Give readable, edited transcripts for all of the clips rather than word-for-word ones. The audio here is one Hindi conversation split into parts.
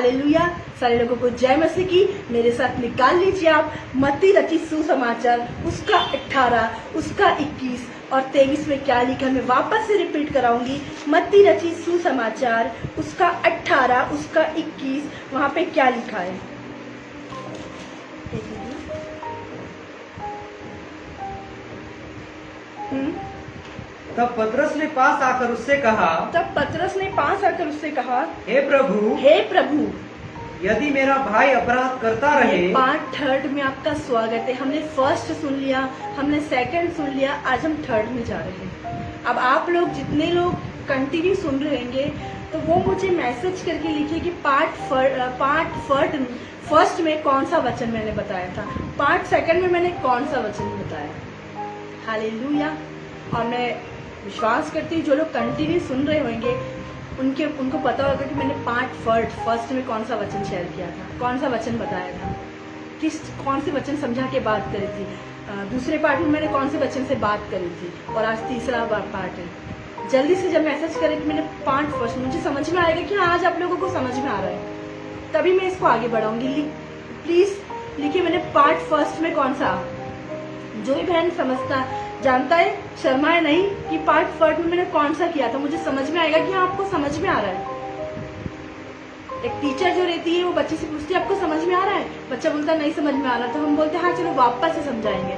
हालेलुया। सारे लोगों को जय मसीह की। मेरे साथ निकाल लीजिए आप मत्ती रचित सुसमाचार उसका 18, उसका 21 और 23 में क्या लिखा मैं वापस से रिपीट कराऊंगी। मत्ती रचित सुसमाचार उसका 18, उसका 21, वहां पे क्या लिखा है। तब पतरस ने पास आकर उससे कहा, हे प्रभु, यदि मेरा भाई अपराध करता रहे। पार्ट थर्ड में आपका स्वागत है। हमने फर्स्ट सुन लिया, हमने सेकंड सुन लिया, आज हम थर्ड में जा रहे हैं। अब आप लोग जितने लोग कंटिन्यू सुन रहेंगे तो वो मुझे मैसेज करके लिखिए कि पार्ट फर्स्ट में कौन सा वचन मैंने बताया था, पार्ट सेकंड में मैंने कौन सा वचन बताया। हालेलुया। और मैं विश्वास करती हूँ जो लोग कंटिन्यू सुन रहे होंगे उनको पता होगा कि मैंने पार्ट फर्स्ट में कौन सा वचन शेयर किया था, कौन सा वचन बताया था, कौन से वचन समझा के बात करी थी। दूसरे पार्ट में मैंने कौन से वचन से बात करी थी और आज तीसरा पार्ट है। जल्दी से जब मैसेज करें कि मैंने पार्ट फर्स्ट, मुझे समझ में आएगा कि आज आप लोगों को समझ में आ रहा है, तभी मैं इसको आगे बढ़ाऊंगी। प्लीज लिखिए मैंने पार्ट फर्स्ट में कौन सा। जो भी बहन समझता जानता है, शर्माए नहीं कि पार्ट फर्स्ट में मैंने कौन सा किया था, मुझे समझ में आएगा कि आपको समझ में आ रहा है। एक टीचर जो रहती है वो बच्चे से पूछती है आपको समझ में आ रहा है, बच्चा बोलता नहीं समझ में आ रहा, तो हम बोलते हैं हाँ चलो वापस से समझाएंगे।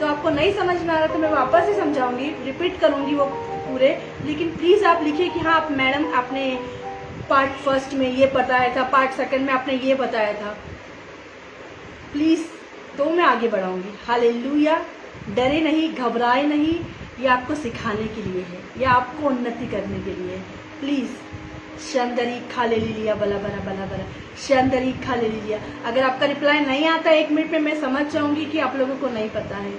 तो आपको नहीं समझ में आ रहा तो मैं वापस से समझाऊंगी, रिपीट करूंगी वो पूरे। लेकिन प्लीज आप लिखिए कि हाँ आप मैडम आपने पार्ट फर्स्ट में ये बताया था, पार्ट सेकंड में आपने ये बताया था, प्लीज। तो मैं आगे बढ़ाऊंगी। हालेलुया। डरे नहीं, घबराए नहीं, ये आपको सिखाने के लिए है, ये आपको उन्नति करने के लिए है। प्लीज शंदरी खा ले लिया, बला बला बला बला, शंदरी खा ले लिया। अगर आपका रिप्लाई नहीं आता 1 मिनट में, मैं समझ जाऊंगी कि आप लोगों को नहीं पता है।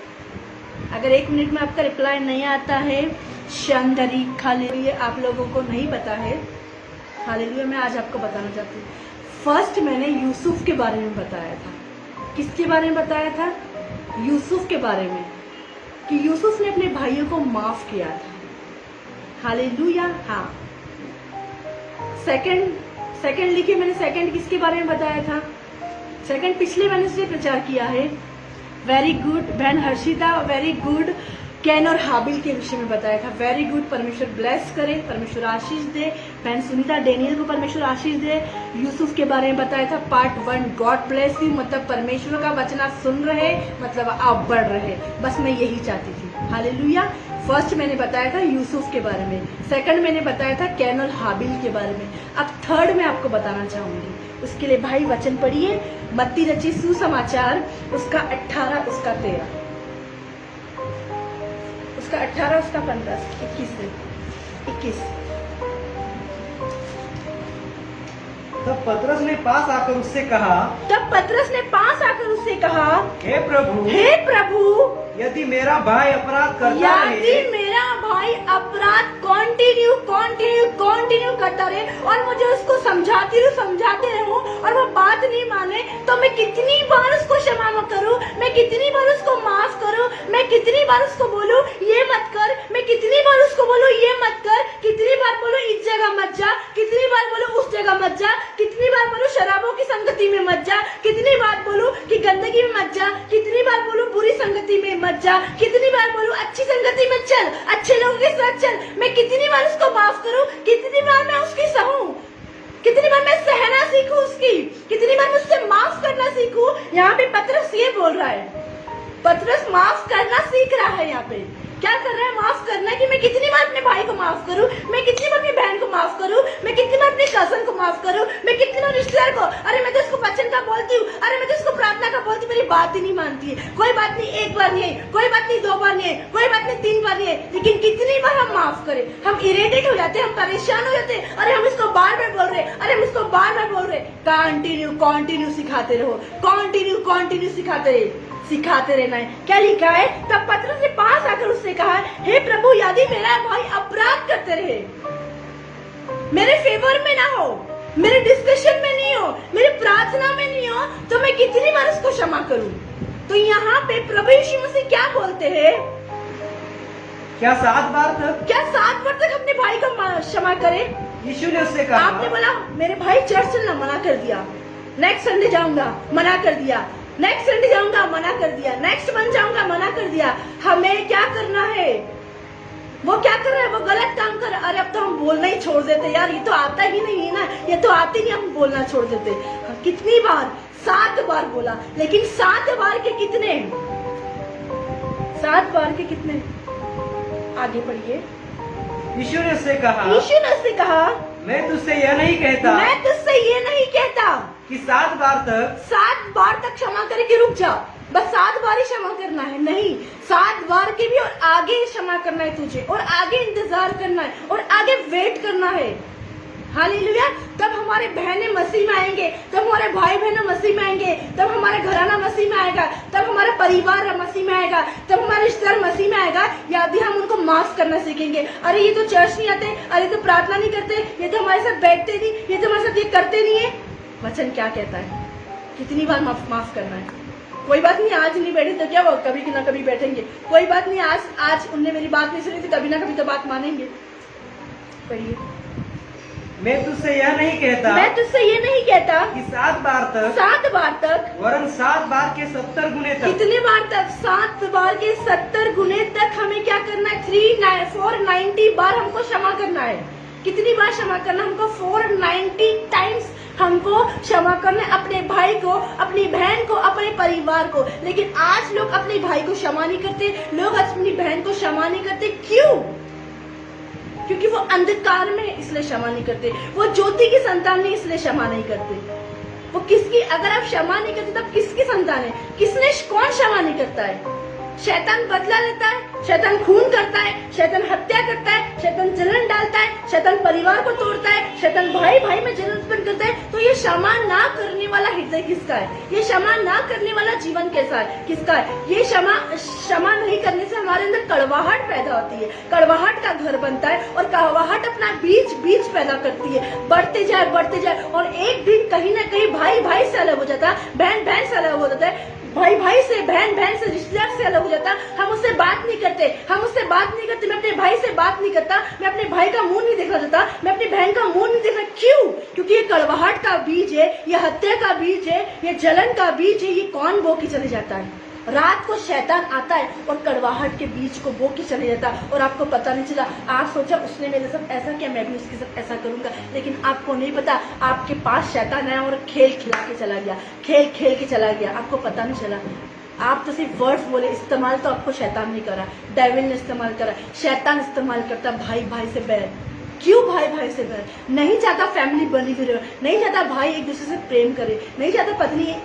अगर 1 मिनट में आपका रिप्लाई नहीं आता है, शंदरी खा ले लिया, आप लोगों को नहीं पता है। हालेलुया। मैं आज आपको बताना चाहती हूँ। फर्स्ट मैंने यूसुफ के बारे में बताया था। किसके बारे में बताया था? यूसुफ के बारे में, कि यूसुफ ने अपने भाइयों को माफ किया था। हालेलुया। हाँ, सेकंड लिखिए मैंने सेकंड किसके बारे में बताया था। सेकंड पिछले मैंने से प्रचार किया है। वेरी गुड बहन हर्षिता, वेरी गुड। कैन और हाबिल के विषय में बताया था। Very good. परमेश्वर ब्लेस करे, परमेश्वर आशीष दे। बहन सुनीता डेनियल को परमेश्वर आशीष दे। यूसुफ के बारे में बताया था पार्ट 1। गॉड ब्लेस यू, मतलब परमेश्वर का वचन आप सुन रहे, मतलब आप बढ़ रहे। बस मैं यही चाहती थी। हालेलुया। फर्स्ट मैंने बताया था यूसुफ के बारे में, सेकंड मैंने बताया था कैन और हाबिल के बारे में। अब थर्ड मैं आपको बताना चाहूंगी। उसके लिए भाई वचन पढ़िए, मत्ती रचित सुसमाचार उसका 18, उसका 13, उसका 18, उसका 15, 21। तब पतरस ने पास आकर उससे कहा, हे प्रभु, यदि मेरा भाई अपराध करता कंटिन्यू करता रहे और मुझे उसको समझाते रहूं और वो बात नहीं माने, तो मैं कितनी बार उसको क्षमा करूं, मैं कितनी बार उसको माफ करूं, मैं कितनी बार उसको बोलूं ये मत कर, मैं कितनी बार उसको बोलूं ये मत कर, कितनी बार बोलूं इस जगह मत जा, कितनी बार बोलूं उस जगह मत जा, कितनी बार बोलूं शराबों की संगति में मत जा, कितनी बार बोलूं कि गंदगी में मत जा, कितनी बार बोलूं बुरी संगति में मत जा, कितनी बार बोलूं अच्छी संगति में चल, अच्छे लोगों के साथ चल। मैं कितनी बार उसको माफ करूं, कितनी बार मैं उसकी सहूं, कितनी बार मैं सहना सीखूं उसकी, कितनी बार मुझसे माफ करना सीखूं। यहाँ पे पतरस ये बोल रहा है, पतरस माफ करना सीख रहा है। यहाँ पे क्या कर रहा है? माफ करना। कि मैं कितनी बार अपने भाई को माफ करूं, मैं कितनी बार अपनी बहन को माफ करूं, मैं कितनी बार अपने कजन को माफ करूं, मैं कितनी बार रिश्तेदार को, अरे मैं तो उसको वचन का बोलती हूँ, अरे मैं तो उसको प्रार्थना का बोलती हूँ, मेरी बात ही नहीं मानती है। कोई बात नहीं, 1 बार नहीं है, कोई बात नहीं 2 बार नहीं है, कोई बात नहीं 3 बार नहीं है, लेकिन कितनी बार हम माफ करें? हम इरिटेट हो जाते हैं, हम परेशान हो जाते हैं, अरे हम इसको बार बार बोल रहे, अरे हम इसको बार बार बोल रहे। कंटिन्यू सिखाते रहो, कंटिन्यू सिखाते रहना है। क्या लिखा है? तब पतरस ने पास आकर उससे कहा, हे प्रभु, यदि मेरा भाई अपराध करते रहे, मेरे फेवर में ना हो, मेरे डिस्कशन में नहीं हो, मेरे प्रार्थना में नहीं हो, तो मैं कितनी बार उसको क्षमा करूं? तो यहाँ पे प्रभु यीशु मसीह क्या बोलते हैं? क्या 7 बार तक? क्या 7 बार तक अपने भाई को क्षमा करें? यीशु ने उससे कहा, आपने बोला मेरे भाई चर्च चलना, मना कर दिया। नेक्स्ट संडे जाऊंगा, मना कर दिया। नेक्स्ट संडे जाऊंगा, मना कर दिया। नेक्स्ट मंथ जाऊंगा, मना कर दिया। हमें क्या करना है? वो क्या कर रहा है? वो गलत काम कर रहा है। अरे अब तो हम बोलना ही छोड़ देते यार, ये तो आता ही नहीं है ना, ये तो आते नहीं, हम बोलना छोड़ देते। कितनी बार? 7 बार बोला, लेकिन 7 बार के कितने? 7 बार के कितने? आगे पढ़िए। यीशु ने उससे कहा, यीशु ने उससे कहा, मैं तुझसे यह नहीं कहता मैं तुझसे ये नहीं कहता कि 7 बार तक 7 बार तक क्षमा करके रुक जा, बस 7 बार ही क्षमा करना है। नहीं, 7 बार के भी और आगे क्षमा करना है तुझे, और आगे इंतजार करना है, और आगे वेट करना है। हालेलुया। तब हमारे बहनें मसीह में आएंगे, तब हमारे भाई बहन मसीह में आएंगे, तब हमारा घराना मसीह में आएगा, तब हमारा परिवार मसीह में आएगा, तब हमारे रिश्तेदार मसीह में आएगा। यदि हम उनको माफ करना सीखेंगे। अरे ये तो चर्च नहीं आते, अरे तो प्रार्थना नहीं करते, ये तो हमारे साथ बैठते नहीं, ये तो हमारे साथ ये करते नहीं है। वचन क्या कहता है? कितनी बार माफ करना है? कोई बात नहीं, आज नहीं बैठे तो क्या वो कभी ना कभी बैठेंगे। कोई बात नहीं, आज उनने मेरी बात नहीं सुनी थी, कभी ना कभी तो बात मानेंगे। पढ़िए। मैं तुझसे यह नहीं कहता, मैं तुझसे ये नहीं कहता कि 7 बार तक, 7 बार तक, वरन 7 बार के 70 गुने तक। कितने बार तक? 7 बार के 70 गुने तक हमें क्या करना है? 490 बार हमको क्षमा करना है। कितनी बार क्षमा करना हमको? 490 टाइम्स हमको क्षमा करना है, अपने भाई को, अपनी बहन को, अपने परिवार को। लेकिन आज लोग अपने भाई को क्षमा नहीं करते, लोग अपनी बहन को क्षमा नहीं करते। क्यों? क्योंकि वो अंधकार में, इसलिए क्षमा नहीं करते। वो ज्योति की संतान नहीं, इसलिए क्षमा नहीं करते। वो किसकी, अगर आप क्षमा नहीं करते तब किसकी संतान है? किसने, कौन क्षमा नहीं करता है? शैतान बदला लेता है, शैतान खून करता है, शैतान हत्या करता है, शैतान जलन डालता है, शैतान परिवार को तोड़ता है, शैतान भाई भाई में जलन उत्पन्न करता है। तो ये क्षमा ना करने वाला हृदय किसका है? ये क्षमा ना करने वाला जीवन कैसा है, किसका है? ये क्षमा नहीं करने से हमारे अंदर कड़वाहट पैदा होती है, कड़वाहट का घर बनता है, और कड़वाहट अपना बीज पैदा करती है, बढ़ते जाए, और एक दिन कहीं ना कहीं भाई भाई से अलग हो जाता है, बहन से अलग हो जाता है, भाई भाई से, बहन से, रिश्तेदार से अलग हो जाता। हम उससे बात नहीं करते, मैं अपने भाई से बात नहीं करता, मैं अपने भाई का मुंह नहीं देखना चाहता, मैं अपने बहन का मुंह नहीं देखना। क्यों? क्योंकि ये कड़वाहट का बीज है, ये हत्या का बीज है, ये जलन का बीज है। ये कौन बो के चले जाता है? रात को शैतान आता है और कड़वाहट के बीज को बो के चले जाता है, और आपको पता नहीं चला। आप सोचा उसने मेरे साथ ऐसा किया, मैं भी उसके साथ ऐसा करूंगा, लेकिन आपको नहीं पता आपके पास शैतान आया और खेल खिला के चला गया, खेल के चला गया, आपको पता नहीं चला। आप तो सिर्फ वर्ड्स बोले, इस्तेमाल तो आपको शैतान नहीं करा, डेविल ने इस्तेमाल करा। शैतान इस्तेमाल करता भाई भाई से बैर। क्यों भाई भाई से बैर? नहीं चाहता फैमिली बनी हुई रहे, नहीं चाहता भाई एक दूसरे से प्रेम करे, नहीं चाहता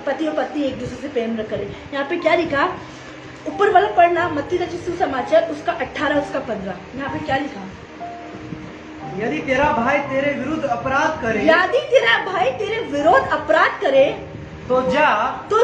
पति और पत्नी एक दूसरे से प्रेम करे। यहाँ पे क्या लिखा? ऊपर वाला पढ़ना, मत्ती रचित सुसमाचार उसका 18 उसका 15। यहाँ पे क्या लिखा? यदि तेरा भाई तेरे विरुद्ध अपराध करे, यदि तेरा भाई तेरे विरोध अपराध करे, तो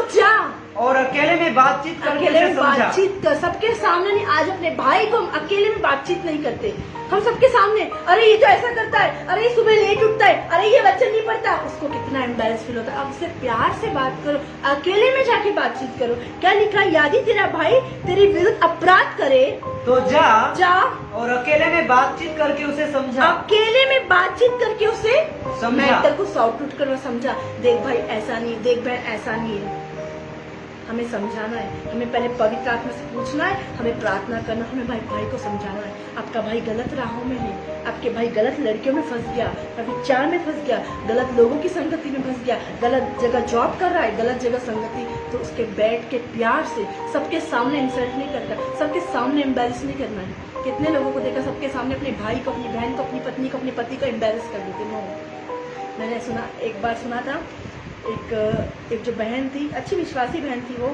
जा और अकेले में बातचीत करके अकेले में समझा। बातचीत कर, सबके सामने नहीं। आज अपने भाई को हम अकेले में बातचीत नहीं करते, हम सबके सामने, अरे ये तो ऐसा करता है, अरे ये सुबह लेट उठता है, अरे ये वचन नहीं पढ़ता, उसको कितना एम्बैरेस फील होता है। अब उससे प्यार से बात करो, अकेले में जाके बातचीत करो। क्या लिखा? यदि तेरा भाई तेरे विरुद्ध अपराध करे, तो जा और अकेले में बातचीत करके उसे समझा। अकेले में बातचीत करके उसे समझा। मैटर को सॉर्ट आउट करना, समझा। देख भाई ऐसा नहीं, देख बहन ऐसा नहीं है। हमें समझाना है, हमें पहले पवित्र आत्मा से पूछना है, हमें प्रार्थना करना, हमें भाई को समझाना है। आपका भाई गलत राहों में है, आपके भाई गलत लड़कियों में फंस गया, विचार में फंस गया, गलत लोगों की संगति में फंस गया, गलत जगह जॉब कर रहा है, गलत जगह संगति, तो उसके बैठ के प्यार से, सबके सामने इंसल्ट नहीं करता, सबके सामने एम्बैरेस नहीं करना है। कितने लोगों को देखा सबके सामने अपने भाई को, अपनी बहन को, अपनी पत्नी को, अपने पति को एम्बैरेस कर देते। नो, मैंने सुना, एक बार सुना था, एक जो बहन थी, अच्छी विश्वासी बहन थी वो,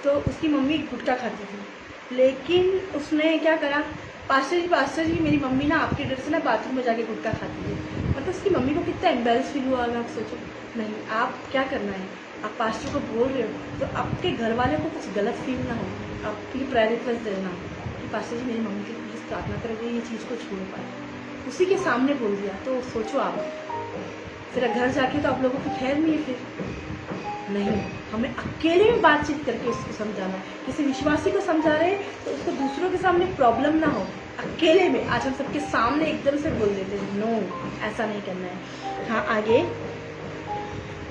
तो उसकी मम्मी गुटखा खाती थी, लेकिन उसने क्या करा, पास्टर जी मेरी मम्मी ना आपके डर से ना बाथरूम में जाके गुटखा खाती है। मतलब उसकी मम्मी को कितना एम्बैरेस फील हुआ होगा, आप सोचो। नहीं, आप क्या करना है, आप पास्टर को बोल रहे हो तो आपके घर वाले को कुछ गलत फील ना हो, आप ये प्रायर रिक्वेस्ट देना कि पास्टर जी मेरी मम्मी की प्लीज़ प्रार्थना करोगे ये चीज़ को छोड़ पाए। उसी के सामने बोल दिया, तो सोचो आप, फिर घर जाके तो आप लोगों की खैर नहीं है। फिर नहीं, हमें अकेले में बातचीत करके उसको समझाना है। किसी विश्वासी को समझा रहे हैं तो उसको दूसरों के सामने प्रॉब्लम ना हो, अकेले में आज हम सबके सामने एकदम से बोल देते हैं नो, ऐसा नहीं करना है। हाँ आगे,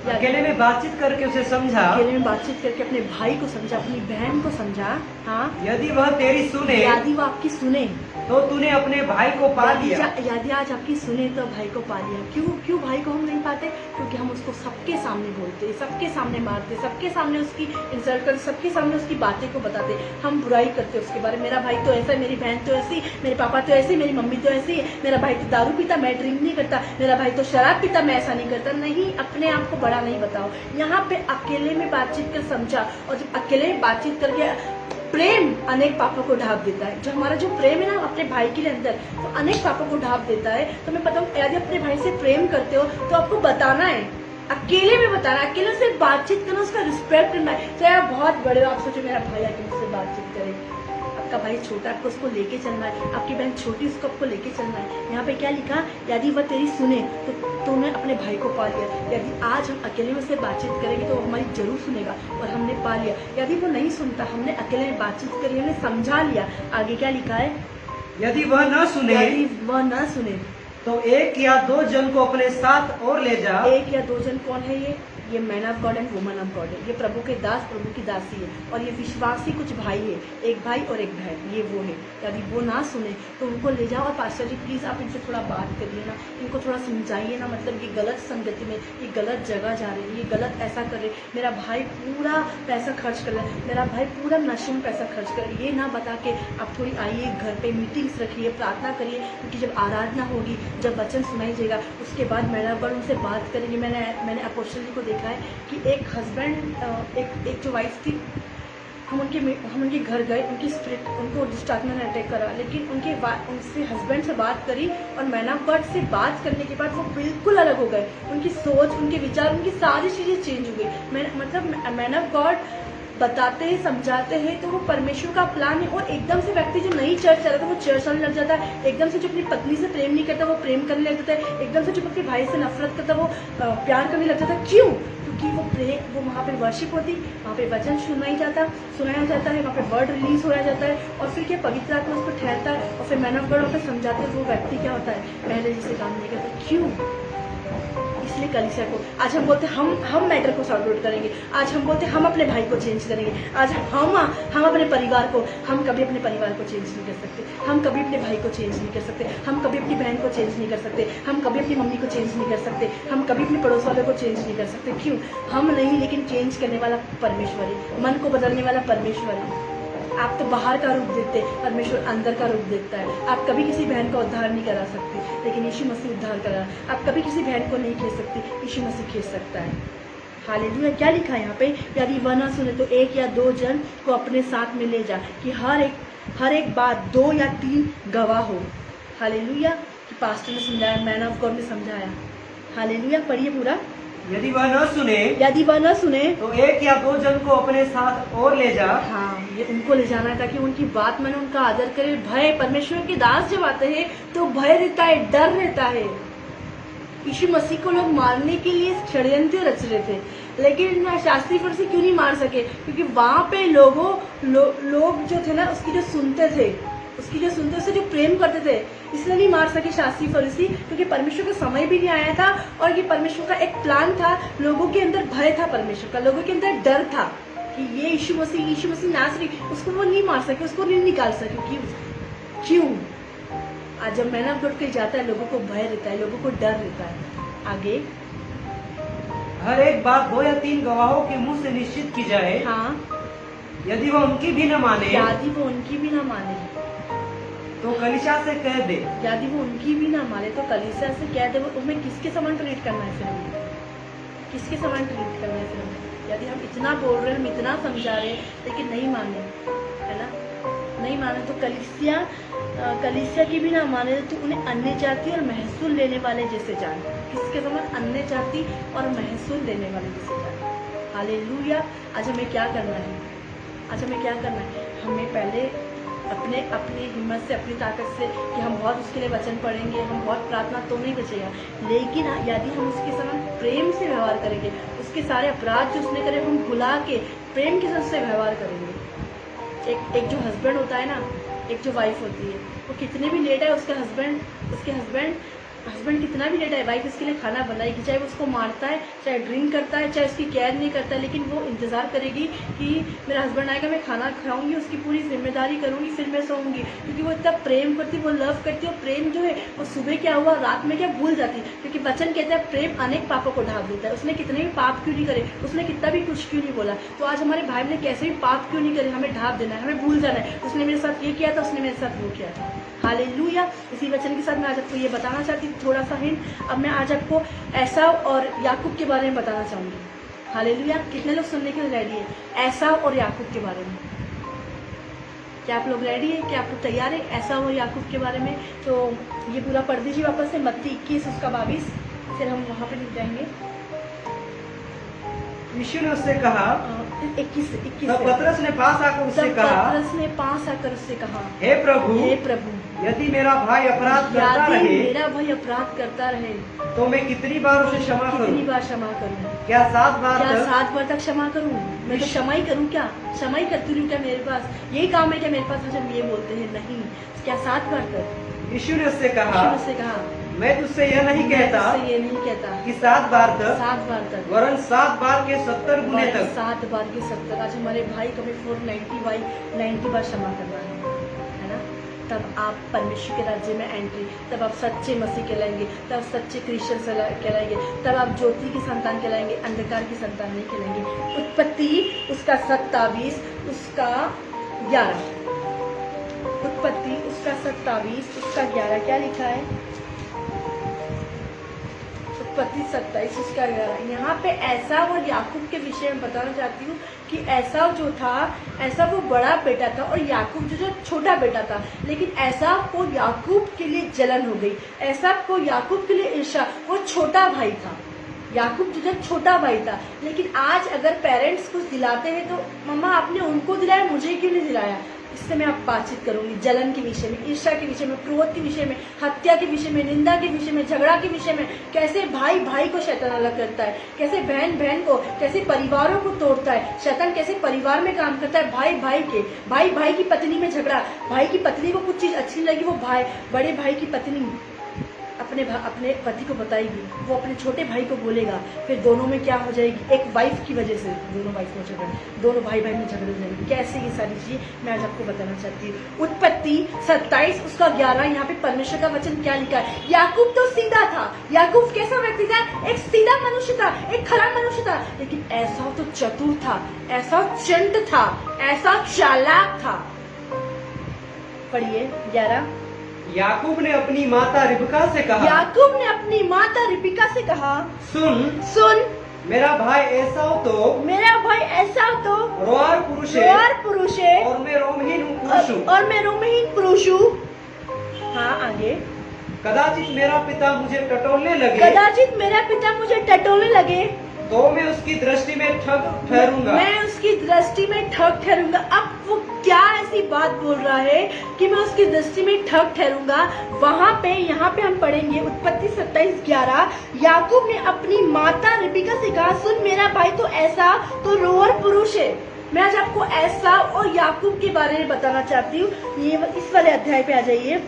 अकेले में बातचीत करके उसे समझा, अकेले में बातचीत करके अपने भाई को समझा, अपनी बहन को समझा। हाँ, यदि वह तेरी सुने, यदि वो आपकी सुने तो तूने अपने भाई को पा लिया। यदि आज आपकी सुने तो भाई को पा लिया। क्यों भाई को हम नहीं पाते? क्योंकि हम उसको सबके सामने बोलते, सबके सामने मारते, सबके सामने उसकी इंसल्ट करते, सबके सामने उसकी बातें को बताते, हम बुराई करते उसके बारे में। मेरा भाई तो ऐसा, मेरी बहन तो ऐसी, मेरे पापा तो ऐसे, मेरी मम्मी तो ऐसी, मेरा भाई तो दारू पीता, मैं ड्रिंक नहीं करता, मेरा भाई तो शराब पीता, मैं ऐसा नहीं करता। नहीं, अपने आप को बड़ा नहीं बताओ। यहाँ पे अकेले में बातचीत कर समझा, और जब अकेले में बातचीत करके प्रेम अनेक पापों को ढाप देता है। जो हमारा जो प्रेम है ना अपने भाई के अंदर, तो अनेक पापों को ढाप देता है। तो मैं बताऊँ, यदि अपने भाई से प्रेम करते हो तो आपको बताना है, अकेले में बताना, अकेले से बातचीत करना, उसका रिस्पेक्ट करना है। चाहे आप बहुत बड़े हो, आप सोचो मेरा भाई आके मुझसे बातचीत करे, आपका भाई छोटा, आपको उसको लेके चलना है, आपकी बहन छोटी, उसको आपको लेके चलना है। यहाँ पे क्या लिखा, यदि वह तेरी सुने तो तूने अपने भाई को पा लिया। यदि आज हम अकेले में से बातचीत करेंगे तो वो हमारी जरूर सुनेगा, और हमने पा लिया। यदि वो नहीं सुनता, हमने अकेले में बातचीत करी, हमने समझा लिया। आगे क्या लिखा है, यदि वह न सुने, यदि वह न सुने तो 1 या 2 जन को अपने साथ और ले जा। 1 या 2 जन कौन है? ये man of God and woman of God है। ये प्रभु के दास, प्रभु की दासी है, और ये विश्वासी कुछ भाई है, एक भाई और एक बहन, ये वो है। यदि वो ना सुने तो उनको ले जाओ, और पास्टर जी प्लीज़ आप इनसे थोड़ा बात करिए ना, इनको थोड़ा समझाइए ना, मतलब ये गलत संगति में, ये गलत जगह जा रहे हैं, ये गलत ऐसा कर रहे, मेरा भाई पूरा पैसा खर्च कर रहा है, मेरा भाई पूरा नशे में पैसा खर्च कर रहा है। ये ना बता के आप थोड़ी आइए, घर पे मीटिंग्स रखिए, प्रार्थना करिए, क्योंकि जब आराधना होगी, जब वचन सुनाई जाएगा, उसके बाद मैन ऑफ गॉड उनसे बात करेंगे। मैंने अपोस्टल जी को देखा है कि एक हस्बैंड, एक जो वाइफ थी, हम उनके घर गए, उनकी स्पिरिट, उनको डिस्ट्रैक्शन ने अटैक करा, लेकिन उनसे हस्बैंड से बात करी, और मैन ऑफ गॉड से बात करने के बाद वो बिल्कुल अलग हो गए। उनकी सोच, उनके विचार, उनकी सारी चीज़ें चेंज हो गई। मतलब मैन ऑफ गॉड बताते हैं, समझाते हैं, तो वो परमेश्वर का प्लान है। और एकदम से व्यक्ति जो नई चर्च चला था वो चर्च चलने लग जाता है, एकदम से जो अपनी पत्नी से प्रेम नहीं करता वो प्रेम करने लग जाता है, एकदम से जो अपने भाई से नफरत करता वो प्यार करने लग जाता है। क्यों? क्योंकि वो वहाँ पे वर्शिप होती, वहाँ पे वचन सुनाया जाता है, वहाँ पे वर्ड रिलीज होया जाता है, और फिर क्या पवित्र आत्मा उस पर ठहरता है, और फिर मैन ऑफ गॉड वहाँ पे समझाते हैं, वो व्यक्ति क्या होता है, पहले जैसे काम नहीं करता। क्यों? इसलिए कलीसिया को आज हम बोलते हम मैटर को सॉर्ट आउट करेंगे, आज हम बोलते हम अपने भाई को चेंज करेंगे, आज हम अपने परिवार को, हम कभी अपने परिवार को चेंज नहीं कर सकते, हम कभी अपने भाई को चेंज नहीं कर सकते, हम कभी अपनी बहन को चेंज नहीं कर सकते, हम कभी अपनी मम्मी को चेंज नहीं कर सकते, हम कभी अपने पड़ोस वालों को चेंज नहीं कर सकते। क्यों? हम नहीं, लेकिन चेंज करने वाला परमेश्वर है, मन को बदलने वाला परमेश्वर है। आप तो बाहर का रूप देखते, परमेश्वर अंदर का रूप देखता है। आप कभी किसी बहन का उद्धार नहीं करा सकते, लेकिन यीशु मसीह उद्धार करा। आप कभी किसी बहन को नहीं खींच सकते, यीशु मसीह खींच सकता है। हालेलुया। क्या लिखा है यहाँ पे, यदि वह ना सुने तो 1 या 2 जन को अपने साथ में ले जा, कि हर एक बात 2 या 3 गवाह हो। हालेलुया। कि पास्टर ने समझाया, मैन ऑफ गॉड ने समझाया। हालेलुया। पढ़िए पूरा। यदि वह न सुने तो 1 या 2 जन को अपने साथ और ले जा। हाँ, ये उनको ले जाना है ताकि उनकी बात माने, उनका आदर करे। भय, परमेश्वर के दास जब आते हैं तो भय रहता है, डर रहता है। यीशु मसीह को लोग मारने के लिए षड्यंत्र रच रहे थे, लेकिन शास्त्री फरीसी क्यों नहीं मार सके? क्योंकि वहां पे लोग जो थे ना, उसकी जो सुनते थे, उससे जो प्रेम करते थे, इसलिए नहीं मार सके शास्त्री फरीसी, क्योंकि परमेश्वर का समय भी नहीं आया था, और ये परमेश्वर का एक प्लान था। लोगों के अंदर भय था परमेश्वर का, लोगों के अंदर डर था कि ये यीशु मसीह नासरी, उसको वो नहीं मार सके, उसको नहीं निकाल सके। क्यों? आज जब मैन ऑफ गॉड कहीं जाता है, लोगों को भय रहता है, लोगों को डर रहता है। आगे, हर एक बात 2 या 3 गवाहों के मुंह से निश्चित की जाए। हाँ, यदि वो उनकी भी न माने, यदि वो उनकी भी ना माने तो कलीसिया से कह दे। यदि वो उनकी भी ना माने तो कलीसिया से कह दे। वो हमें किसके समान ट्रीट करना है? फिर हमें किसके समान ट्रीट करना है? फिर हमें यदि हम इतना बोल रहे हैं, हम इतना समझा रहे हैं, लेकिन नहीं माने, है ना, नहीं माने, तो कलीसिया की भी ना माने तो उन्हें अन्य जाति और महसूल लेने वाले जैसे जान। किसके समान? अन्य जाति और महसूल लेने वाले जैसे जान। हालेलुया। आज हमें क्या करना है? हमें पहले अपनी हिम्मत से, अपनी ताकत से, कि हम बहुत उसके लिए वचन पढ़ेंगे, हम बहुत प्रार्थना तो नहीं बचेगा, लेकिन यदि हम उसके समान प्रेम से व्यवहार करेंगे, उसके सारे अपराध जो उसने करे हम भुला के प्रेम के साथ से व्यवहार करेंगे, एक जो हस्बैंड होता है ना, एक जो वाइफ होती है, वो कितने भी लेट है उसके हस्बैंड कितना भी लेट है, वाइफ इसके लिए खाना बनाएगी, चाहे वो उसको मारता है, चाहे ड्रिंक करता है, चाहे उसकी केयर नहीं करता है, लेकिन वो इंतज़ार करेगी कि मेरा हस्बैंड आएगा, मैं खाना खाऊंगी, उसकी पूरी जिम्मेदारी करूंगी, फिर मैं सोऊंगी, क्योंकि वो इतना प्रेम करती है, वो लव करती है। और प्रेम जो है वो सुबह क्या हुआ रात में क्या भूल जाती है, क्योंकि वचन कहता है प्रेम अनेक पापों को ढांप देता है। उसने कितने भी पाप क्यों नहीं करे, उसने कितना भी कुछ क्यों नहीं बोला, तो आज हमारे भाई ने कैसे भी पाप क्यों नहीं करे, हमें ढांप देना है, हमें भूल जाना है, उसने मेरे साथ ये किया था, उसने मेरे साथ वो किया था। हालेलुया। इसी वचन के साथ मैं आज आपको ये बताना चाहती हूँ, थोड़ा सा हिंट। अब मैं आज आपको एसाव और याकूब के बारे में बताना चाहूँगी। हालेलुया। कितने लोग सुनने के लिए रेडी है एसाव और याकूब के बारे में? क्या आप लोग रेडी है? क्या आप लोग तैयार है एसाव और याकूब के बारे में? तो ये पूरा पढ़ दीजिए वापस से, मत्ती 21 उसका 22, फिर हम वहाँ पे लिख जाएंगे। यीशु ने उससे कहा, 21 तब पतरस ने पास आकर उससे कहा, हे प्रभु, यदि मेरा भाई अपराध करता रहे तो मैं कितनी बार उसे क्षमा करूं? क्या 7 बार तक क्षमा करूं? मैं तो क्षमा ही करूं, क्या क्षमा ही करती रहूं? क्या मेरे पास यही काम है क्या मेरे पास? जब ये बोलते हैं नहीं, क्या 7 बार तक? यीशु ने उससे कहा, मैं तुझसे यह नहीं कहता कि 7 बार तक, वरन 7 बार के 70 गुने तक। 7 बार के 70। आज हमारे भाई को 490 बार क्षमा करना है ना? तब आप परमेश्वर के राज्य में एंट्री, तब आप सच्चे मसीह कहलाएंगे, तब सच्चे क्रिश्चियन कहलाएंगे, तब आप ज्योति की संतान कहलाएंगे, अंधकार की संतान नहीं कहलाएंगे। उत्पत्ति उसका 27 उसका 11, उत्पत्ति उसका 27 उसका 11 क्या लिखा है? उत्पत्ति 27 उसका 11। यहाँ पे एसाव और याकूब के विषय में बताना चाहती हूँ कि एसाव जो था, एसाव वो बड़ा बेटा था और याकूब जो छोटा बेटा था। लेकिन एसाव को याकूब के लिए जलन हो गई, एसाव को याकूब के लिए ईर्ष्या। वो छोटा भाई था, याकूब जो छोटा भाई था। लेकिन आज अगर पेरेंट्स कुछ दिलाते हैं तो मम्मा आपने उनको दिलाया, मुझे क्यों नहीं दिलाया? इससे मैं आप बातचीत करूंगी जलन के विषय में, ईर्ष्या के विषय में, क्रोध के विषय में, हत्या के विषय में, निंदा के विषय में, झगड़ा के विषय में, कैसे भाई भाई को शैतान अलग करता है, कैसे बहन बहन को, कैसे परिवारों को तोड़ता है शैतान, कैसे परिवार में काम करता है, भाई भाई की पत्नी में झगड़ा, भाई की पत्नी को कुछ चीज अच्छी लगी, वो बड़े भाई की पत्नी अपने पति को बताएगी, वो अपने छोटे भाई को बोलेगा, फिर दोनों में क्या हो जाएगी? एक वाइफ की वजह से दोनों वाइफ में झगड़ा, दोनों भाई में झगड़े हो जाएंगे। कैसे ये सारी चीजें मैं आज आपको बताना चाहती हूँ। उत्पत्ति 27 उसका 11। यहाँ पे परमेश्वर का वचन क्या लिखा है? याकूब तो सीधा था, याकूब कैसा व्यक्ति था? एक सीधा मनुष्य था, एक खरा मनुष्य था। लेकिन ऐसा तो चतुर था, ऐसा चंट था, ऐसा चालाक था। पढ़िए 11। याकूब ने अपनी माता रिबका से कहा, सुन मेरा भाई एसाव तो रोआर पुरुष है और मैं रोमहीन पुरुष हूँ। हाँ आगे। कदाचित मेरा पिता मुझे टटोलने लगे तो मैं उसकी दृष्टि में ठग ठहरूंगा। अब वो क्या ऐसी बात बोल रहा है कि मैं उसकी दृष्टि में ठग ठहरूंगा? वहां पे यहाँ पे हम पढ़ेंगे उत्पत्ति 27:11। याकूब ने अपनी माता रिबका से कहा, सुन मेरा भाई तो ऐसा तो रोअर पुरुष है। मैं आज आपको ऐसा और याकूब के बारे में बताना चाहती हूँ। ये इस वाले अध्याय पे आ जाइए,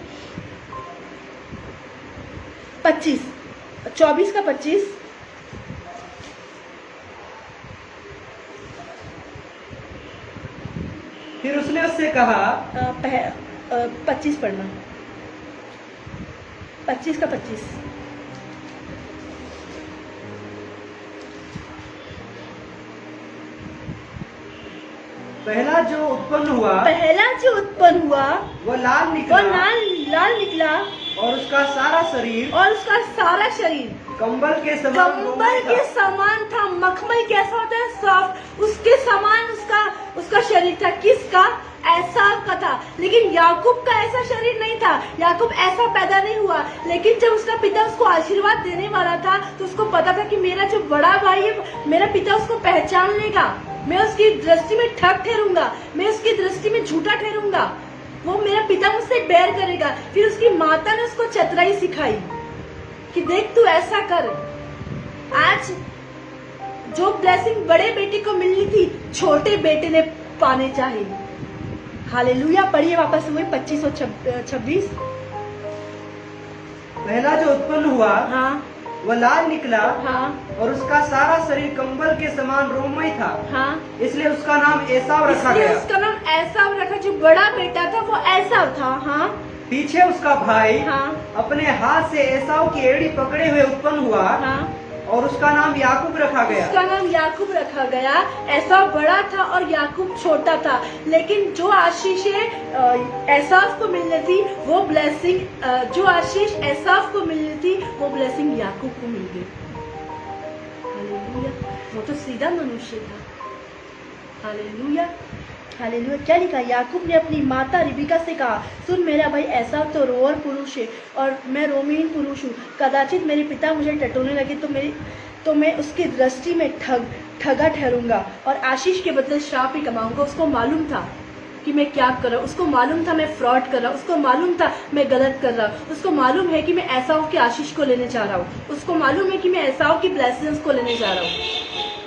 24 का 25। फिर उसने उससे कहा, 25 पढ़ना, 25 का 25। पहला जो उत्पन्न हुआ वो लाल निकला और उसका सारा शरीर कंबल के समान था। मखमल कैसा होता है? सॉफ्ट, उसके समान उसका शरीर था। किसका? एसाव का था। लेकिन याकूब का ऐसा शरीर नहीं था, याकूब ऐसा पैदा नहीं हुआ। लेकिन जब उसका पिता उसको आशीर्वाद देने वाला था तो उसको पता था कि मेरा जो बड़ा भाई है, मेरा पिता उसको पहचान लेगा, मैं उसकी दृष्टि में ठग ठहरूंगा, मैं उसकी दृष्टि में झूठा ठहरूंगा, वो मेरा पिता मुझसे बैर करेगा। फिर उसकी माता ने उसको चतुराई सिखाई कि देख तू ऐसा कर। आज जो ब्लेसिंग बड़े बेटे को मिलनी थी, छोटे बेटे ने पाने चाहिए। हालेलुया। पढ़िए वापस वही 2526। पहला जो उत्पन्न हुआ हाँ वह लाल निकला हाँ और उसका सारा शरीर कंबल के समान रोममय था, हाँ। इसलिए उसका नाम एसाव रखा इसलिए गया। उसका नाम एसाव रखा, जो बड़ा बेटा था वो एसाव था। हाँ पीछे उसका भाई हाँ अपने हाथ से एसाव की एड़ी पकड़े हुए उत्पन्न हुआ हाँ। और उसका नाम याकूब रखा गया। उसका नाम याकूब रखा गया। एसाव बड़ा था और याकूब छोटा था, लेकिन जो आशीषें एसाव को मिलनी थी वो ब्लेसिंग, जो आशीष एसाव को मिलनी थी वो ब्लेसिंग याकूब को मिल गई। हालेलुया। वो तो सीधा मनुष्य था। Hallelujah hallelujah. क्या लिखा? याकूब ने अपनी माता रिबिका से कहा, सुन मेरा भाई एसाव तो रोअर पुरुष है और मैं रोमीन पुरुष हूँ। कदाचित मेरे पिता मुझे टटोलने लगे तो मैं उसकी दृष्टि में ठगा ठहरूंगा और आशीष के बदले श्राप ही कमाऊंगा। उसको मालूम था कि मैं क्या कर रहा हूँ, उसको मालूम था मैं फ्रॉड कर रहा हूँ, उसको मालूम था मैं गलत कर रहा हूँ, उसको मालूम है कि मैं एसाव की आशीष को लेने जा रहा हूँ, उसको मालूम है कि मैं एसाव की ब्लेसिंग्स को लेने जा रहा हूँ।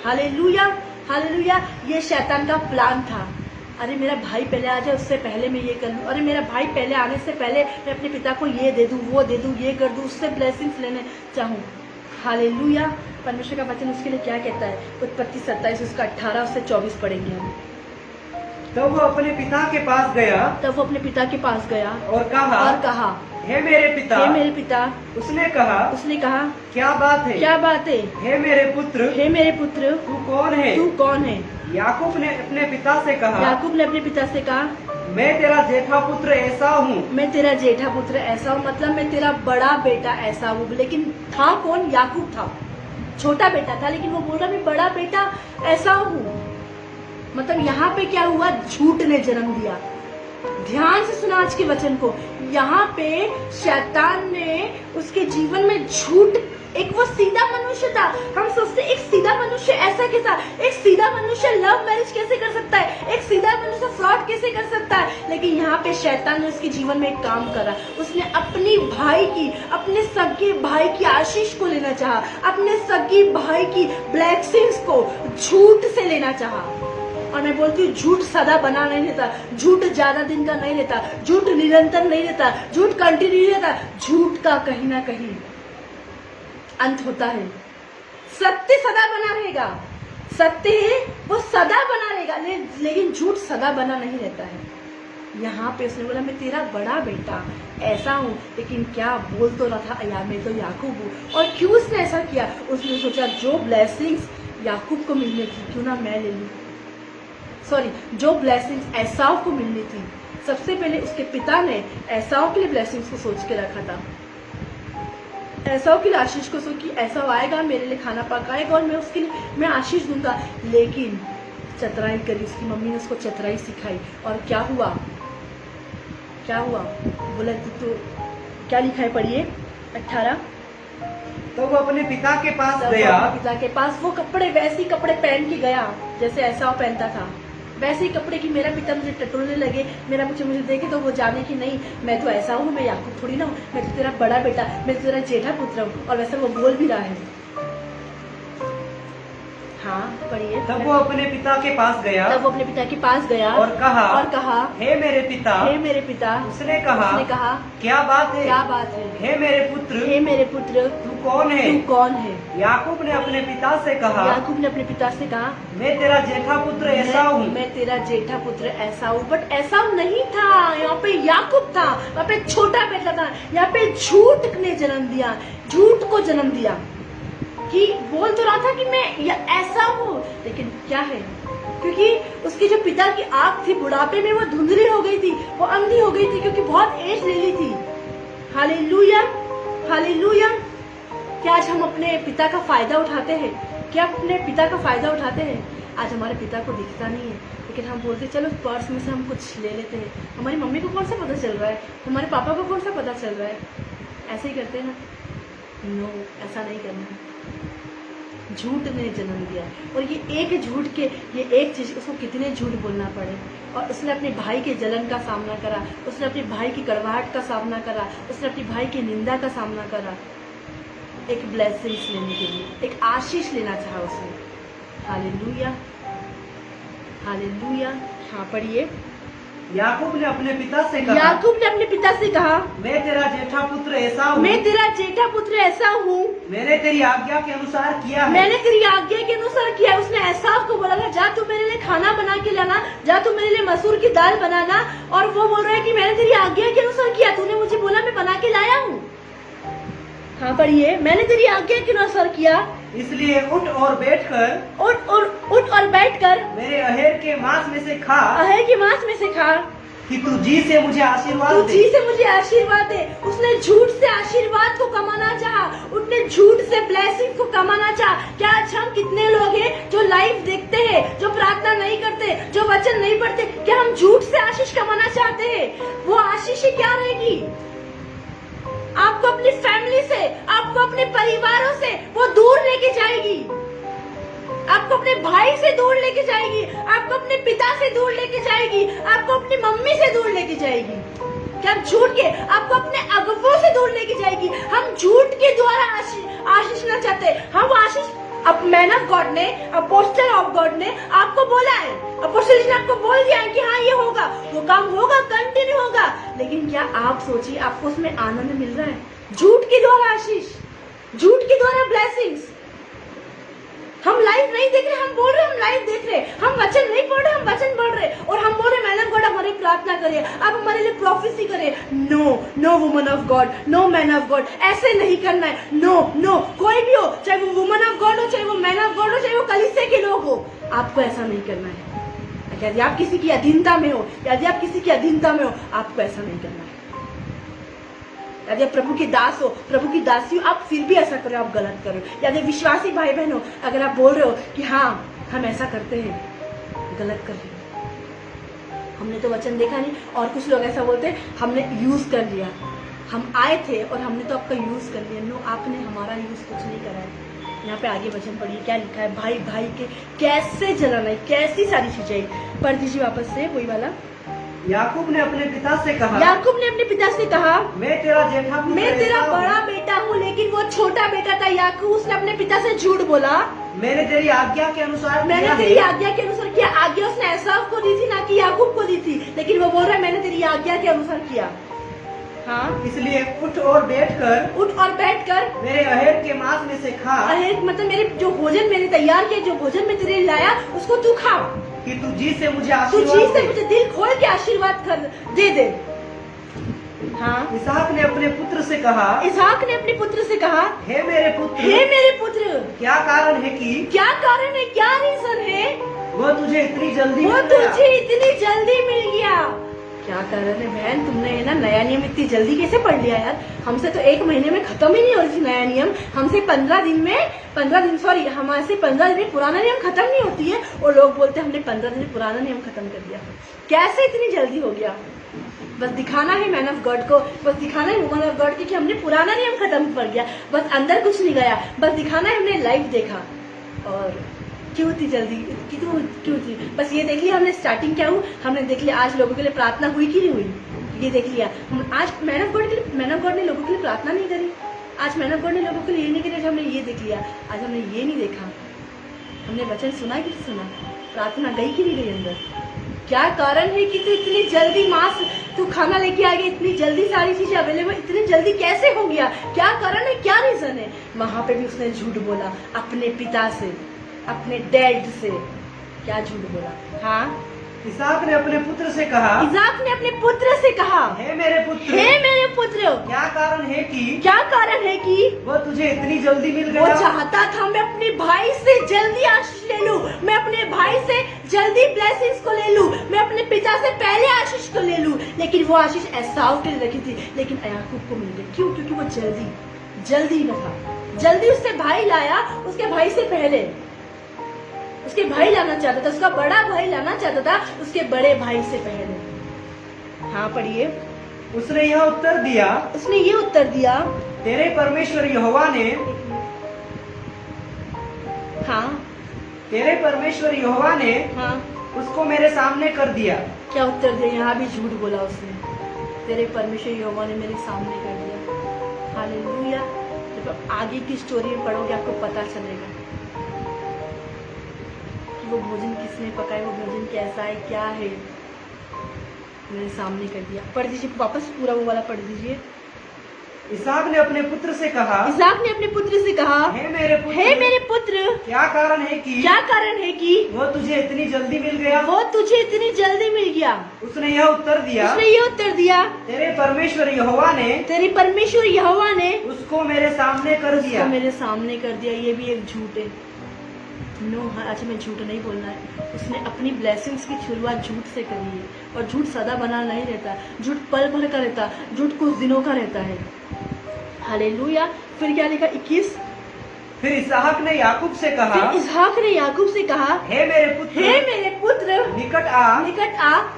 Hallelujah hallelujah. ये शैतान का प्लान था। अरे मेरा भाई पहले आ जाए, उससे पहले मैं ये कर लूँ। अरे मेरा भाई पहले आने से पहले मैं अपने पिता को ये दे दूँ, वो दे दूँ, ये कर दूँ, उससे ब्लेसिंग्स लेने चाहूँ। हालेलुया। परमेश्वर का वचन उसके लिए क्या कहता है? उत्पत्ति 27 उसका 18 उससे 24 पढ़ेंगे हम। तब वो अपने पिता के पास गया तब वो अपने पिता के पास गया और कहा, हे मेरे पिता। हे मेरे पिता। उसने कहा, क्या बात है? क्या बात है? हे मेरे पुत्र, हे मेरे पुत्र, तू कौन है? तू कौन है? याकूब ने अपने पिता से कहा, याकूब ने अपने पिता से कहा, मैं तेरा जेठा पुत्र एसाव हूँ। मैं तेरा जेठा पुत्र एसाव, मतलब मैं तेरा बड़ा बेटा एसाव हूँ। लेकिन था कौन? याकूब था, छोटा बेटा था, लेकिन वो बोल रहा मैं बड़ा बेटा एसाव हूँ। मतलब यहाँ पे क्या हुआ? झूठ ने जन्म दिया। ध्यान से सुना आज के वचन को। यहाँ पे शैतान ने उसके जीवन में झूठ, एक वो सीधा मनुष्य था। हम सोचते एक सीधा मनुष्य ऐसा कैसा? एक सीधा मनुष्य लव मैरिज कैसे कर सकता है? एक सीधा मनुष्य फ्रॉड कैसे कर सकता है? लेकिन यहाँ पे शैतान ने उसके जीवन में एक काम करा। उसने अपने भाई की, अपने सगे भाई की आशीष को लेना चाहा, अपने सगे भाई की ब्लेसिंग्स को झूठ से लेना चाहा। और मैं बोलती हूँ झूठ सदा बना नहीं रहता, झूठ ज्यादा दिन का नहीं रहता, झूठ निरंतर नहीं रहता, झूठ कंटिन्यू रहता। झूठ का कहीं ना कहीं अंत होता है। सत्य सदा बना रहेगा, सत्य है वो सदा बना रहेगा, लेकिन झूठ सदा बना नहीं रहता है। यहाँ पे उसने बोला मैं तेरा बड़ा बेटा ऐसा हूँ, लेकिन क्या बोल तो रहा था यार मैं तो याकूब हूँ। और क्यों उसने ऐसा किया? उसने सोचा जो ब्लेसिंग्स याकूब को मिलनी थी क्यों ना मैं ले लूँ। सॉरी, जो ब्लेसिंग्स एसाव को मिलनी थी, सबसे पहले उसके पिता ने एसाव के लिए ब्लेसिंग्स को सोच के रखा था। एसाव की आशीष को सोच कि एसाव आएगा मेरे लिए खाना पकाएगा और मैं उसके लिए मैं आशीष दूंगा। लेकिन चतुराई करी, उसकी मम्मी ने उसको चतुराई सिखाई और क्या हुआ? क्या हुआ? बोला तो क्या लिखा है? पढ़िए 18। तो वो अपने पिता के पास तब गया। अपने पिता के पास वो कपड़े, वैसे ही कपड़े पहन के गया जैसे एसाव पहनता था। वैसे ही कपड़े की मेरा पिता मुझे टटोलने लगे, मेरा मुझे देखे तो वो जाने की नहीं मैं तो ऐसा हूँ, मैं याकूब थोड़ी ना हूँ, मैं तो तेरा बड़ा बेटा, मैं तो तेरा जेठा पुत्र हूँ। और वैसे वो बोल भी रहा है। हाँ पढ़िए। तब वो अपने पिता के पास गया। तब वो अपने पिता के पास गया और कहा, हे मेरे पिता। हे मेरे पिता। उसने कहा, क्या बात है? क्या बात है? हे मेरे पुत्र। हे मेरे पुत्र, तू कौन है? तू कौन है? याकूब ने अपने पिता से कहा, याकूब ने अपने पिता से कहा, मैं तेरा जेठा पुत्र एसाव हूँ। मैं तेरा जेठा पुत्र एसाव हूँ। बट एसाव नहीं था, यहाँ पे याकूब था, यहाँ पे छोटा बेटा था। यहाँ पे झूठ ने जन्म दिया, झूठ को जन्म दिया कि बोल तो रहा था कि मैं ऐसा हूँ, लेकिन क्या है? क्योंकि उसके जो पिता की आंख थी बुढ़ापे में वो धुंधली हो गई थी, वो अंधी हो गई थी, क्योंकि बहुत एज ले ली थी। Hallelujah hallelujah. क्या आज हम अपने पिता का फायदा उठाते हैं? क्या अपने पिता का फायदा उठाते हैं? आज हमारे पिता को दिखता नहीं है, लेकिन हम बोलते चलो पर्स में से हम कुछ ले लेते हैं। हमारी मम्मी को कौन सा पता चल रहा है? हमारे पापा को कौन सा पता चल रहा है? ऐसे ही करते हैं ना? नो, ऐसा नहीं करना है। झूठ ने जन्म दिया और ये एक झूठ के, ये एक चीज उसको कितने झूठ बोलना पड़े। और उसने अपने भाई के जलन का सामना करा, उसने अपने भाई की कड़वाहट का सामना करा, उसने अपने भाई की निंदा का सामना करा, एक ब्लेसिंग्स लेने के लिए, एक आशीष लेना चाहा उसने। Hallelujah hallelujah. हाँ पढ़िए याकूब ने अपने पिता से कहा, याकूब ने अपने पिता से कहा, मैं तेरा जेठा पुत्र एसाव हूँ। मैं तेरा जेठा पुत्र ऐसा हूँ, मैंने तेरी आज्ञा के अनुसार किया है। मैंने तेरी आज्ञा के अनुसार किया। उसने एसाव को बोला था, जा तू मेरे लिए खाना बना के लाना, जा तू मेरे लिए मसूर की दाल बनाना। और वो बोल रहा है कि मैंने तेरी आज्ञा के अनुसार किया, तूने मुझे बोला मैं बना के लाया हूँ। हाँ पढ़िए, मैंने तेरी आज्ञा के अनुसार किया, इसलिए उठ और बैठकर मेरे अहेर के मांस में से खा, अहेर के मांस में से खा, कि तू जी से मुझे आशीर्वाद तू दे। जी से मुझे आशीर्वाद दे। उसने झूठ से आशीर्वाद को कमाना चाहा, उसने झूठ से ब्लेसिंग को कमाना चाहा। क्या आज हम कितने लोग हैं जो लाइव देखते हैं, जो प्रार्थना नहीं करते, जो वचन नहीं पढ़ते, क्या हम झूठ से आशीष कमाना चाहते हैं? वो आशीष क्या रहेगी? आपको अपनी फैमिली से, आपको अपने परिवारों से वो दूर लेके जाएगी, आपको अपने भाई से दूर लेके जाएगी, आपको अपने पिता से दूर लेके जाएगी, आपको अपनी मम्मी से दूर लेके जाएगी। क्या झूठ के आपको अपने अगुवों से दूर लेके जाएगी? हम झूठ के द्वारा आशीष ना चाहते, हम आशीष अब मैन ऑफ गॉड ने, अपोस्टल ऑफ गॉड ने आपको बोला है, अपोस्टल जी ने आपको बोल दिया है कि हाँ ये होगा, वो काम होगा, कंटिन्यू होगा। लेकिन क्या आप सोचिए आपको उसमें आनंद मिल रहा है? झूठ के द्वारा आशीष, झूठ के द्वारा ब्लेसिंग्स। हम लाइव नहीं देख रहे, हम बोल रहे हम लाइव देख रहे, हम वचन नहीं पढ़ रहे, हम वचन पढ़ रहे, और हम बोल रहे मैन ऑफ गॉड हमारी प्रार्थना करिए, आप हमारे लिए प्रोफेसी करिए। No no woman of God, no man of God, ऐसे नहीं करना है। नो नो, कोई भी हो, चाहे वो वुमन ऑफ गॉड हो, चाहे वो मैन ऑफ गॉड हो, चाहे वो कलीसिया के लोग हो, आपको ऐसा नहीं करना है। यदि आप किसी की अधीनता में हो, यदि आप किसी की अधीनता में हो, आपको ऐसा नहीं करना है। यदि आप प्रभु की दास हो, प्रभु की दासी हो, आप फिर भी ऐसा करो, आप गलत करो। यदि विश्वासी भाई बहन हो, अगर आप बोल रहे हो कि हाँ हम ऐसा करते हैं, गलत कर रहे हो। हमने तो वचन देखा नहीं, और कुछ लोग ऐसा बोलते हैं हमने यूज कर लिया, हम आए थे और हमने तो आपका यूज कर लिया। नो, आपने हमारा यूज कुछ नहीं करा है। यहाँ पे आगे वचन पढ़िए, क्या लिखा है? भाई भाई के कैसे जलाना है, कैसी सारी चीजें। पढ़ दीजिए वापस से वही वाला। याकूब ने अपने पिता से कहा, याकूब ने अपने पिता से कहा, मैं तेरा जेठा पुत्र मैं तेरा एसाव हूँ। बड़ा बेटा हूँ। लेकिन वो छोटा बेटा था याकूब, उसने अपने पिता से झूठ बोला। मैंने तेरी आज्ञा के अनुसार मैंने किया तेरी है। आज्ञा के अनुसार किया। आज्ञा उसने एसाव को दी थी, ना कि याकूब को दी थी। लेकिन वो बोल रहा है मैंने तेरी आज्ञा के अनुसार किया। हाँ, इसलिए उठ और बैठकर मेरे अहेर के मांस में से खा, अरे मतलब मेरे जो भोजन मैंने तैयार किया, जो भोजन मैं तेरे लिए लाया, उसको तू खा। कि तू जी से मुझे तू आशीर्वाद जी से दे। मुझे दिल खोल के आशीर्वाद कर दे। हाँ, इसहाक ने अपने पुत्र से कहा, इसहाक ने अपने पुत्र से कहा, हे मेरे पुत्र, हे मेरे पुत्र, क्या कारण है कि क्या कारण है, क्या रीजन है वो तुझे इतनी जल्दी वो मिल गया? तुझे इतनी जल्दी मिल गया? क्या कारण है बहन? तुमने है ना नया नियम इतनी जल्दी कैसे पढ़ लिया यार? हमसे तो 1 महीने में खत्म ही नहीं हो रही थी नया नियम। हमसे 15 दिन हमारे से 15 दिन में पुराना नियम खत्म नहीं होती है, और लोग बोलते हैं हमने 15 दिन में पुराना नियम खत्म कर दिया। कैसे इतनी जल्दी हो गया? बस दिखाना है मैन ऑफ गॉड को, बस दिखाना है वुमन ऑफ गॉड कि हमने पुराना नियम खत्म कर दिया, बस अंदर कुछ नहीं गया, बस दिखाना है हमने लाइव देखा। और क्यों इतनी जल्दी, क्यों थी? बस ये देख लिया हमने स्टार्टिंग क्या हुई, हमने देख लिया आज लोगों के लिए प्रार्थना हुई कि नहीं हुई, ये देख लिया। हम आज मैन ऑफ गॉड ने लोगों के लिए प्रार्थना नहीं करी, आज मैन ऑफ गॉड ने लोगों के लिए ये नहीं करी, हमने ये देख लिया। आज हमने ये नहीं देखा, हमने वचन सुना कि नहीं सुना, प्रार्थना गई कि नहीं गई अंदर? क्या कारण है कि तू इतनी जल्दी तू खाना लेके आ गई, इतनी जल्दी सारी चीजें अवेलेबल, इतनी जल्दी कैसे हो गया? क्या कारण है, क्या रीजन है? वहां पे भी उसने झूठ बोला अपने पिता से, अपने डैड से। क्या झूठ बोला? हाँ, इसहाक ने अपने पुत्र से कहा, इसहाक ने अपने पुत्र से कहा, हे मेरे पुत्र, हे मेरे पुत्र, क्या कारण है कि वो तुझे इतनी जल्दी मिल वो गया? चाहता था मैं अपने भाई से जल्दी आशीष ले लूं, मैं अपने भाई से जल्दी ब्लेसिंग्स को ले लूं, मैं अपने पिता से पहले आशीष को ले लूं। लेकिन वो आशीष एसाव के लिए रखी थी, लेकिन याकूब को मिल गई। क्यों? क्योंकि वो जल्दी न था। जल्दी उससे भाई लाया, उसके भाई से पहले उसके भाई लाना चाहता था, उसका बड़ा भाई लाना चाहता था उसके बड़े भाई से पहले। हाँ पढ़िए। उसने यह उत्तर दिया, तेरे परमेश्वर यहोवा ने, हाँ, तेरे परमेश्वर यहोवा ने हाँ, उसको मेरे सामने कर दिया। क्या उत्तर दिया? यहाँ भी झूठ बोला उसने, तेरे परमेश्वर यहोवा ने मेरे सामने कर दिया। हालेलुया। जब आगे की स्टोरी में पढ़ोगे आपको पता चलेगा कि वो भोजन किसने पकाया, वो भोजन कैसा है, क्या है। मेरे सामने कर दिया। पढ़ दीजिए वापस पूरा वो वाला पढ़ दीजिए। इसहाक ने अपने पुत्र से कहा, इसहाक ने अपने पुत्र से कहा, हे मेरे पुत्र, क्या कारण है कि वो तुझे इतनी जल्दी मिल गया? उसने यह उत्तर दिया, तेरे परमेश्वर यहोवा ने उसको मेरे सामने कर दिया। ये भी एक झूठ है। अच्छा मैं झूठ नहीं बोलना है। उसने अपनी ब्लेसिंग्स की शुरुआत झूठ से करी है, और झूठ सदा बना नहीं रहता, झूठ पल भर का रहता, झूठ कुछ दिनों का रहता है। हालेलुया। फिर क्या लिखा 21? फिर इसहाक ने याकूब से कहा, हे मेरे पुत्र, निकट आ,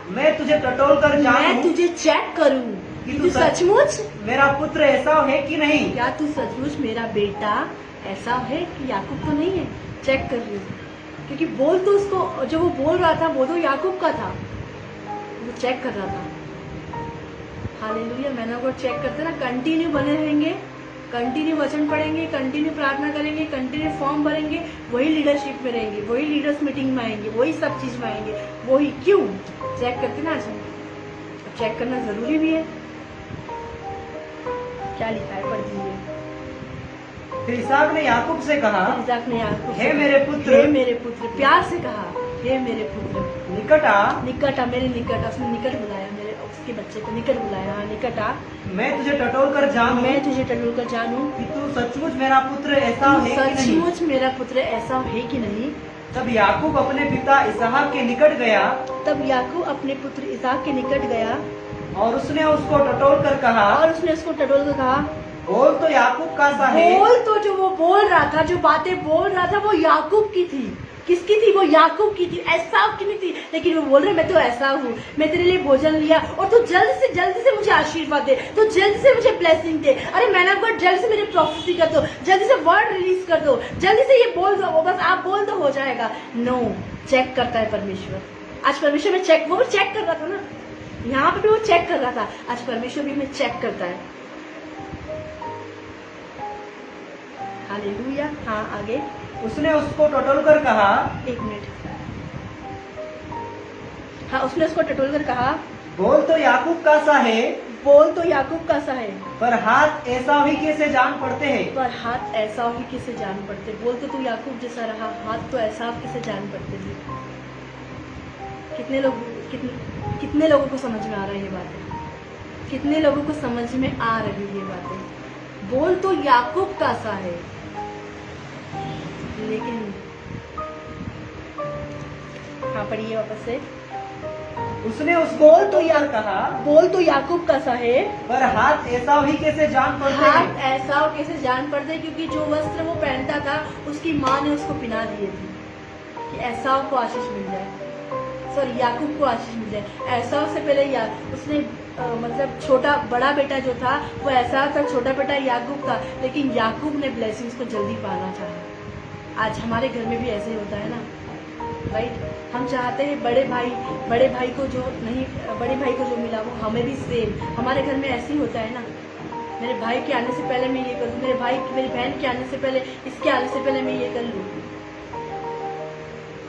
मैं तुझे टटोल कर जानूं, मैं तुझे चेक करूं कि तू सचमुच मेरा पुत्र एसाव है कि नहीं। क्या तू सचमुच मेरा बेटा एसाव है कि याकूब तो नहीं है? चेक कर रही हूँ, क्योंकि बोल तो उसको, जो वो बोल रहा था वो तो याकूब का था, वो चेक कर रहा था। हालेलुया। मैंने अगर चेक करते ना, कंटिन्यू बने रहेंगे, कंटिन्यू वचन पढ़ेंगे, कंटिन्यू प्रार्थना करेंगे, कंटिन्यू फॉर्म भरेंगे, वही लीडरशिप में रहेंगे, वही लीडर्स मीटिंग में आएंगे, वही सब चीज में आएंगे, वही। क्यों चेक करते ना? आज चेक करना जरूरी भी है। क्या लिखा है पढ़ दीजिए। फिर इसहाक ने याकूब से कहा, हे मेरे पुत्र, प्यार से कहा, हे मेरे पुत्र, निकट आ, मेरे निकट। उसने निकट बुलाया, मेरे उसके बच्चे को निकट बुलाया। हाँ, निकट आ, मैं तुझे टटोल कर जानूं कि तू सचमुच मेरा पुत्र एसाव है कि नहीं। सचमुच मेरा पुत्र एसाव है कि नहीं। तब याकूब अपने पिता इसहाक के निकट गया, पुत्र इसहाक के निकट गया, और उसने उसको टटोल कर कहा, बोल तो याकूब का सा है। बोल तो जो वो बोल रहा था, जो बातें बोल रहा था, वो याकूब की थी। किसकी थी? वो याकूब की थी, एसाव की नहीं थी। लेकिन वो बोल रहे, मैं तो एसाव हूँ, मैं तेरे लिए भोजन लिया, और तू जल्द से मुझे आशीर्वाद दे, तू जल्द से मुझे ब्लेसिंग दे। अरे मैन ऑफ गॉड, जल्द से मेरी प्रोफेसी कर दो, जल्दी से वर्ड रिलीज कर दो, जल्दी से ये बोल दो, बस आप बोल दो हो जाएगा। नो, चेक करता है परमेश्वर। आज परमेश्वर में चेक, वो चेक कर रहा था ना, यहाँ पे भी वो चेक कर रहा था, आज परमेश्वर भी हमें चेक करता है। हालेलुया। हाँ, आगे। उसने उसको टटोल कर कहा, एक मिनट। हाँ, उसने उसको टटोल कर कहा, बोल तो याकूब का सा है, पर हाथ एसाव ही कैसे जान पड़ते हैं। बोल तो तू याकूब जैसा रहा, हाथ तो एसाव कैसे जान पड़ते थे। कितने लोगों को समझ में आ रही है ये बातें? कितने लोगों को समझ में आ रही है ये बातें? बोल तो याकूब का सा है, लेकिन हाँ पढ़िए वापस से। उसने उसको बोल तो याकूब का सा है, पर हाथ एसाव ही कैसे जान पड़ते हैं। एसाव कैसे जान पड़ते? क्योंकि जो वस्त्र वो पहनता था, उसकी माँ ने उसको पहना दिए थे कि एसाव को आशीष मिल जाए, सॉरी याकूब को आशीष मिल जाए। एसाव से पहले उसने मतलब बड़ा बेटा जो था वो एसाव था, छोटा बेटा याकूब था, लेकिन याकूब ने ब्लेसिंग्स को जल्दी पाना चाहा। आज हमारे घर में भी ऐसे ही होता है ना, राइट? हम चाहते हैं बड़े भाई को जो मिला वो हमें भी सेम। हमारे घर में ऐसे ही होता है ना, मेरे भाई के आने से पहले मैं ये कर लूँ, मेरी बहन के आने से पहले, इसके आने से पहले मैं ये कर लूँ।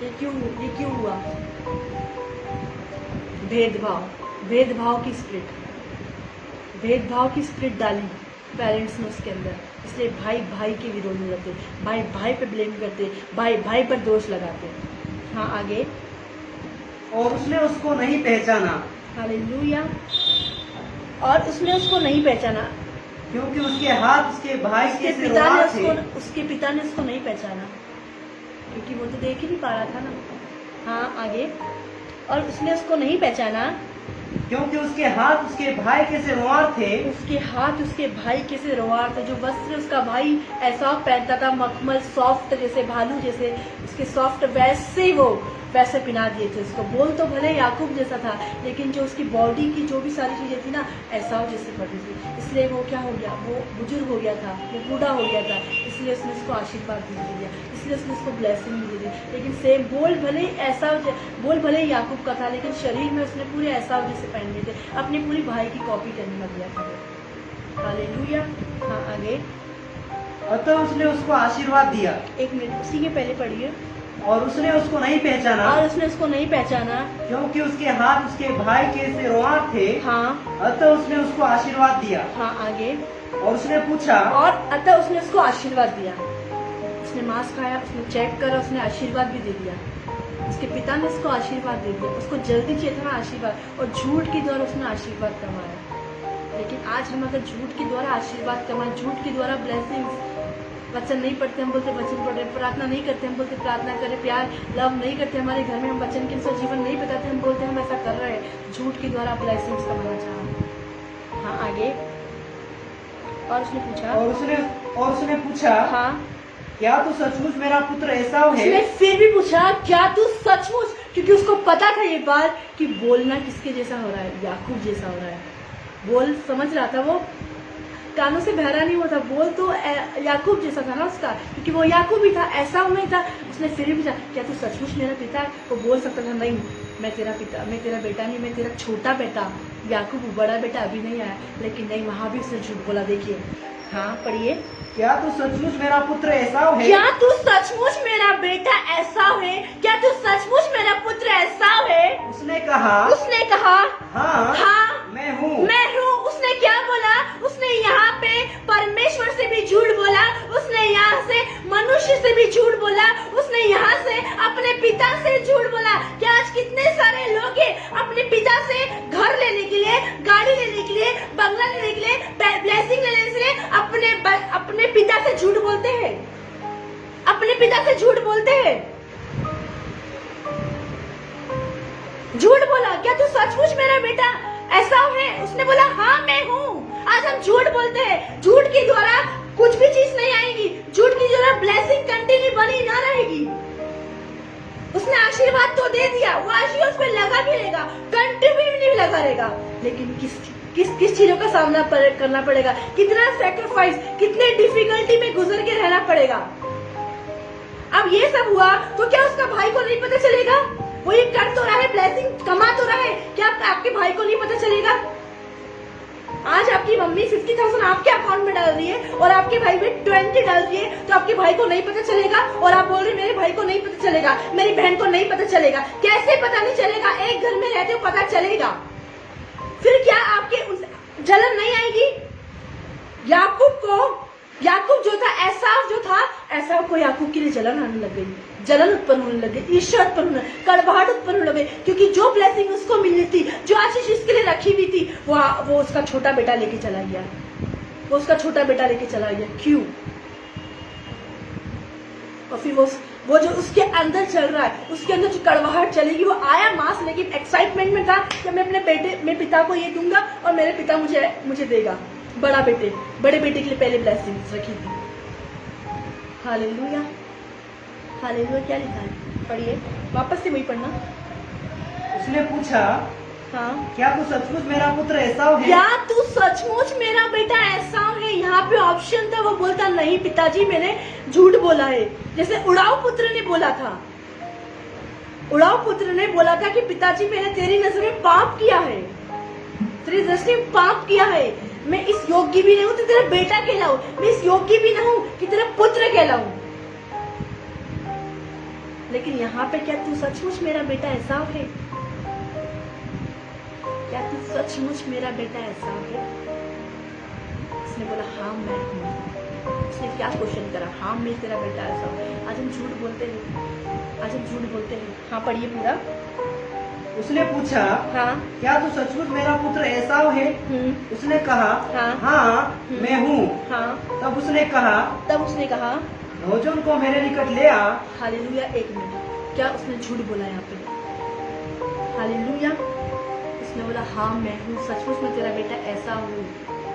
ये क्यों हुआ? भेदभाव की स्प्रिट डाली पेरेंट्स ने उसके अंदर, इसलिए भाई के विरोध में रहते, भाई पे ब्लेम करते, भाई पर दोष लगाते। हाँ, आगे। और उसने उसको नहीं पहचाना। हालेलुया। और उसने उसको नहीं पहचाना, क्योंकि उसके हाथ उसके भाई के सिरवार थे। उसके पिता ने उसको नहीं पहचाना, क्योंकि वो तो देख ही नहीं पा रहा था ना। हाँ, आगे। और उसने उसको नहीं पहचाना, क्योंकि उसके हाथ उसके भाई के सिरवार थे। जो वस्त्र उसका भाई एसाव पहनता था, मखमल सॉफ्ट जैसे, भालू जैसे उसके सॉफ्ट, वैसे पहना दिए थे उसको। बोल तो भले याकूब जैसा था, लेकिन जो उसकी बॉडी की जो भी सारी चीजें थी ना, एसाव जैसे पड़ी थी। इसलिए वो क्या हो गया? वो बुजुर्ग हो गया था, वो बूढ़ा हो गया था, इसलिए उसने उसको आशीर्वाद दे दिया, इसलिए उसने उसको ब्लेसिंग दे दी। लेकिन सेम बोल भले याकूब का था, लेकिन शरीर में उसने पूरे एसाव जैसे पहन लिए थे, अपनी पूरी भाई की कॉपी करने लग गया था। हालेलुया। हाँ, आगे। अतः उसने उसको आशीर्वाद दिया। एक मिनट, उसी के पहले पढ़िए। और उसने उसको नहीं पहचाना और उसने उसको नहीं पहचाना, क्योंकि उसके हाथ उसके भाई के सिरवार थे। हाँ अतः उसने उसको आशीर्वाद दिया हाँ आगे, और उसने पूछा और अतः उसने उसको आशीर्वाद दिया। उसने मांस खाया, उसने चेक करा, उसने आशीर्वाद भी दे दिया। उसके पिता ने उसको आशीर्वाद दे दिया, उसको जल्दी चेतना आशीर्वाद, और झूठ के द्वारा उसने आशीर्वाद कमाया। लेकिन आज हम अगर झूठ के द्वारा आशीर्वाद कमाएं, झूठ के द्वारा ब्लेसिंग्स, वचन नहीं पढ़ते हम बोलते वचन पढ़ रहे, प्रार्थना नहीं करते हम बोलते प्रार्थना करें, प्यार लव नहीं करते हमारे घर में, हम वचन के अनुसार जीवन नहीं बताते हम बोलते हम ऐसा कर रहे हैं। झूठ के द्वारा ब्लेसिंग्स कमाना चाहा। हाँ आगे, और उसने पूछा, और उसने पूछा हाँ क्या तू सचमुच मेरा पुत्र एसाव है? उसने फिर भी पूछा क्या तू सचमुच, क्योंकि उसको पता था ये बात कि बोलना किसके जैसा हो रहा है, याकूब जैसा हो रहा है। बोल समझ रहा था वो, कानों से बहरा नहीं हुआ था, बोल तो याकूब जैसा था ना उसका, क्योंकि वो याकूब ही था, ऐसा नहीं था। उसने फिर भी पूछा क्या तू सचमुच मेरा पिता है? वो बोल सकता था नहीं मैं तेरा पिता, मैं तेरा बेटा नहीं, मैं तेरा छोटा बेटा याकूब, बड़ा बेटा अभी नहीं आया। लेकिन नहीं, वहां भी उसने झूठ बोला। देखिए हाँ पढ़िए, क्या तू सचमुच मेरा पुत्र एसाव है? क्या तू सचमुच मेरा बेटा ऐसा है? क्या तू सचमुच मेरा पुत्र ऐसा है? उसने कहा हाँ हाँ मैं हूँ। मैं हूँ। उसने क्या बोला? उसने यहाँ पे परमेश्वर से भी झूठ बोला, उसने यहाँ से मनुष्य से भी झूठ बोला, उसने यहाँ से अपने पिता से झूठ बोला। क्या आज कितने सारे लोग हैं अपने पिता से घर लेने के लिए, गाड़ी लेने के लिए, बंगला लेने के लिए, ब्लेसिंग लेने के लिए अपने पिता से झूठ बोलते हैं, अपने पिता से झूठ बोलते हैं। झूठ बोला क्या तू सचमुच मेरा बेटा ऐसा है? उसने बोला हाँ मैं हूँ। आज हम झूठ बोलते हैं, झूठ के द्वारा कुछ भी चीज नहीं आएगी, झूठ के द्वारा ब्लेसिंग कंटिन्यू बनी ना रहेगी। उसने आशीर्वाद तो दे दिया, वो आशीर्वाद उस पर लगा भी रहेगा, कंटिन्यू नहीं लगा रहेगा, लेकिन किस चीजों का सामना करना पड़ेगा, कितना सैक्रिफाइस, कितने डिफिकल्टी में गुजर के रहना पड़ेगा। अब ये सब हुआ तो क्या उसका भाई को नहीं पता चलेगा? वो ये कर तो रहा है, ब्लेसिंग कमा तो रहा है, क्या आपके भाई को नहीं पता चलेगा? आज आपकी मम्मी 50,000 आपके अकाउंट में डाल रही है और आपके भाई में 20 डाल रही है, तो आपके भाई को नहीं पता चलेगा? और आप बोल रहे मेरे भाई को नहीं पता चलेगा, मेरी बहन को नहीं पता चलेगा। कैसे पता नहीं चलेगा? एक घर में रहते हो पता चलेगा। फिर क्या आपके जलन नहीं आएगी? याकूब जो था, एसाव जो था, एसाव को याकूब के लिए जलन आने लग गई, जलन उत्पन्न होने लगे, ईर्ष्या उत्पन्न होने, कड़वाहट उत्पन्न होने लगे, क्योंकि जो ब्लेसिंग उसको मिलनी थी, जो आशीष इसके लिए रखी हुई थी, वो उसका छोटा बेटा लेके चला गया, वो उसका छोटा बेटा लेके चला गया। क्यों? और फिर वो जो उसके अंदर चल रहा है, उसके अंदर जो कड़वाहट चलेगी, वो आया मास, लेकिन एक्साइटमेंट में था कि मैं अपने पिता को ये दूंगा और मेरे पिता मुझे देगा। बड़े बेटे के लिए पहले ब्लेसिंग्स रखी थी। Hallelujah, hallelujah. क्या लिखा है? पढ़िए वापस से वही पढ़ना। उसने पूछा हाँ, क्या तू सचमुच मेरा पुत्र एसाव है? क्या तू सचमुच मेरा बेटा ऐसा है? यहाँ पे ऑप्शन था, वो बोलता नहीं पिताजी मैंने झूठ बोला है, जैसे उड़ाऊ पुत्र ने बोला था। उड़ाऊ पुत्र ने बोला था कि पिताजी मैंने तेरी नजर में पाप किया है, तेरी दृष्टि में पाप किया है, मैं इस योग्य भी नहीं हूँ तो तेरा बेटा कहलाऊं, मैं इस योग्य भी नहीं हूँ कि तेरा पुत्र कहलाऊं। लेकिन यहाँ पे क्या तू सचमुच मेरा बेटा ऐसा है? क्या तू सचमुच मेरा बेटा ऐसा है? उसने बोला हाँ मैं हूँ। उसने क्या क्वेश्चन करा? हाँ मैं तेरा बेटा ऐसा हूँ। आज हम झूठ बोलते हैं, हाँ पढ़िए पूरा। उसने पूछा हाँ क्या तू सचमुच मेरा पुत्र एसाव है? उसने कहा हाँ मैं हूँ। हाँ तब उसने कहा भोजन को मेरे निकट ले आ। हालेलुया। एक मिनट, क्या उसने झूठ बोला यहाँ पे? हालेलुया। उसने बोला हाँ मैं हूँ, सचमुच में तेरा बेटा ऐसा हूँ।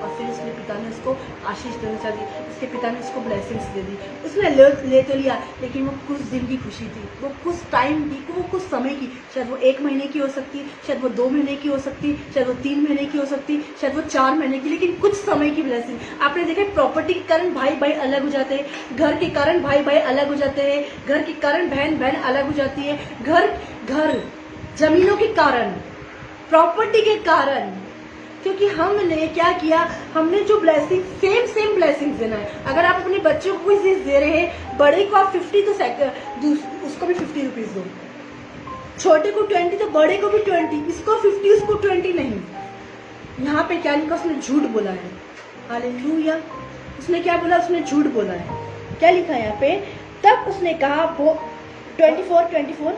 और फिर उसके पिता ने उसको आशीष देना चाह दी, उसके पिता ने उसको ब्लेसिंग्स दे दी। उसने ले तो लिया, लेकिन वो कुछ दिन की खुशी थी, वो कुछ टाइम की, वो कुछ समय की। शायद वो 1 महीने की हो सकती, शायद वो 2 महीने की हो सकती, शायद वो 3 महीने की हो सकती, शायद वो 4 महीने की, लेकिन कुछ समय की ब्लेसिंग। आपने देखा प्रॉपर्टी के कारण भाई भाई अलग हो जाते हैं, घर के कारण भाई भाई अलग हो जाते हैं, घर के कारण बहन बहन अलग हो जाती है, घर जमीनों के कारण, प्रॉपर्टी के कारण। क्योंकि हमने क्या किया, हमने जो ब्लेसिंग सेम ब्लेसिंग देना है। अगर आप अपने बच्चों को कोई चीज दे रहे हैं, बड़े को आप 50 तो उसको इसको भी 50 रुपीज दो, छोटे को 20 तो बड़े को भी 20, इसको 50 उसको 20 नहीं। यहाँ पे क्या लिखा, उसने झूठ बोला है। हालेलुया। उसने क्या बोला, उसने झूठ बोला है। क्या लिखा है यहाँ पे, तब उसने कहा वो 24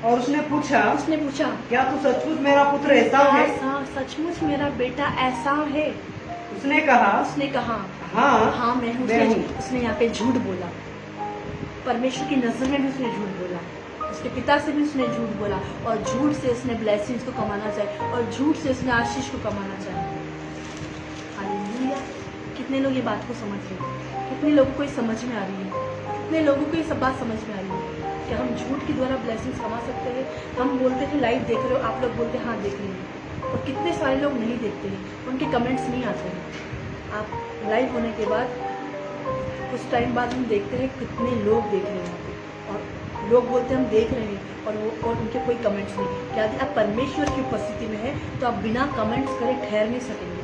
और उसने पूछा क्या तू सचमुच मेरा पुत्र ऐसा है? ऐसा सचमुच मेरा बेटा ऐसा है? उसने कहा हाँ मैं हूँ। उसने यहाँ पे झूठ बोला, परमेश्वर की नजर में भी उसने झूठ बोला, उसके पिता से भी उसने झूठ बोला, और झूठ से उसने ब्लेसिंग्स को कमाना चाहे, और झूठ से उसने आशीष को कमाना चाहे। हालेलुया। कितने लोग ये बात को समझ रहे हैं? कितने लोगों को ये समझ में आ रही है? कितने लोगों को ये सब बात समझ में आ रही है कि हम झूठ के द्वारा ब्लेसिंग्स कमा सकते हैं? हम बोलते हैं लाइव देख रहे हो, आप लोग बोलते हैं हाँ देख रहे हैं, और कितने सारे लोग नहीं देखते हैं, उनके कमेंट्स नहीं आते हैं। आप लाइव होने के बाद कुछ टाइम बाद हम देखते हैं कितने लोग देख रहे हैं, और लोग बोलते हैं हम देख रहे हैं, और उनके कोई कमेंट्स नहीं। क्या आप परमेश्वर की उपस्थिति में है तो आप बिना कमेंट्स करे ठहर नहीं सकेंगे।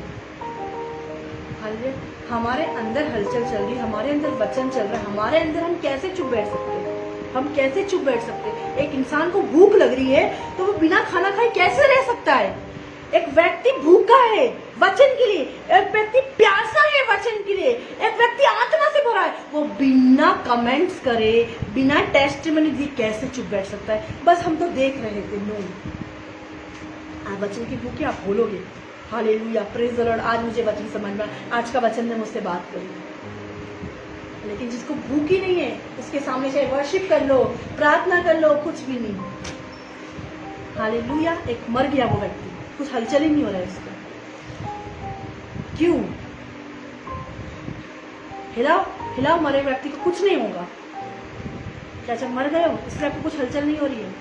हालेलुया। हमारे अंदर हलचल चल रही है, हमारे अंदर वचन चल रहा है, हमारे अंदर हम कैसे चुप बैठ सकते हैं? हम कैसे चुप बैठ सकते हैं? एक इंसान को भूख लग रही है तो वो बिना खाना खाए कैसे रह सकता है? एक व्यक्ति भूखा है वचन के लिए, एक व्यक्ति प्यासा है वचन के लिए, एक व्यक्ति आत्मा से भरा है, वो बिना कमेंट्स करे, बिना टेस्टिमनी दिए कैसे चुप बैठ सकता है? बस हम तो देख रहे थे। नो, आप वचन की भूखी, आप बोलोगे हालेलुया, प्रेज द लॉर्ड, आज मुझे वचन समझ में, आज का वचन ने मुझसे बात करी। लेकिन जिसको भूख ही नहीं है उसके सामने चाहे वर्शिप कर लो, प्रार्थना कर लो, कुछ भी नहीं। हालेलुया। एक मर गया वो व्यक्ति, कुछ हलचल ही नहीं हो रहा है उसका। क्यों? हिलाओ मरे व्यक्ति को कुछ नहीं होगा। क्या जब मर गए हो इसलिए आपको कुछ हलचल नहीं हो रही है?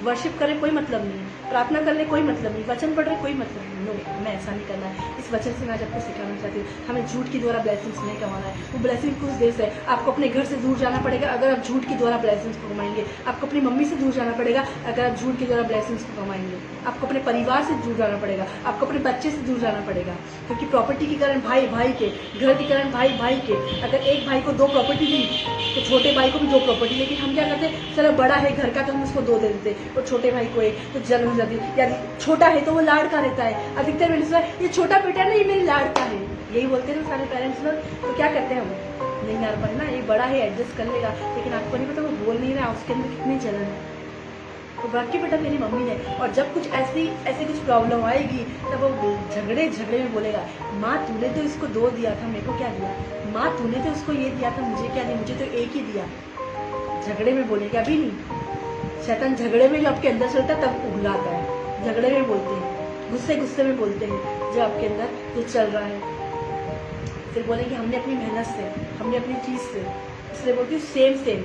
वर्शिप करे कोई मतलब नहीं है, प्रार्थना करने कोई मतलब नहीं, वचन पढ़ रहे कोई मतलब नहीं। नो, हमें ऐसा नहीं करना है। इस वचन से मैं आज आपको सिखाना चाहती हूँ, हमें झूठ के द्वारा ब्लेसिंग्स नहीं कमाना है। वो ब्लेसिंग कुछ देर से, आपको अपने घर से दूर जाना पड़ेगा अगर आप झूठ के द्वारा ब्लेसिंग्स को कमाएंगे। आपको अपनी मम्मी से दूर जाना पड़ेगा अगर आप झूठ के द्वारा ब्लेसिंग्स को कमाएंगे। आपको अपने परिवार से दूर जाना पड़ेगा, आपको अपने बच्चे से दूर जाना पड़ेगा, क्योंकि प्रॉपर्टी के कारण भाई के, घर के कारण भाई के। अगर एक भाई को 2 प्रॉपर्टी दी तो छोटे भाई को भी 2 प्रॉपर्टी, लेकिन हम क्या करते हैं, चलो बड़ा है घर का तो हम उसको 2 दे देते, और छोटे भाई को 1 तो जलन हो जाती है। यदि छोटा है तो वो लाड़का रहता है। अधिकतर मैंने सुना ये छोटा बेटा नहीं, मेरी लाड़का है, यही बोलते हैं ना सारे पेरेंट्स लोग। तो क्या करते हैं वो, नहीं यार ना ये बड़ा है एडजस्ट कर लेगा, लेकिन आपको नहीं पता वो बोल नहीं रहा उसके अंदर कितनी जलन है। तो बाकी बेटा मेरी मम्मी ने, और जब कुछ ऐसी कुछ प्रॉब्लम आएगी तब वो झगड़े में बोलेगा, माँ तूने तो इसको 2 दिया था, मेरे को क्या दिया? माँ तूने तो उसको ये दिया था, मुझे क्या दिया? मुझे तो 1 ही दिया। झगड़े में बोलेगा, अभी नहीं। शैतान झगड़े में जो आपके अंदर चलता है तब उगलाता है। झगड़े में बोलते हैं, गुस्से में बोलते हैं जो आपके अंदर जो चल रहा है। फिर बोलेंगे हमने अपनी मेहनत से, हमने अपनी चीज़ से, इसलिए बोलती हूँ सेम।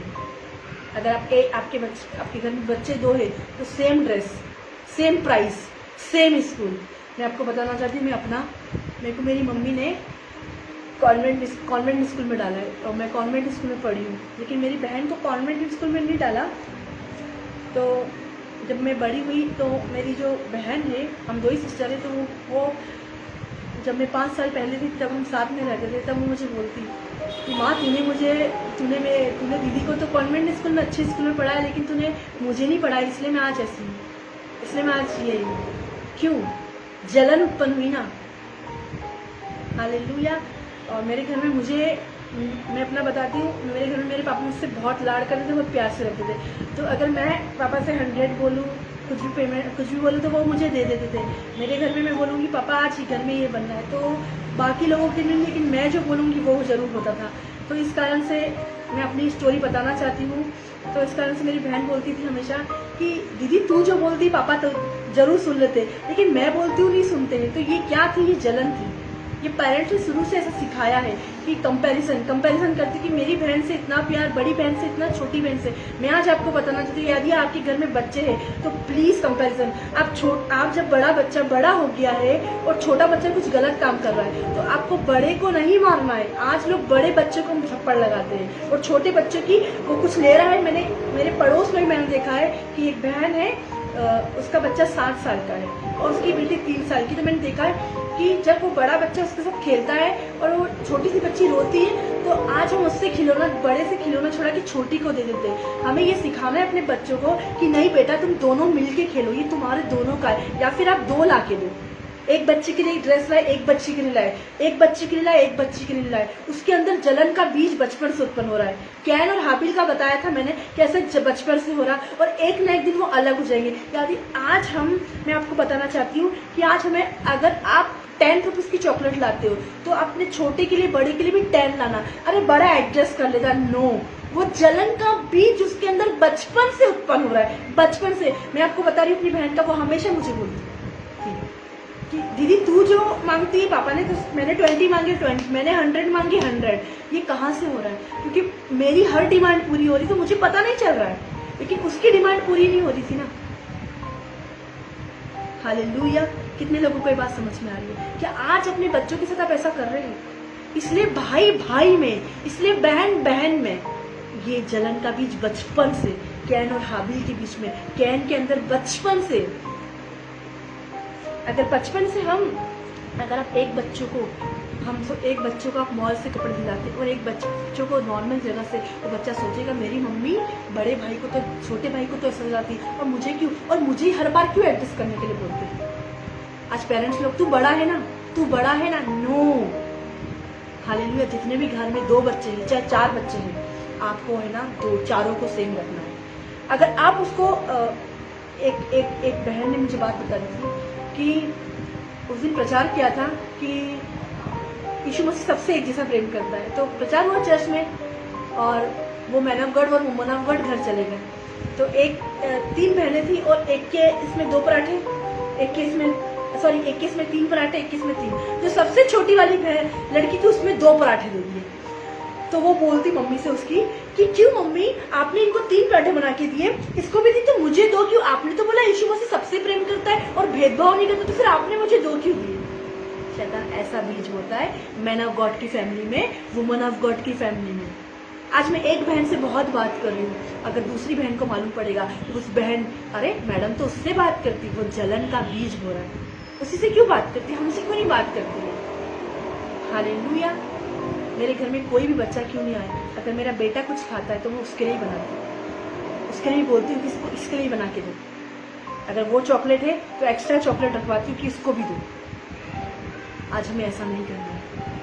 अगर आपके घर में बच्चे 2 हैं तो same dress, same price, same school. मैं आपको बताना चाहती हूँ, मेरे को मेरी मम्मी ने कॉन्वेंट स्कूल में डाला है, और मैं कॉन्वेंट स्कूल में पढ़ी हूँ, लेकिन मेरी बहन को कॉन्वेंट स्कूल में नहीं डाला। तो जब मैं बड़ी हुई तो मेरी जो बहन है, हम 2 ही सिस्टर हैं, तो वो जब मैं 5 साल पहले थी तब हम साथ में रहते थे, तब वो मुझे बोलती कि माँ तूने दीदी को तो कॉन्वेंट स्कूल में अच्छे स्कूल में पढ़ाया, लेकिन तूने मुझे नहीं पढ़ाया, इसलिए मैं आज ऐसी हूँ, इसलिए मैं आज ये हूँ। क्यों? जलन उत्पन्न हुई ना। हालेलुया। और मेरे घर में मैं अपना बताती हूँ, मेरे घर में मेरे पापा मुझसे बहुत लाड़ करते थे, बहुत प्यार से रखते थे। तो अगर मैं पापा से 100 बोलूँ, कुछ भी बोलूँ तो वो मुझे दे देते थे। मेरे घर में मैं बोलूँगी पापा आज ही घर में ये बनना है, तो बाकी लोगों के लिए, लेकिन मैं जो बोलूँगी वो ज़रूर होता था। तो इस कारण से मैं अपनी स्टोरी बताना चाहती हूँ। तो इस कारण से मेरी बहन बोलती थी हमेशा कि दीदी तू जो बोलती पापा तो ज़रूर सुन लेते, लेकिन मैं बोलती हूँ नहीं सुनते हैं। तो ये क्या थी? ये जलन थी। ये पेरेंट्स ने शुरू से ऐसा सिखाया है कि कंपैरिजन करते कि मेरी बहन से इतना प्यार, बड़ी बहन से इतना, छोटी बहन से। मैं आज आपको बताना चाहती हूँ, यदि आपके घर में बच्चे हैं तो प्लीज़ कंपैरिजन। आप जब बड़ा बच्चा बड़ा हो गया है और छोटा बच्चा कुछ गलत काम कर रहा है तो आपको बड़े को नहीं मारना है। आज लोग बड़े बच्चे को थप्पड़ लगाते हैं और छोटे बच्चे की वो कुछ ले रहा है। मेरे पड़ोस में मैंने देखा है कि एक बहन है, उसका बच्चा 7 साल का है और उसकी बेटी 3 साल की। तो मैंने देखा है कि जब वो बड़ा बच्चा उसके साथ खेलता है और वो छोटी सी बच्ची रोती है, तो आज हम उससे खिलौना, बड़े से खिलौना छोड़ा कि छोटी को दे देते हैं। हमें ये सिखाना है अपने बच्चों को कि नहीं बेटा, तुम दोनों मिलके खेलो, ये तुम्हारे दोनों का है। या फिर आप 2 ला के दो, एक बच्चे के लिए ड्रेस लाए, एक बच्चे के लिए लाए, एक बच्चे के लिए लाए, एक बच्चे के लिए लाए। उसके अंदर जलन का बीज बचपन से उत्पन्न हो रहा है। कैन और हाबिल का बताया था मैंने कैसे बचपन से हो रहा, और एक न एक दिन वो अलग हो जाएंगे। यानी आज मैं आपको बताना चाहती हूँ कि आज हमें, अगर आप 10 रुपीज़ की चॉकलेट लाते हो तो अपने छोटे के लिए, बड़े के लिए भी 10 लाना। अरे बड़ा एडजस्ट कर लेगा, नो, वो जलन का बीज उसके अंदर बचपन से उत्पन्न हो रहा है, बचपन से। मैं आपको बता रही हूँ, अपनी बहन का वो हमेशा मुझे बोलती कि दीदी तू जो मांगती है, पापा ने तो, मैंने 20 मांगे 20, मैंने 100 मांगी 100, ये कहाँ से हो रहा है? क्योंकि मेरी हर डिमांड पूरी हो रही, तो मुझे पता नहीं चल रहा है, लेकिन उसकी डिमांड पूरी नहीं हो रही थी ना। हालेलुया। कितने लोगों को ये बात समझ में आ रही है? क्या आज अपने बच्चों के साथ आप ऐसा कर रहे हो? इसलिए भाई भाई में, इसलिए बहन बहन में ये जलन का बीज बचपन से, कैन और हाबिल के बीच में, कैन के अंदर बचपन से, अगर बचपन से अगर आप एक बच्चों को आप मॉल से कपड़े दिलाते और एक बच्चों को नॉर्मल जगह से, वो बच्चा सोचेगा मेरी मम्मी बड़े भाई को तो, छोटे भाई को तो ऐसा दिलाती और मुझे क्यों, और मुझे हर बार क्यों एडजस्ट करने के लिए बोलते हैं। आज पेरेंट्स लोग, तू बड़ा है ना, तू बड़ा है ना, नो। हालेलुया। जितने भी घर में 2 बच्चे हैं, चाहे 4 बच्चे हैं, आपको है ना 4 को सेम रखना है। अगर आप उसको एक बहन ने मुझे बात बता दी थी कि उस दिन प्रचार किया था कि यीशु मसीह सबसे एक जैसा प्रेम करता है। तो प्रचार हुआ चर्च में और वो मैन ऑफ गॉड और वुमन ऑफ गॉड घर चले गए। तो 3 बहनें थी और एक के इसमें 2 पराठे, एक के इसमें 3 पराठे, एक के इसमें 3। जो सबसे छोटी वाली बहन लड़की थी उसमें 2 पराठे दे दिए। तो वो बोलती मम्मी से उसकी कि क्यों मम्मी, आपने इनको 3 पराठे बना के दिए, इसको भी दी तो मुझे 2 क्यों? आपने तो बोला यीशु मसीह सबसे प्रेम करता है और भेदभाव नहीं करता, तो फिर आपने मुझे 2 क्यों दिए? शैतान ऐसा बीज होता है मैन ऑफ गॉड की फैमिली में, वुमन ऑफ गॉड की फैमिली में। आज मैं एक बहन से बहुत बात कर रही हूँ, अगर दूसरी बहन को मालूम पड़ेगा तो उस बहन, अरे मैडम तो उससे बात करती, वो जलन का बीज हो रहा है, उसी से क्यों बात करती, हमसे क्यों नहीं बात करती है? हालेलुया। मेरे घर में कोई भी बच्चा क्यों नहीं आया, अगर मेरा बेटा कुछ खाता है तो मैं उसके लिए ही बनाती हूँ, उसके लिए बोलती हूँ कि इसके लिए बना के दो। अगर वो चॉकलेट है तो एक्स्ट्रा चॉकलेट रखवाती हूँ कि इसको भी दो। आज हमें ऐसा नहीं करना है,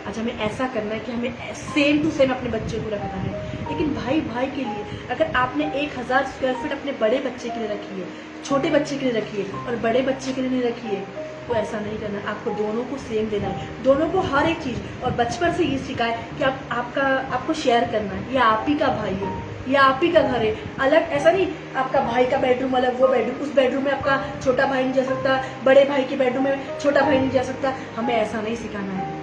आज हमें ऐसा करना है कि हमें सेम टू सेम अपने बच्चे को रखना है। लेकिन भाई भाई के लिए, अगर आपने 1000 स्क्वायर फीट अपने बड़े बच्चे के लिए रखी है, छोटे बच्चे के लिए रखी है और बड़े बच्चे के लिए नहीं रखी है, तो ऐसा नहीं करना। आपको दोनों को सेम देना है, दोनों को हर एक चीज़। और बचपन से ये सिखाए कि आपको शेयर करना है। ये आप ही का भाई है, ये आप ही का घर है, अलग ऐसा नहीं आपका भाई का बेडरूम अलग, वो बेडरूम, उस बेडरूम में आपका छोटा भाई नहीं जा सकता, बड़े भाई के बेडरूम में छोटा भाई नहीं जा सकता। हमें ऐसा नहीं सिखाना है।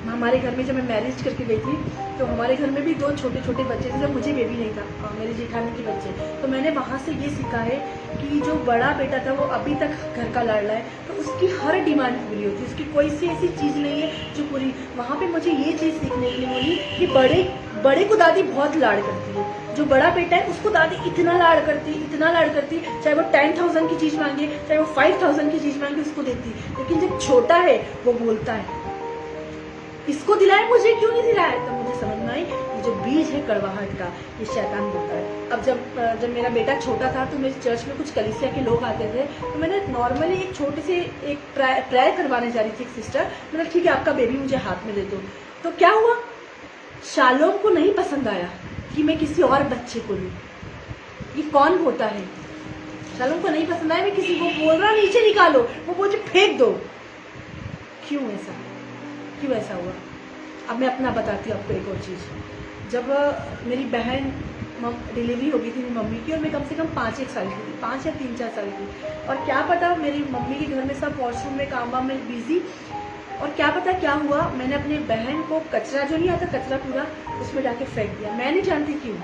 हमारे घर में जब मैं मैरिज करके गई थी तो हमारे घर में भी 2 छोटे छोटे बच्चे थे, जब मुझे बेबी नहीं था, मेरे जेठानी के बच्चे। तो मैंने वहाँ से ये सीखा है कि जो बड़ा बेटा था वो अभी तक घर का लाडला है, तो उसकी हर डिमांड पूरी होती है, उसकी कोई सी ऐसी चीज़ नहीं है जो पूरी। वहाँ पे मुझे ये चीज़ सीखने के लिए मिली कि बड़े को दादी बहुत लाड़ करती है, जो बड़ा बेटा है उसको दादी इतना लाड़ करती, इतना लाड़ करती, चाहे वो 10,000 की चीज़ मांगे, चाहे वो 5,000 की चीज़ मांगे, उसको देती। लेकिन जब छोटा है वो बोलता है इसको दिलाए, मुझे क्यों नहीं दिलाया? तो मुझे समझ में आई ये जो बीज है कड़वाहट का, ये शैतान बोलता है। अब जब मेरा बेटा छोटा था तो मेरे चर्च में कुछ कलीसिया के लोग आते थे, तो मैंने नॉर्मली एक छोटी सी एक प्रेयर करवाने जा रही थी। एक सिस्टर, मैंने ठीक है आपका बेबी मुझे हाथ में दे दो। तो क्या हुआ, शालोम को नहीं पसंद आया कि मैं किसी और बच्चे को लूँ। ये कौन होता है? शालोम को नहीं पसंद आया, मैं किसी को बोल रहा नीचे निकालो, वो बोल फेंक दो। क्यों ऐसा हुआ? अब मैं अपना बताती हूँ आपको एक और चीज़। जब मेरी बहन डिलीवरी हो गई थी मेरी मम्मी की, और मैं कम से कम 5-1 साल की थी, 5 या 3-4 साल की। और क्या पता मेरी मम्मी के घर में सब वॉशरूम में काम वाम में बिजी, और क्या पता क्या हुआ, मैंने अपनी बहन को कचरा जो नहीं आता कचरा पूरा, उसमें जाके फेंक दिया। मैं नहीं जानती क्यों,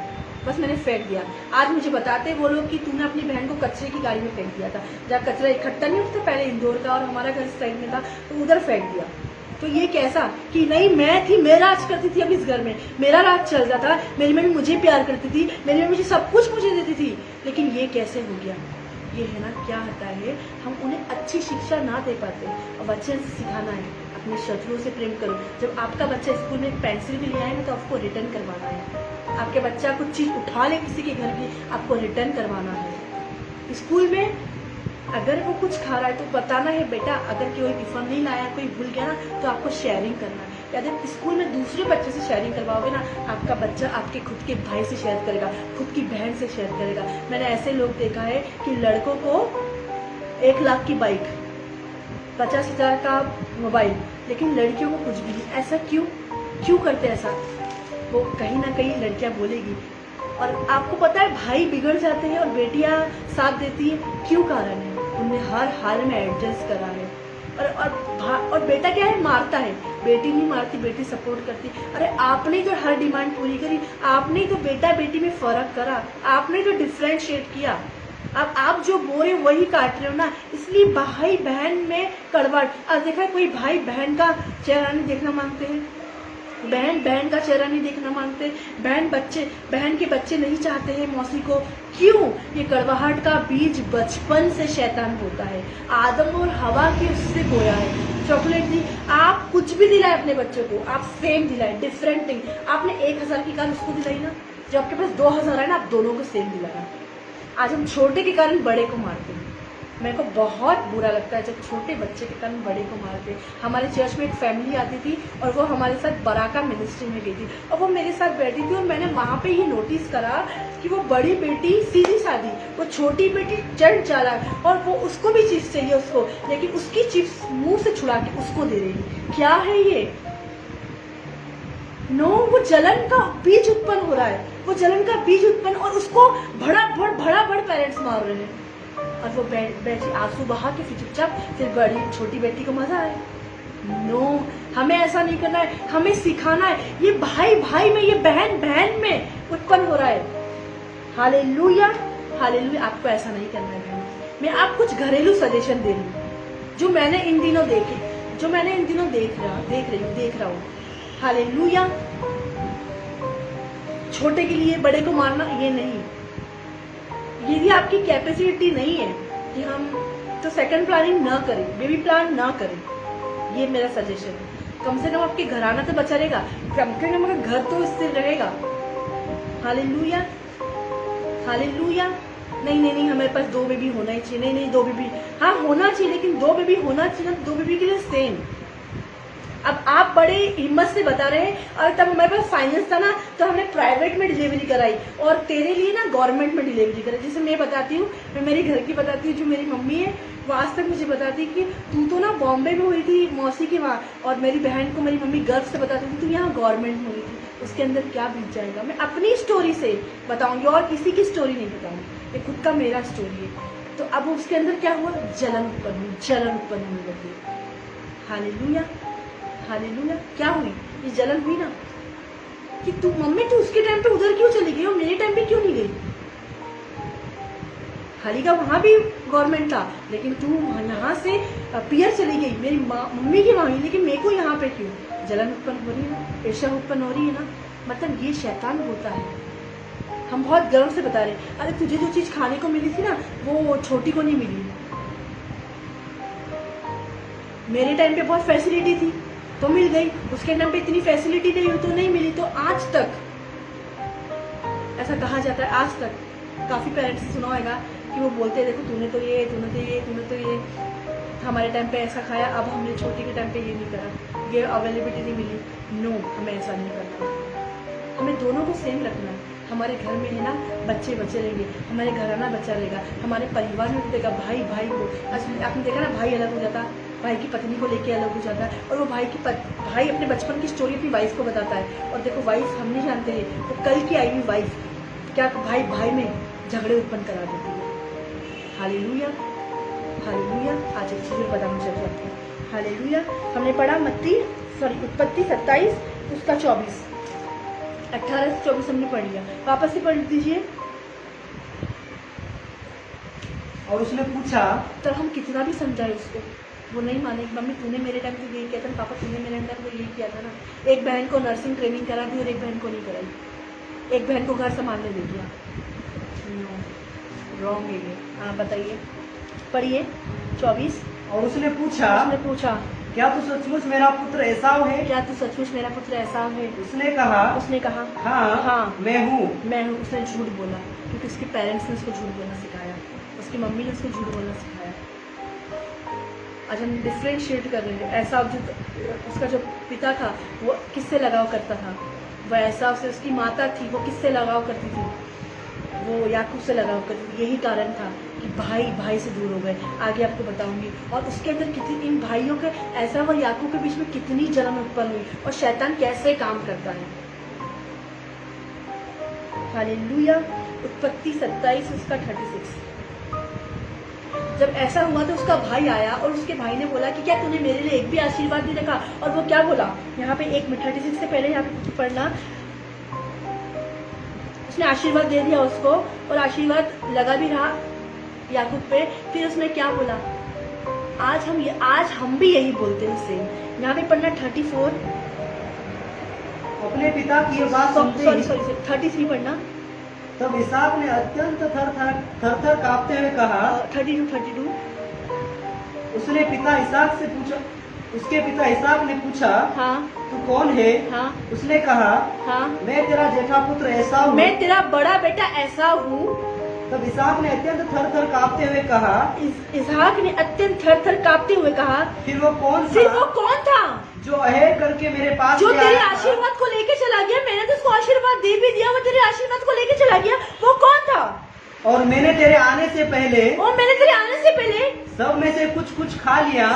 बस मैंने फेंक दिया। आज मुझे बताते वो लोग कि तूने अपनी बहन को कचरे की गाड़ी में फेंक दिया था। जहाँ कचरा इकट्ठा नहीं होता पहले इंदौर का, और हमारा घर इस साइड में था, तो उधर फेंक दिया। तो ये कैसा कि नहीं मैं थी, मैं राज करती थी अब इस घर में, मेरा राज चल रहा था, मेरी मम्मी मुझे प्यार करती थी, मेरी मम्मी मुझे सब कुछ मुझे देती थी, लेकिन ये कैसे हो गया? ये है ना क्या होता है, हम उन्हें अच्छी शिक्षा ना दे पाते और बच्चे से सिखाना है अपने शत्रुओं से प्रेम करो। जब आपका बच्चा स्कूल में पेंसिल भी ले आए ना तो आपको रिटर्न करवाना है। आपके बच्चा कुछ चीज़ उठा ले किसी के घर की, आपको रिटर्न करवाना है। स्कूल में अगर वो कुछ खा रहा है तो बताना है बेटा, अगर कोई टिफिन नहीं लाया, कोई भूल गया ना तो आपको शेयरिंग करना है। यदि स्कूल में दूसरे बच्चे से शेयरिंग करवाओगे ना, आपका बच्चा आपके खुद के भाई से शेयर करेगा, खुद की बहन से शेयर करेगा। मैंने ऐसे लोग देखा है कि लड़कों को 1 लाख की बाइक, 50,000 का मोबाइल, लेकिन लड़कियों को कुछ भी नहीं। ऐसा क्यों करते ऐसा? वो कहीं ना कहीं लड़कियां बोलेगी। और आपको पता है भाई बिगड़ जाते हैं और बेटियां साथ देती है, क्यों कारण है? उन्हें हर हाल में एडजस्ट करा है। और बेटा क्या है, मारता है, बेटी नहीं मारती, बेटी सपोर्ट करती। अरे आपने तो हर डिमांड पूरी करी, आपने तो बेटा बेटी में फर्क करा, आपने तो डिफ्रेंशिएट किया। अब आप जो बोल रहे हो वही काट रहे हो ना, इसलिए भाई बहन में कड़वाहट। अब देखा कोई भाई बहन का चेहरा नहीं देखना मांगते हैं, बहन का चेहरा नहीं देखना मांगते, बहन के बच्चे नहीं चाहते हैं मौसी को। क्यों? ये कड़वाहट का बीज बचपन से शैतान होता है, आदम और हवा के उससे बोया है। चॉकलेट दी, आप कुछ भी दिलाए अपने बच्चों को, आप सेम दिलाए, डिफरेंट थिंग। आपने 1,000 की कार उसको दिलाई ना, जब आपके पास 2,000 है ना, आप दोनों को सेम दिलाना। आज हम छोटे के कारण बड़े को मारते हैं। मेरे को बहुत बुरा लगता है जब छोटे बच्चे के कारण बड़े को मारते हैं। हमारे चर्च में एक फैमिली आती थी और वो हमारे साथ बराका मिनिस्ट्री में गई थी और वो मेरे साथ बैठी थी और मैंने वहाँ पे ही नोटिस करा कि वो बड़ी बेटी सीधी सादी, वो छोटी बेटी चढ़ चालाक, और वो उसको भी चिप्स चाहिए उसको, लेकिन उसकी चिप्स मुंह से छुड़ा के उसको दे रही। क्या है ये? नो, वो जलन का बीज उत्पन्न हो रहा है, वो जलन का बीज उत्पन्न, और उसको भड़ा पेरेंट्स मार रहे हैं। और वो बेटी आंसू बहा के फिर चुपचाप, फिर बड़ी छोटी बेटी को मजा आए। नो, हमें ऐसा नहीं करना है, हमें सिखाना है। ये भाई में, ये बहन में उत्पन्न हो रहा है। Hallelujah, hallelujah. आपको ऐसा नहीं करना है बहन। मैं आप कुछ घरेलू सजेशन दे रही हूँ जो मैंने इन दिनों देख रहा हूँ। हालेलुया। छोटे के लिए बड़े को मारना ये नहीं, यदि आपकी कैपेसिटी नहीं है कि हम तो सेकंड प्लानिंग ना करें, बेबी प्लान ना करें, ये मेरा सजेशन है। कम से कम आपके घराना तो बचा रहेगा, कम से कम आपका घर तो स्थिर रहेगा। Hallelujah, hallelujah. नहीं, हमारे पास 2 बेबी होना ही चाहिए। नहीं 2 बेबी हाँ होना चाहिए, लेकिन 2 बेबी होना चाहिए ना, 2 बेबी के लिए सेम। अब आप बड़े हिम्मत से बता रहे हैं, और तब हमारे पास फाइनेंस था ना तो हमने प्राइवेट में डिलीवरी कराई, और तेरे लिए ना गवर्नमेंट में डिलीवरी कराई। जैसे मैं बताती हूँ, मैं मेरे घर की बताती हूँ, जो मेरी मम्मी है वो आज तक मुझे बताती कि तू तो ना बॉम्बे में हुई थी मौसी के वहाँ, और मेरी बहन को मेरी मम्मी गर्व से बताती थी तू यहाँ गवर्नमेंट में हुई थी। उसके अंदर क्या बीत जाएगा, मैं अपनी स्टोरी से बताऊँगी और किसी की स्टोरी नहीं बताऊँगी, ये खुद का मेरा स्टोरी है। तो अब उसके अंदर क्या हुआ, जलन उत्पन्न होने लगी। Hallelujah, hallelujah. क्या हुई? ये जलन हुई ना कि तू मम्मी तू उसके टाइम पे उधर क्यों चली गई और मेरे टाइम पे क्यों नहीं गई? खाली का वहां भी गवर्नमेंट था, लेकिन तू यहाँ से पियर चली गई मेरी मम्मी की वहां, लेकिन मेरे को यहाँ पे क्यों? जलन उत्पन्न हो रही है ना, ईर्ष्या उत्पन्न हो रही है ना। मतलब ये शैतान होता है। हम बहुत गर्व से बता रहे, अरे तुझे जो चीज खाने को मिली थी ना वो छोटी को नहीं मिली। मेरे टाइम पे बहुत फैसिलिटी थी तो मिल गई, उसके टाइम पे इतनी फैसिलिटी नहीं हुई तो नहीं मिली। तो आज तक ऐसा कहा जाता है, आज तक काफी पेरेंट्स से सुना होगा कि वो बोलते हैं देखो तूने तो ये हमारे टाइम पे ऐसा खाया, अब हमने छोटी के टाइम पे ये नहीं करा, ये अवेलेबिलिटी नहीं मिली। नो, हमें ऐसा नहीं करना, हमें दोनों को सेम रखना है। हमारे घर में है ना बच्चे रहेंगे, हमारे घराना बच्चा रहेगा, हमारे परिवार में रहेगा। भाई को आपने देखा ना, भाई अलग हो जाता, भाई की पत्नी को लेके अलग हो जाता है, और वो भाई अपने बचपन की स्टोरी अपनी वाइफ को बताता है। और देखो वाइफ हम नहीं जानते हैं, तो कल की आई हुई वाइफ क्या भाई में झगड़े उत्पन्न करा देती है। Hallelujah, hallelujah. आज एक चीज़ बताना चाहती हूँ। हालेलुया। हमने पढ़ा उत्पत्ति 27 उसका 24, 18 से 24 हमने पढ़ लिया। वापस से पढ़ दीजिए। और उसने पूछा, तो हम कितना भी समझाए उसको, वो नहीं मानेगी। मम्मी तूने मेरे टाइम पे यही किया था ना, पापा तूने मेरे टाइम पे यही किया था ना। एक बहन को नर्सिंग ट्रेनिंग करा दी और एक बहन को नहीं कराई। एक बहन को घर संभालने दे दिया। रॉन्ग है ये। हाँ बताइए, पढ़िए 24। और उसने पूछा क्या तू सचमुच मेरा पुत्र एसाव है? क्या तू सचमुच मेरा पुत्र ऐसा है? उसने कहा हाँ मैं हूँ। उसने झूठ बोला क्योंकि उसके पेरेंट्स ने उसको झूठ बोलना सिखाया, उसकी मम्मी ने उसको झूठ बोलना सिखाया। आज हम डिफ्रेंशिएट कर रहे हैं। ऐसा जो उसका जो पिता था वो किससे लगाव करता था? वह ऐसा से उसकी माता थी, वो किससे लगाव करती थी? वो याकूब से लगाव करती थी। यही कारण था कि भाई से दूर हो गए। आगे आपको बताऊंगी। और उसके अंदर कितनी, इन भाइयों के ऐसा और याकूब के बीच में कितनी जलन उत्पन्न हुई और शैतान कैसे काम करता है। हालेलुया। उत्पत्ति 27 उसका 36। जब ऐसा हुआ तो उसका भाई आया और उसके भाई ने बोला कि क्या तूने मेरे लिए एक भी आशीर्वाद नहीं रखा? और वो क्या बोला? यहाँ पे 1 मिनट 36 से पहले यहाँ पे पढ़ना। उसने आशीर्वाद दे दिया उसको और आशीर्वाद लगा भी रहा याकूब पे। फिर उसने क्या बोला? आज हम भी यही बोलते हैं सेम। यहाँ पे पढ़ना 34। अपने पिता की ये बात सुनते ही 33 पढ़ना। तब इसहाक ने अत्यंत थर कांपते हुए कहा। 32। उसके पिता इसहाक ने पूछा हाँ तू कौन है? हाँ उसने कहा हाँ मैं तेरा जेठा पुत्र एसाव हूँ। मैं तेरा बड़ा बेटा ऐसा हूँ। तब इसहाक ने अत्यंत थर कांपते हुए कहा। इसहाक ने अत्यंत थर कांपते हुए कहा फिर वो कौन था जो अहेर करके मेरे पास जो ले तेरे आया था? आशीर्वाद को लेके चला गया? मैंने तो उसको आशीर्वाद दे भी दिया, वो तेरे आशीर्वाद को लेके चला गया। वो कौन था? और मैंने तेरे आने से पहले सब में से कुछ खा लिया।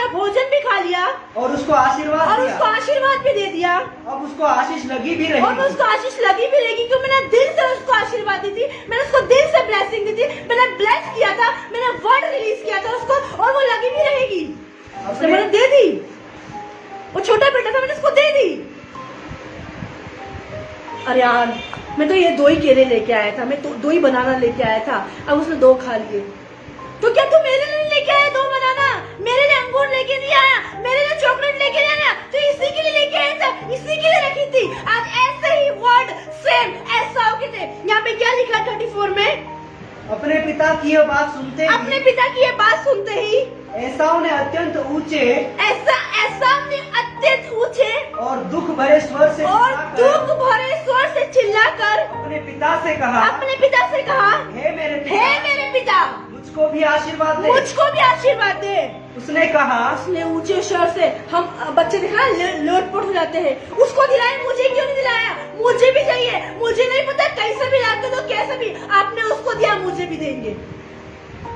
भोजन भी खा लिया और उसको आशीर्वाद भी दे दिया। अब उसको आशीष लगी भी और रहेगी। उसको आशीष लगी भी रहेगी क्योंकि मैंने दिल से उसको आशीर्वाद दी थी। मैंने उसको दिल से ब्लेसिंग दी थी। मैंने ब्लेस किया था, मैंने वर्ड रिलीज किया था उसको और वो लगी भी रहेगी। उसने मैंने दे दी। वो छोटा बेटा था, मैंने उसको दे दी। अरे यार, मैं तो ये 2 ही केले लेके आया था, मैं तो 2 ही बनाना लेके आया था। अब उसने 2 खा लिए। तो क्या तू मेरे लिए लेके आया 2 बनाना? मेरे लिए अंगूर लेके नहीं आया, मेरे लिए चॉकलेट लेके नहीं आया, तो इसी के लिए लेके आया था, इसी के लिए रखी थी। आज ऐसे ही वर्ड सेम ऐसा हो के थे। यहाँ पे क्या लिखा 34 में? अपने पिता की ये बात सुनते ही एसाव ने अत्यंत ऊंचे और दुख भरे स्वर से चिल्लाकर अपने पिता से कहा हे मेरे पिता मुझको भी आशीर्वाद दे। उसने ऊंचे स्वर से, हम बच्चे दिखा लोटपोट हो जाते हैं, उसको दिलाया, मुझे क्यों नहीं दिलाया? मुझे भी चाहिए। मुझे नहीं पता कैसे भी लाते तो कैसे भी, आपने उसको दिया, मुझे भी देंगे।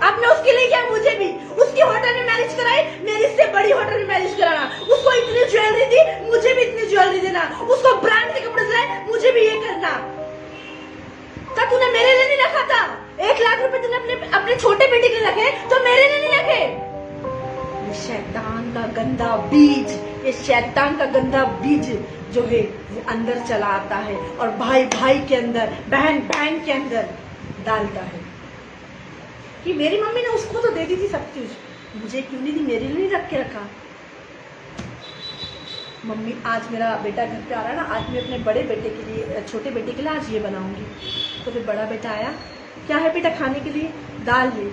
आपने उसके लिए किया, मुझे भी। उसकी होटल में मैरिज कराई, मेरी से बड़ी होटल में मैरिज कराना। उसको इतनी ज्वेलरी दी, मुझे भी इतनी ज्वेलरी देना। उसको ब्रांड के कपड़े दिलाए, मुझे भी ये करना। क्या तूने मेरे लिए नहीं रखा था? 1 लाख रुपए तूने अपने छोटे बेटे के लिए रखे, तो मेरे लिए नहीं रखे। ये शैतान का गंदा बीज, ये शैतान का गंदा बीज जो है वो अंदर चला आता है और भाई के अंदर, बहन के अंदर डालता है कि मेरी मम्मी ने उसको तो दे दी थी सब कुछ, मुझे क्यों नहीं दी? मेरे लिए नहीं रख के रखा। मम्मी आज मेरा बेटा घर पे आ रहा है ना, आज मैं अपने बड़े बेटे के लिए, छोटे बेटे के लिए आज ये बनाऊंगी। तो फिर बड़ा बेटा आया, क्या है बेटा खाने के लिए? दाल है।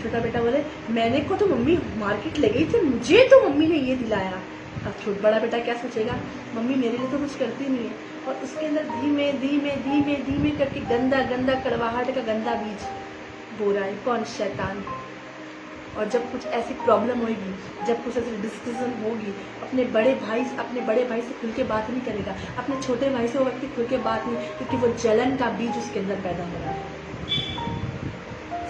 छोटा बेटा बोले मैंने को तो मम्मी मार्केट ले गई थी, मुझे तो मम्मी ने ये दिलाया। अब बड़ा बेटा क्या सोचेगा? मम्मी मेरे लिए तो कुछ करती नहीं है। और उसके अंदर धीमे करके गंदा कड़वाहट का गंदा बीज बो रहा है। कौन? शैतान। और जब कुछ ऐसी प्रॉब्लम होगी, जब कुछ ऐसी डिस्कशन होगी, अपने बड़े भाई से खुल के बात नहीं करेगा, अपने छोटे भाई से वो व्यक्ति खुल के बात नहीं, क्योंकि वो जलन का बीज उसके अंदर पैदा हो रहा है।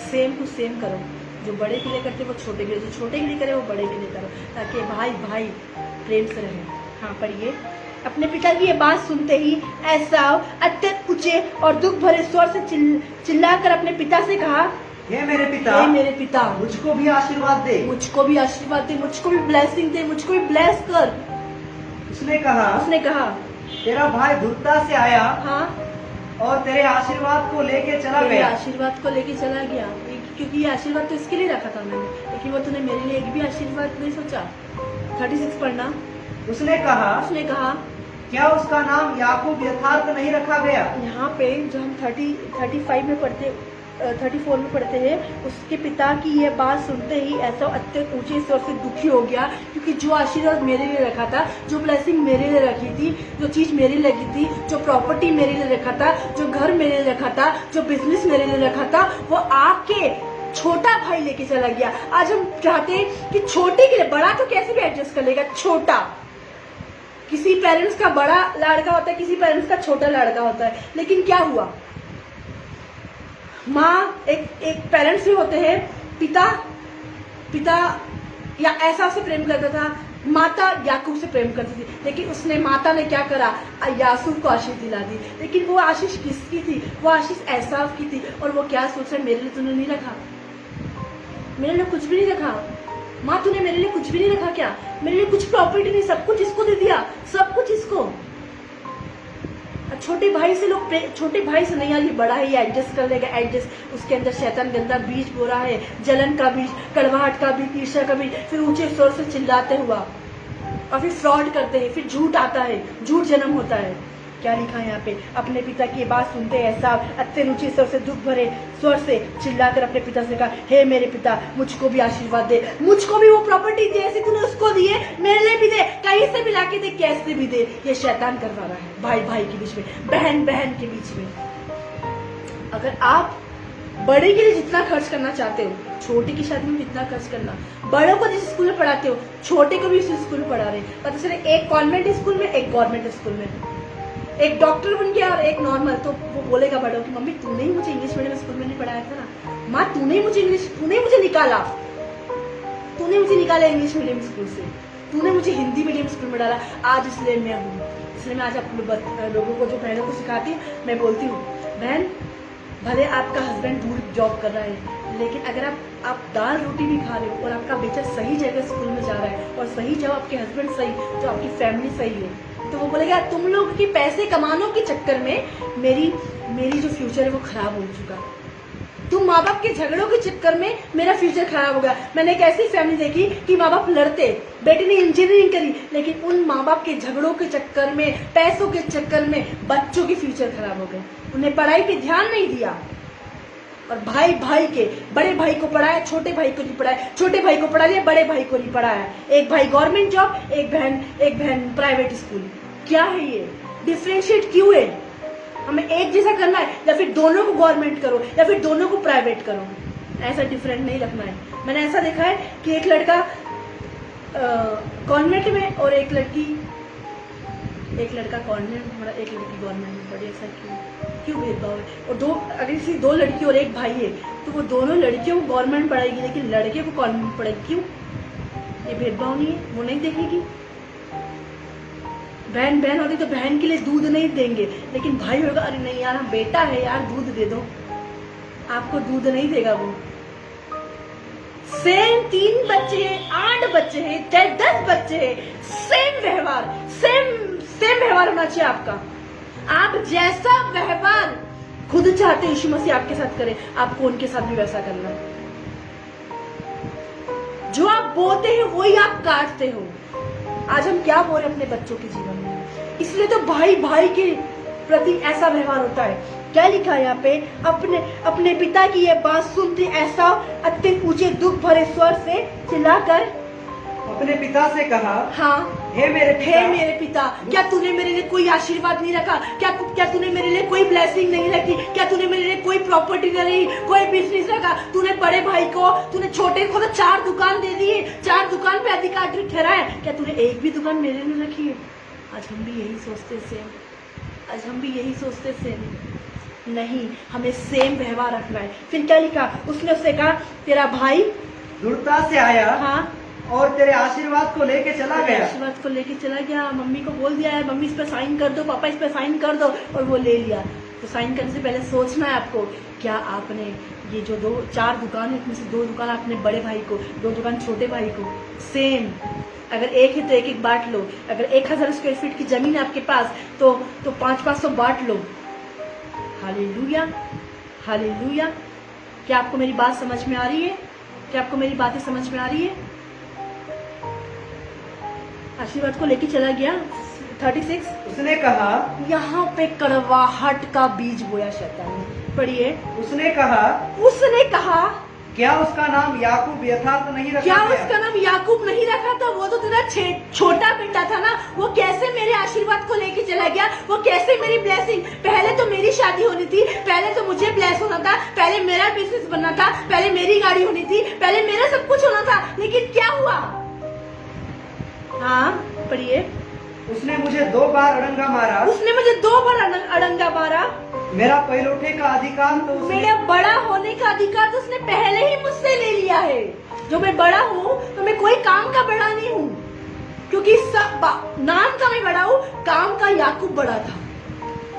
सेम टू सेम करो, जो बड़े के लिए करते वो छोटे के लिए, जो छोटे के लिए करे वो बड़े के लिए करो, ताकि भाई प्रेम से रहे। हाँ पढ़िए। अपने पिता की ये बात सुनते ही एसाव अत्यंत ऊंचे और दुख भरे स्वर से चिल्लाकर अपने पिता से कहा, हे मेरे पिता मुझको भी आशीर्वाद दे, मुझको भी ब्लेसिंग दे, मुझको भी ब्लेस कर। उसने कहा तेरा भाई धूर्ता से आया। हाँ। और तेरे आशीर्वाद को लेके चला गया। क्योंकि ये आशीर्वाद तो इसके लिए रखा था मैंने, लेकिन वो तूने मेरे लिए एक भी आशीर्वाद नहीं सोचा। 36 पढ़ना। उसने कहा क्या उसका नाम याकूब यथार्थ नहीं रखा गया? यहाँ पे जो हम 35 में पढ़ते 34 में पढ़ते हैं, उसके पिता की ये बात सुनते ही ऐसा अत्यंत ऊंचे स्वर से दुखी हो गया, क्योंकि जो आशीर्वाद मेरे लिए रखा था, जो ब्लेसिंग मेरे लिए रखी थी, जो चीज़ मेरे लिए लगी थी, जो प्रॉपर्टी मेरे लिए रखा था, जो घर मेरे लिए रखा था, जो बिजनेस मेरे लिए रखा था, वो आपके छोटा भाई लेके चला गया। आज हम चाहते हैं कि छोटे के लिए बड़ा तो कैसे भी एडजस्ट कर लेगा, छोटा किसी पेरेंट्स का बड़ा लड़का होता है, किसी पेरेंट्स का छोटा लड़का होता है, लेकिन क्या हुआ, माँ एक पेरेंट्स भी होते हैं, पिता या ऐसा से प्रेम करता था, माता याकूब से प्रेम करती थी, लेकिन उसने माता ने क्या करा, यासूब को आशीष दिला दी। लेकिन वो आशीष किसकी थी, वो आशीष एसाव की थी। और वो क्या सोच रहा, मेरे लिए तूने नहीं रखा, मेरे लिए कुछ भी नहीं रखा, माँ तूने मेरे लिए कुछ भी नहीं रखा क्या, मेरे लिए कुछ प्रॉपर्टी नहीं, सब कुछ इसको दे दिया, सब कुछ इसको। छोटे भाई से नहीं यार, ये बड़ा है, ये एडजस्ट कर लेगा, एडजस्ट। उसके अंदर शैतान गंदा बीज बो रहा है, जलन का बीज, कड़वाहट का बीज, ईर्ष्या का बीज, फिर ऊंचे स्वर से चिल्लाते हुआ, और फिर फ्रॉड करते हैं, फिर झूठ आता है, झूठ जन्म होता है। क्या लिखा है यहाँ पे, अपने पिता की बात सुनते ऐसा अत्यंत ऊंचे स्वर से दुख भरे स्वर से चिल्लाकर अपने पिता से कहा, हे मेरे पिता, मुझको भी आशीर्वाद दे, मुझको भी वो प्रॉपर्टी जैसे तूने उसको दिए मेरे लिए भी दे, कहीं से भी लाके दे, कैसे भी दे। ये शैतान करवा रहा है भाई भाई के बीच में, बहन बहन के बीच में। अगर आप बड़े के लिए जितना खर्च करना चाहते हो, छोटे की शादी में जितना खर्च करना, बड़ों को जिस स्कूल में पढ़ाते हो, छोटे को भी उसी स्कूल में पढ़ा रहे, पता चले एक कॉन्वेंट स्कूल में, एक गवर्नमेंट स्कूल में, एक डॉक्टर बन गया और एक नॉर्मल, तो वो बोलेगा बड़ों की, मम्मी तूने ही मुझे इंग्लिश मीडियम स्कूल में नहीं पढ़ाया था ना, माँ तूने मुझे निकाला इंग्लिश मीडियम स्कूल से, तूने मुझे हिंदी मीडियम स्कूल में डाला, आज इसलिए मैं आज आप लोगों को, जो बहनों को सिखाती हूँ, मैं बोलती हूँ, बहन भले आपका हस्बैंड दूर जॉब कर रहा है, लेकिन अगर आप दाल रोटी भी खा रहे हो और आपका बेटा सही जगह स्कूल में जा रहा है, और सही जगह आपके हस्बैंड सही, तो आपकी फैमिली सही है, तो वो बोलेगा तुम लोग की पैसे कमाने के चक्कर में मेरी जो फ्यूचर है वो खराब हो चुका, तुम माँ बाप के झगड़ों के चक्कर में मेरा फ्यूचर खराब हो गया। मैंने एक ऐसी फैमिली देखी कि माँ बाप लड़ते, बेटे ने इंजीनियरिंग करी, लेकिन उन माँ बाप के झगड़ों के चक्कर में, पैसों के चक्कर में बच्चों के फ्यूचर खराब हो गए, उन्हें पढ़ाई पे ध्यान नहीं दिया। और भाई के बड़े भाई को पढ़ाया, छोटे भाई को नहीं पढ़ाया, छोटे भाई को पढ़ा लिया, बड़े भाई को नहीं पढ़ाया, एक भाई गवर्नमेंट जॉब, एक बहन प्राइवेट स्कूल। क्या है ये, डिफरेंशिएट क्यों है, हमें एक जैसा करना है, या फिर दोनों को गवर्नमेंट करो या फिर दोनों को प्राइवेट करो, ऐसा डिफरेंट नहीं रखना है। मैंने ऐसा देखा है कि एक लड़का कॉन्वेंट में और एक लड़का कॉन्वेंट में, एक लड़की गवर्नमेंट में पढ़ी, ऐसा क्यों भेदभाव है। और अगर किसी 2 लड़की और एक भाई है, तो वो दोनों लड़कियों को गवर्नमेंट पढ़ाएगी, लेकिन लड़के को कॉन्वेंट पढ़ाएगी, क्यों, ये भेदभाव नहीं है, वो नहीं देखेगी। बहन होती तो बहन के लिए दूध नहीं देंगे, लेकिन भाई होगा, अरे नहीं यार बेटा है यार दूध दे दो, आपको दूध नहीं देगा वो। सेम 3 बच्चे हैं, 8 बच्चे हैं, 10 बच्चे हैं, सेम व्यवहार होना चाहिए आपका। आप जैसा व्यवहार खुद चाहते यीशु मसीह आपके साथ करे, आपको उनके साथ भी वैसा करना है। जो आप बोते हैं वही आप काटते हो। आज हम क्या बोल रहे हैं अपने बच्चों के जीवन में, इसलिए तो भाई के प्रति ऐसा व्यवहार होता है। क्या लिखा है यहाँ पे, अपने पिता की ये बात सुनते ऐसा अत्यंत ऊंचे दुख भरे स्वर से चिल्लाकर अपने पिता से कहा, हाँ हे मेरे पिता, क्या तूने मेरे लिए कोई आशीर्वाद नहीं रखा, क्या तूने मेरे लिए कोई ब्लेसिंग नहीं रखी, क्या तूने मेरे लिए कोई प्रॉपर्टी नहीं रही, कोई बिजनेस रखा, तूने बड़े भाई को, तूने छोटे को तो 4 दुकान दे दी है, 4 दुकान पे अधिकारी ठहराए, क्या तूने एक भी दुकान मेरे लिए रखी है। आज हम भी यही सोचते सेम, नहीं, हमें सेम व्यवहार रखना है। फिर क्या लिखा, उसने उससे कहा, तेरा भाई दृढ़ता से आया, हाँ, और तेरे आशीर्वाद को लेके चला गया। मम्मी को बोल दिया है, मम्मी इस पे साइन कर दो, पापा इस पे साइन कर दो, और वो ले लिया। तो साइन करने से पहले सोचना है आपको, क्या आपने ये जो 4 दुकान है, इसमें से 2 दुकान आपने बड़े भाई को, 2 दुकान छोटे भाई को, सेम। अगर एक है तो एक बांट लो, अगर 1000 स्क्वायर फीट की जमीन है आपके पास तो 500 बांट लो। Hallelujah, hallelujah. क्या आपको मेरी बात समझ में आ रही है? क्या आपको मेरी बातें समझ में आ रही है? आशीर्वाद को लेके चला गया 36। उसने कहा यहाँ पे कड़वाहट का बीज बोया शैतान ने। पढ़िए। उसने कहा उसने कहा क्या उसका नाम याकूब यथार्थ नहीं रखा क्या गया? उसका नाम याकूब नहीं रखा था? वो तो तेरा छोटा बेटा था ना। वो कैसे मेरे आशीर्वाद को लेके चला गया? वो कैसे मेरी ब्लेसिंग? पहले तो मेरी शादी होनी थी, पहले तो मुझे ब्लेस होना था, पहले मेरा बिजनेस बनना था, पहले मेरी गाड़ी होनी थी, पहले मेरा सब कुछ होना था। लेकिन क्या हुआ? हाँ पढ़िए। उसने मुझे 2 बार अड़ंगा मारा। उसने मुझे 2 बार अड़ंगा मारा। मेरा पहलौठे का अधिकार तो उसने मेरा बड़ा होने का अधिकार तो उसने पहले ही मुझसे ले लिया है। जो मैं बड़ा हूँ तो मैं कोई काम का बड़ा नहीं हूँ, क्योंकि नाम का मैं बड़ा हूँ, काम का याकूब बड़ा था।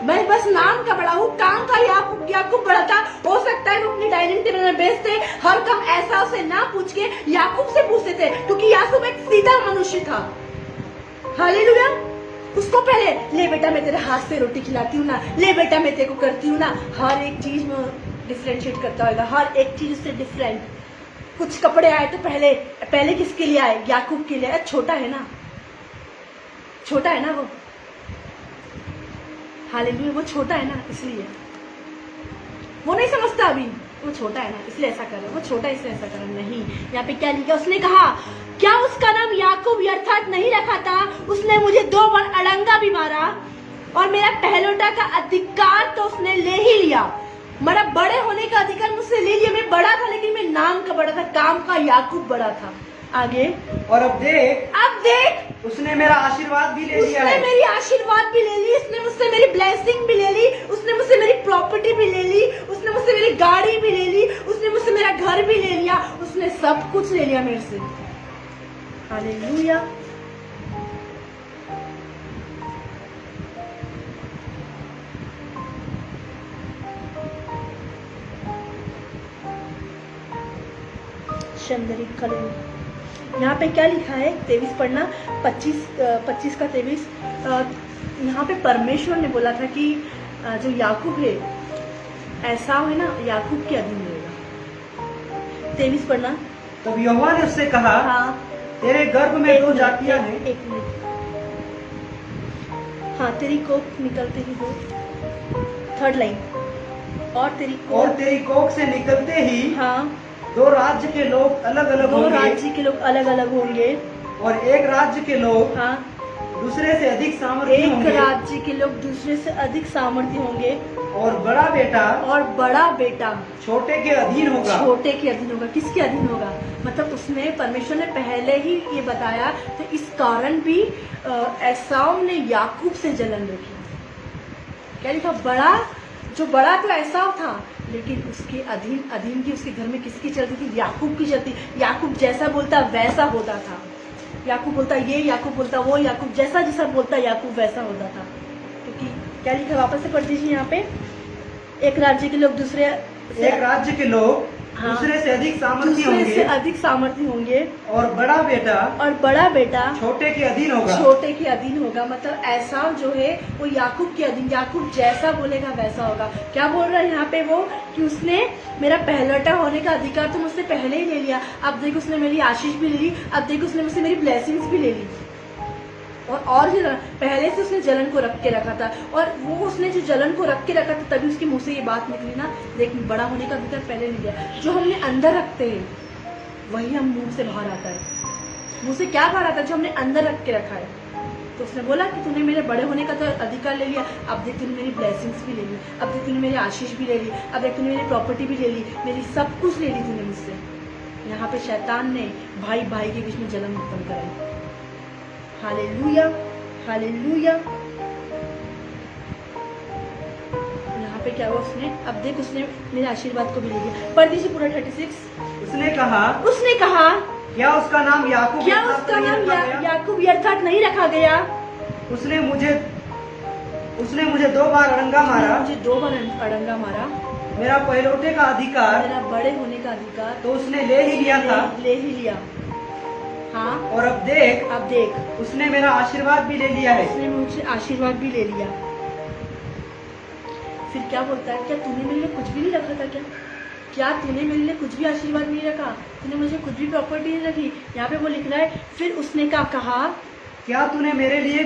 मैं बस नाम का बड़ा हूँ, काम का याकूब बड़ा था। हो सकता है वो अपनी डाइनिंग टेबल में बेचते, हर काम ऐसा उसे ना पूछ के याकूब से पूछते थे, क्योंकि याकूब एक सीधा मनुष्य था। हालेलुया। उसको पहले ले बेटा मैं तेरे हाथ से रोटी खिलाती हूँ ना, ले बेटा मैं तेरे को करती हूँ ना। हर एक चीज में डिफरेंशिएट करता होगा, हर एक चीज उससे डिफरेंट। कुछ कपड़े आए तो पहले किसके लिए आए? याकूब के लिए। छोटा है ना, छोटा है ना वो। हालेलुया। वो छोटा है ना, इसलिए वो नहीं समझता अभी। वो छोटा है ना इसलिए ऐसा कर रहा है, वो छोटा है इसलिए ऐसा कर रहा है। नहीं, यहाँ पे क्या लिखा? उसने कहा क्या उसका नाम याकूब अर्थात नहीं रखा था? उसने मुझे 2 बार अड़ंगा भी मारा और मेरा पहलौठा का अधिकार तो उसने ले ही लिया। मेरा बड़े होने का अधिकार मुझसे ले लिया। मैं बड़ा था लेकिन मैं नाम का बड़ा था, काम का याकूब बड़ा था। आगे। और अब देख उसने मेरा आशीर्वाद भी ले लिया है। उसने मेरी आशीर्वाद भी ले ली, उसने मुझसे मेरी ब्लेसिंग भी ले ली, उसने मुझसे मेरी प्रॉपर्टी भी ले ली, उसने मुझसे मेरी गाड़ी भी ले ली, उसने मुझसे मेरा घर भी ले लिया, उसने सब कुछ ले लिया मेरे से। हालेलुया। शंदरी कलर। यहाँ पे क्या लिखा है? 23 पढ़ना, 25 का 23। यहाँ पे परमेश्वर ने बोला था कि जो याकूब है, एसाव है ना, याकूब के अधीन रहेगा। 23 पढ़ना। तब यहोवा ने उससे कहा हाँ तेरे गर्भ में 2 जातियां हैं। एक मिनट। हाँ तेरी कोख निकलते ही 2, 3rd लाइन। और तेरी कोख से निकलते ही हाँ 2 राज्य के लोग अलग अलग 2 होंगे। राज्य के लोग अलग अलग होंगे। और एक राज्य के लोग हाँ दूसरे से अधिक सामर्थ्य एक होंगे। राज्य के लोग दूसरे से अधिक सामर्थ्य होंगे। और बड़ा बेटा छोटे के अधीन होगा। छोटे के अधीन होगा। किसके अधीन होगा? मतलब उसने, परमेश्वर ने पहले ही ये बताया, तो इस कारण भी एसाव ने याकूब से जलन रखी। क्या लिखा? जो बड़ा तो एसाव था, लेकिन उसके अधीन की उसके घर में किसकी चलती थी? याकूब की चलती। याकूब जैसा बोलता वैसा होता था। याकूब बोलता ये, याकूब बोलता वो, याकूब जैसा बोलता याकूब वैसा होता था। क्योंकि क्या लिखा? वापस से पढ़ दीजिए यहाँ पे। एक राज्य के लोग दूसरे दूसरे से अधिक सामर्थ्य होंगे। और बड़ा बेटा छोटे के अधीन होगा। मतलब ऐसा जो है वो याकूब के अधीन, याकूब जैसा बोलेगा वैसा होगा। क्या बोल रहा है यहाँ पे वो? कि उसने मेरा पहलौठा होने का अधिकार तो मुझसे पहले ही ले लिया। अब देख उसने मेरी आशीष भी ले ली, अब देख उसने मुझसे मेरी ब्लेसिंग्स भी ले ली। और पहले से उसने जलन को रख के रखा था, और वो उसने जो जलन को रख के रखा था तभी उसके मुंह से ये बात निकली ना, देख बड़ा होने का अधिकार पहले नहीं लिया। जो हमने अंदर रखते हैं वही हम मुंह से बाहर आता है। मुंह से क्या बाहर आता है? जो हमने अंदर रख के रखा है। तो उसने बोला कि तूने मेरे बड़े होने का तो अधिकार ले लिया, अब देख तूने मेरी ब्लेसिंग्स भी ले ली, अब देख तूने मेरी आशीष भी ले ली, अब देख तूने मेरी प्रॉपर्टी भी ले ली, मेरी सब कुछ ले ली तूने मुझसे। यहाँ पे शैतान ने भाई के बीच में जलन उत्पन्न कराई। Hallelujah, hallelujah. यहाँ पे क्या हुआ? अब देख उसने मेरे आशीर्वाद को भी ले लिया। पढ़ दीजिए पूरा 36। उसने कहा क्या उसका नाम याकूब याकूब अर्थात नहीं रखा गया? उसने मुझे 2 बार अड़ंगा मारा। मेरा पहलौठे का अधिकार, मेरा बड़े होने का अधिकार तो उसने ले ही लिया। हाँ। और अब देख उसने मेरा आशीर्वाद भी ले लिया है। उसने मुझे आशीर्वाद भी ले लिया। फिर क्या बोलता है? क्या तूने मेरे लिए कुछ भी नहीं रखा था क्या? क्या तूने मेरे लिए कुछ भी आशीर्वाद नहीं रखा, तूने मुझे कुछ भी प्रॉपर्टी नहीं रखी। यहाँ पे वो लिख रहा है, फिर उसने कहा क्या तूने मेरे लिए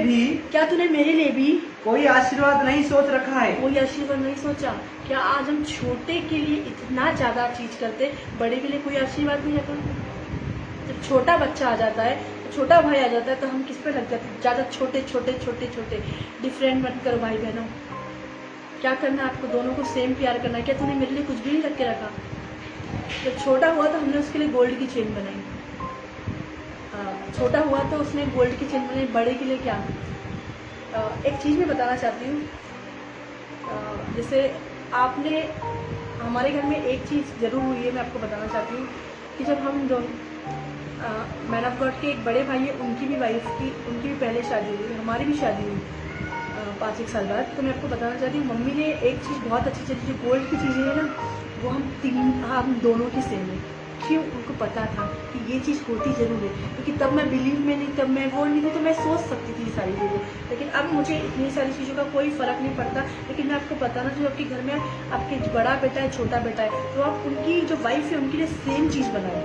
भी कोई आशीर्वाद नहीं सोच रखा है। कोई आशीर्वाद नहीं सोचा। क्या आज हम छोटे के लिए इतना ज्यादा चीज करते, बड़े के लिए कोई आशीर्वाद नहीं रखा। जब छोटा बच्चा आ जाता है, छोटा भाई आ जाता है, तो हम किस पे लग जाते हैं, ज्यादा छोटे छोटे छोटे छोटे। डिफरेंट मत करो भाई बहनों। क्या करना है आपको, दोनों को सेम प्यार करना है। क्या तूने मेरे लिए कुछ भी नहीं रख के रखा। जब छोटा हुआ तो हमने उसके लिए गोल्ड की चेन बनाई। छोटा हुआ तो उसने गोल्ड की चेन बनाई। बड़े के लिए क्या, एक चीज़ मैं बताना चाहती हूँ। जैसे आपने, हमारे घर में एक चीज़ ज़रूर हुई है, मैं आपको बताना चाहती हूँ कि जब हम दोनों मैन ऑफ गॉड के एक बड़े भाई है, उनकी भी वाइफ की, उनकी भी पहले शादी हुई, हमारी भी शादी हुई 5-1 साल बाद। तो मैं आपको बताना चाहती हूँ, मम्मी ने एक चीज़ बहुत अच्छी चली, जो गोल्ड की चीज़ें हैं ना, वो हम दोनों की सेम है। क्यों, उनको पता था कि ये चीज़ होती ज़रूर है, क्योंकि तब मैं बिलीव में नहीं, तब मैं वो नहीं थी, तो मैं सोच सकती थी सारी चीज़ें। लेकिन अब मुझे इतनी सारी चीज़ों का कोई फ़र्क नहीं पड़ता। लेकिन मैं आपको बताना, जो आपके घर में आपके बड़ा बेटा है, छोटा बेटा है, तो आप उनकी जो वाइफ है, उनके लिए सेम चीज़ बनाए,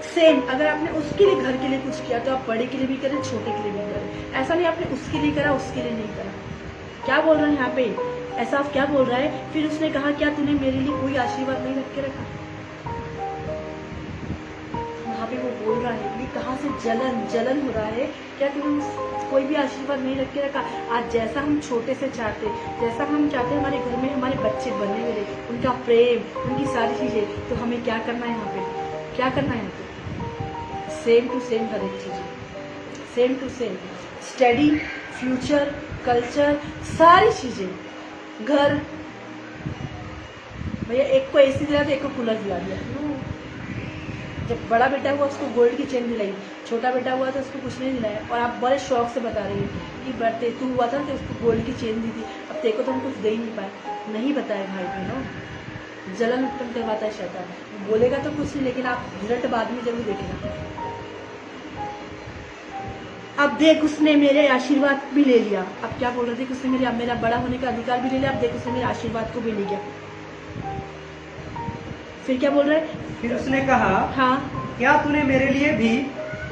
सेम। अगर आपने उसके लिए, घर के लिए कुछ किया, तो आप बड़े के लिए भी करें, छोटे के लिए भी करें। ऐसा नहीं आपने उसके लिए करा, उसके लिए नहीं करा। क्या बोल रहे हैं यहाँ पे, ऐसा आप क्या बोल रहा है। फिर उसने कहा, क्या तूने मेरे लिए कोई आशीर्वाद नहीं रख के रखा। वहाँ पे वो बोल रहा है, ये कहाँ से जलन हो रहा है। क्या तूने कोई भी आशीर्वाद नहीं रख के रखा। आज जैसा हम छोटे से चाहते, जैसा हम चाहते हमारे घर में हमारे बच्चे बने मिले, उनका प्रेम, उनकी सारी चीज़ें, तो हमें क्या करना है यहाँ पे, क्या करना है यहाँ पे, सेम टू सेम हर एक चीज़ें, same to same. Study, future, culture, सारी चीज़ें, घर। भैया एक को एसी दिला तो एक को कूलर दिला दिया। जब बड़ा बेटा हुआ उसको गोल्ड की चेन दिलाई, छोटा बेटा हुआ तो उसको कुछ नहीं दिलाया। और आप बड़े शौक से बता रही हैं कि बर्थडे तू हुआ था तो उसको गोल्ड की चेन दी थी, अब तेरे को तो हम कुछ दे ही नहीं पाए। नहीं बताया भाई बहनों, जलन उत्पन्न करवाता है शैतान। बोलेगा तो कुछ नहीं, लेकिन आप रिजल्ट बाद में जरूर देखेगा। अब देख, उसने मेरे आशीर्वाद भी ले लिया। अब क्या बोल रहे थे कि उसने मेरा बड़ा होने का अधिकार भी ले लिया। अब देख, उसने मेरे आशीर्वाद को भी ले गया। फिर क्या बोल रहा है, फिर उसने कहा, हाँ, क्या तूने मेरे लिए भी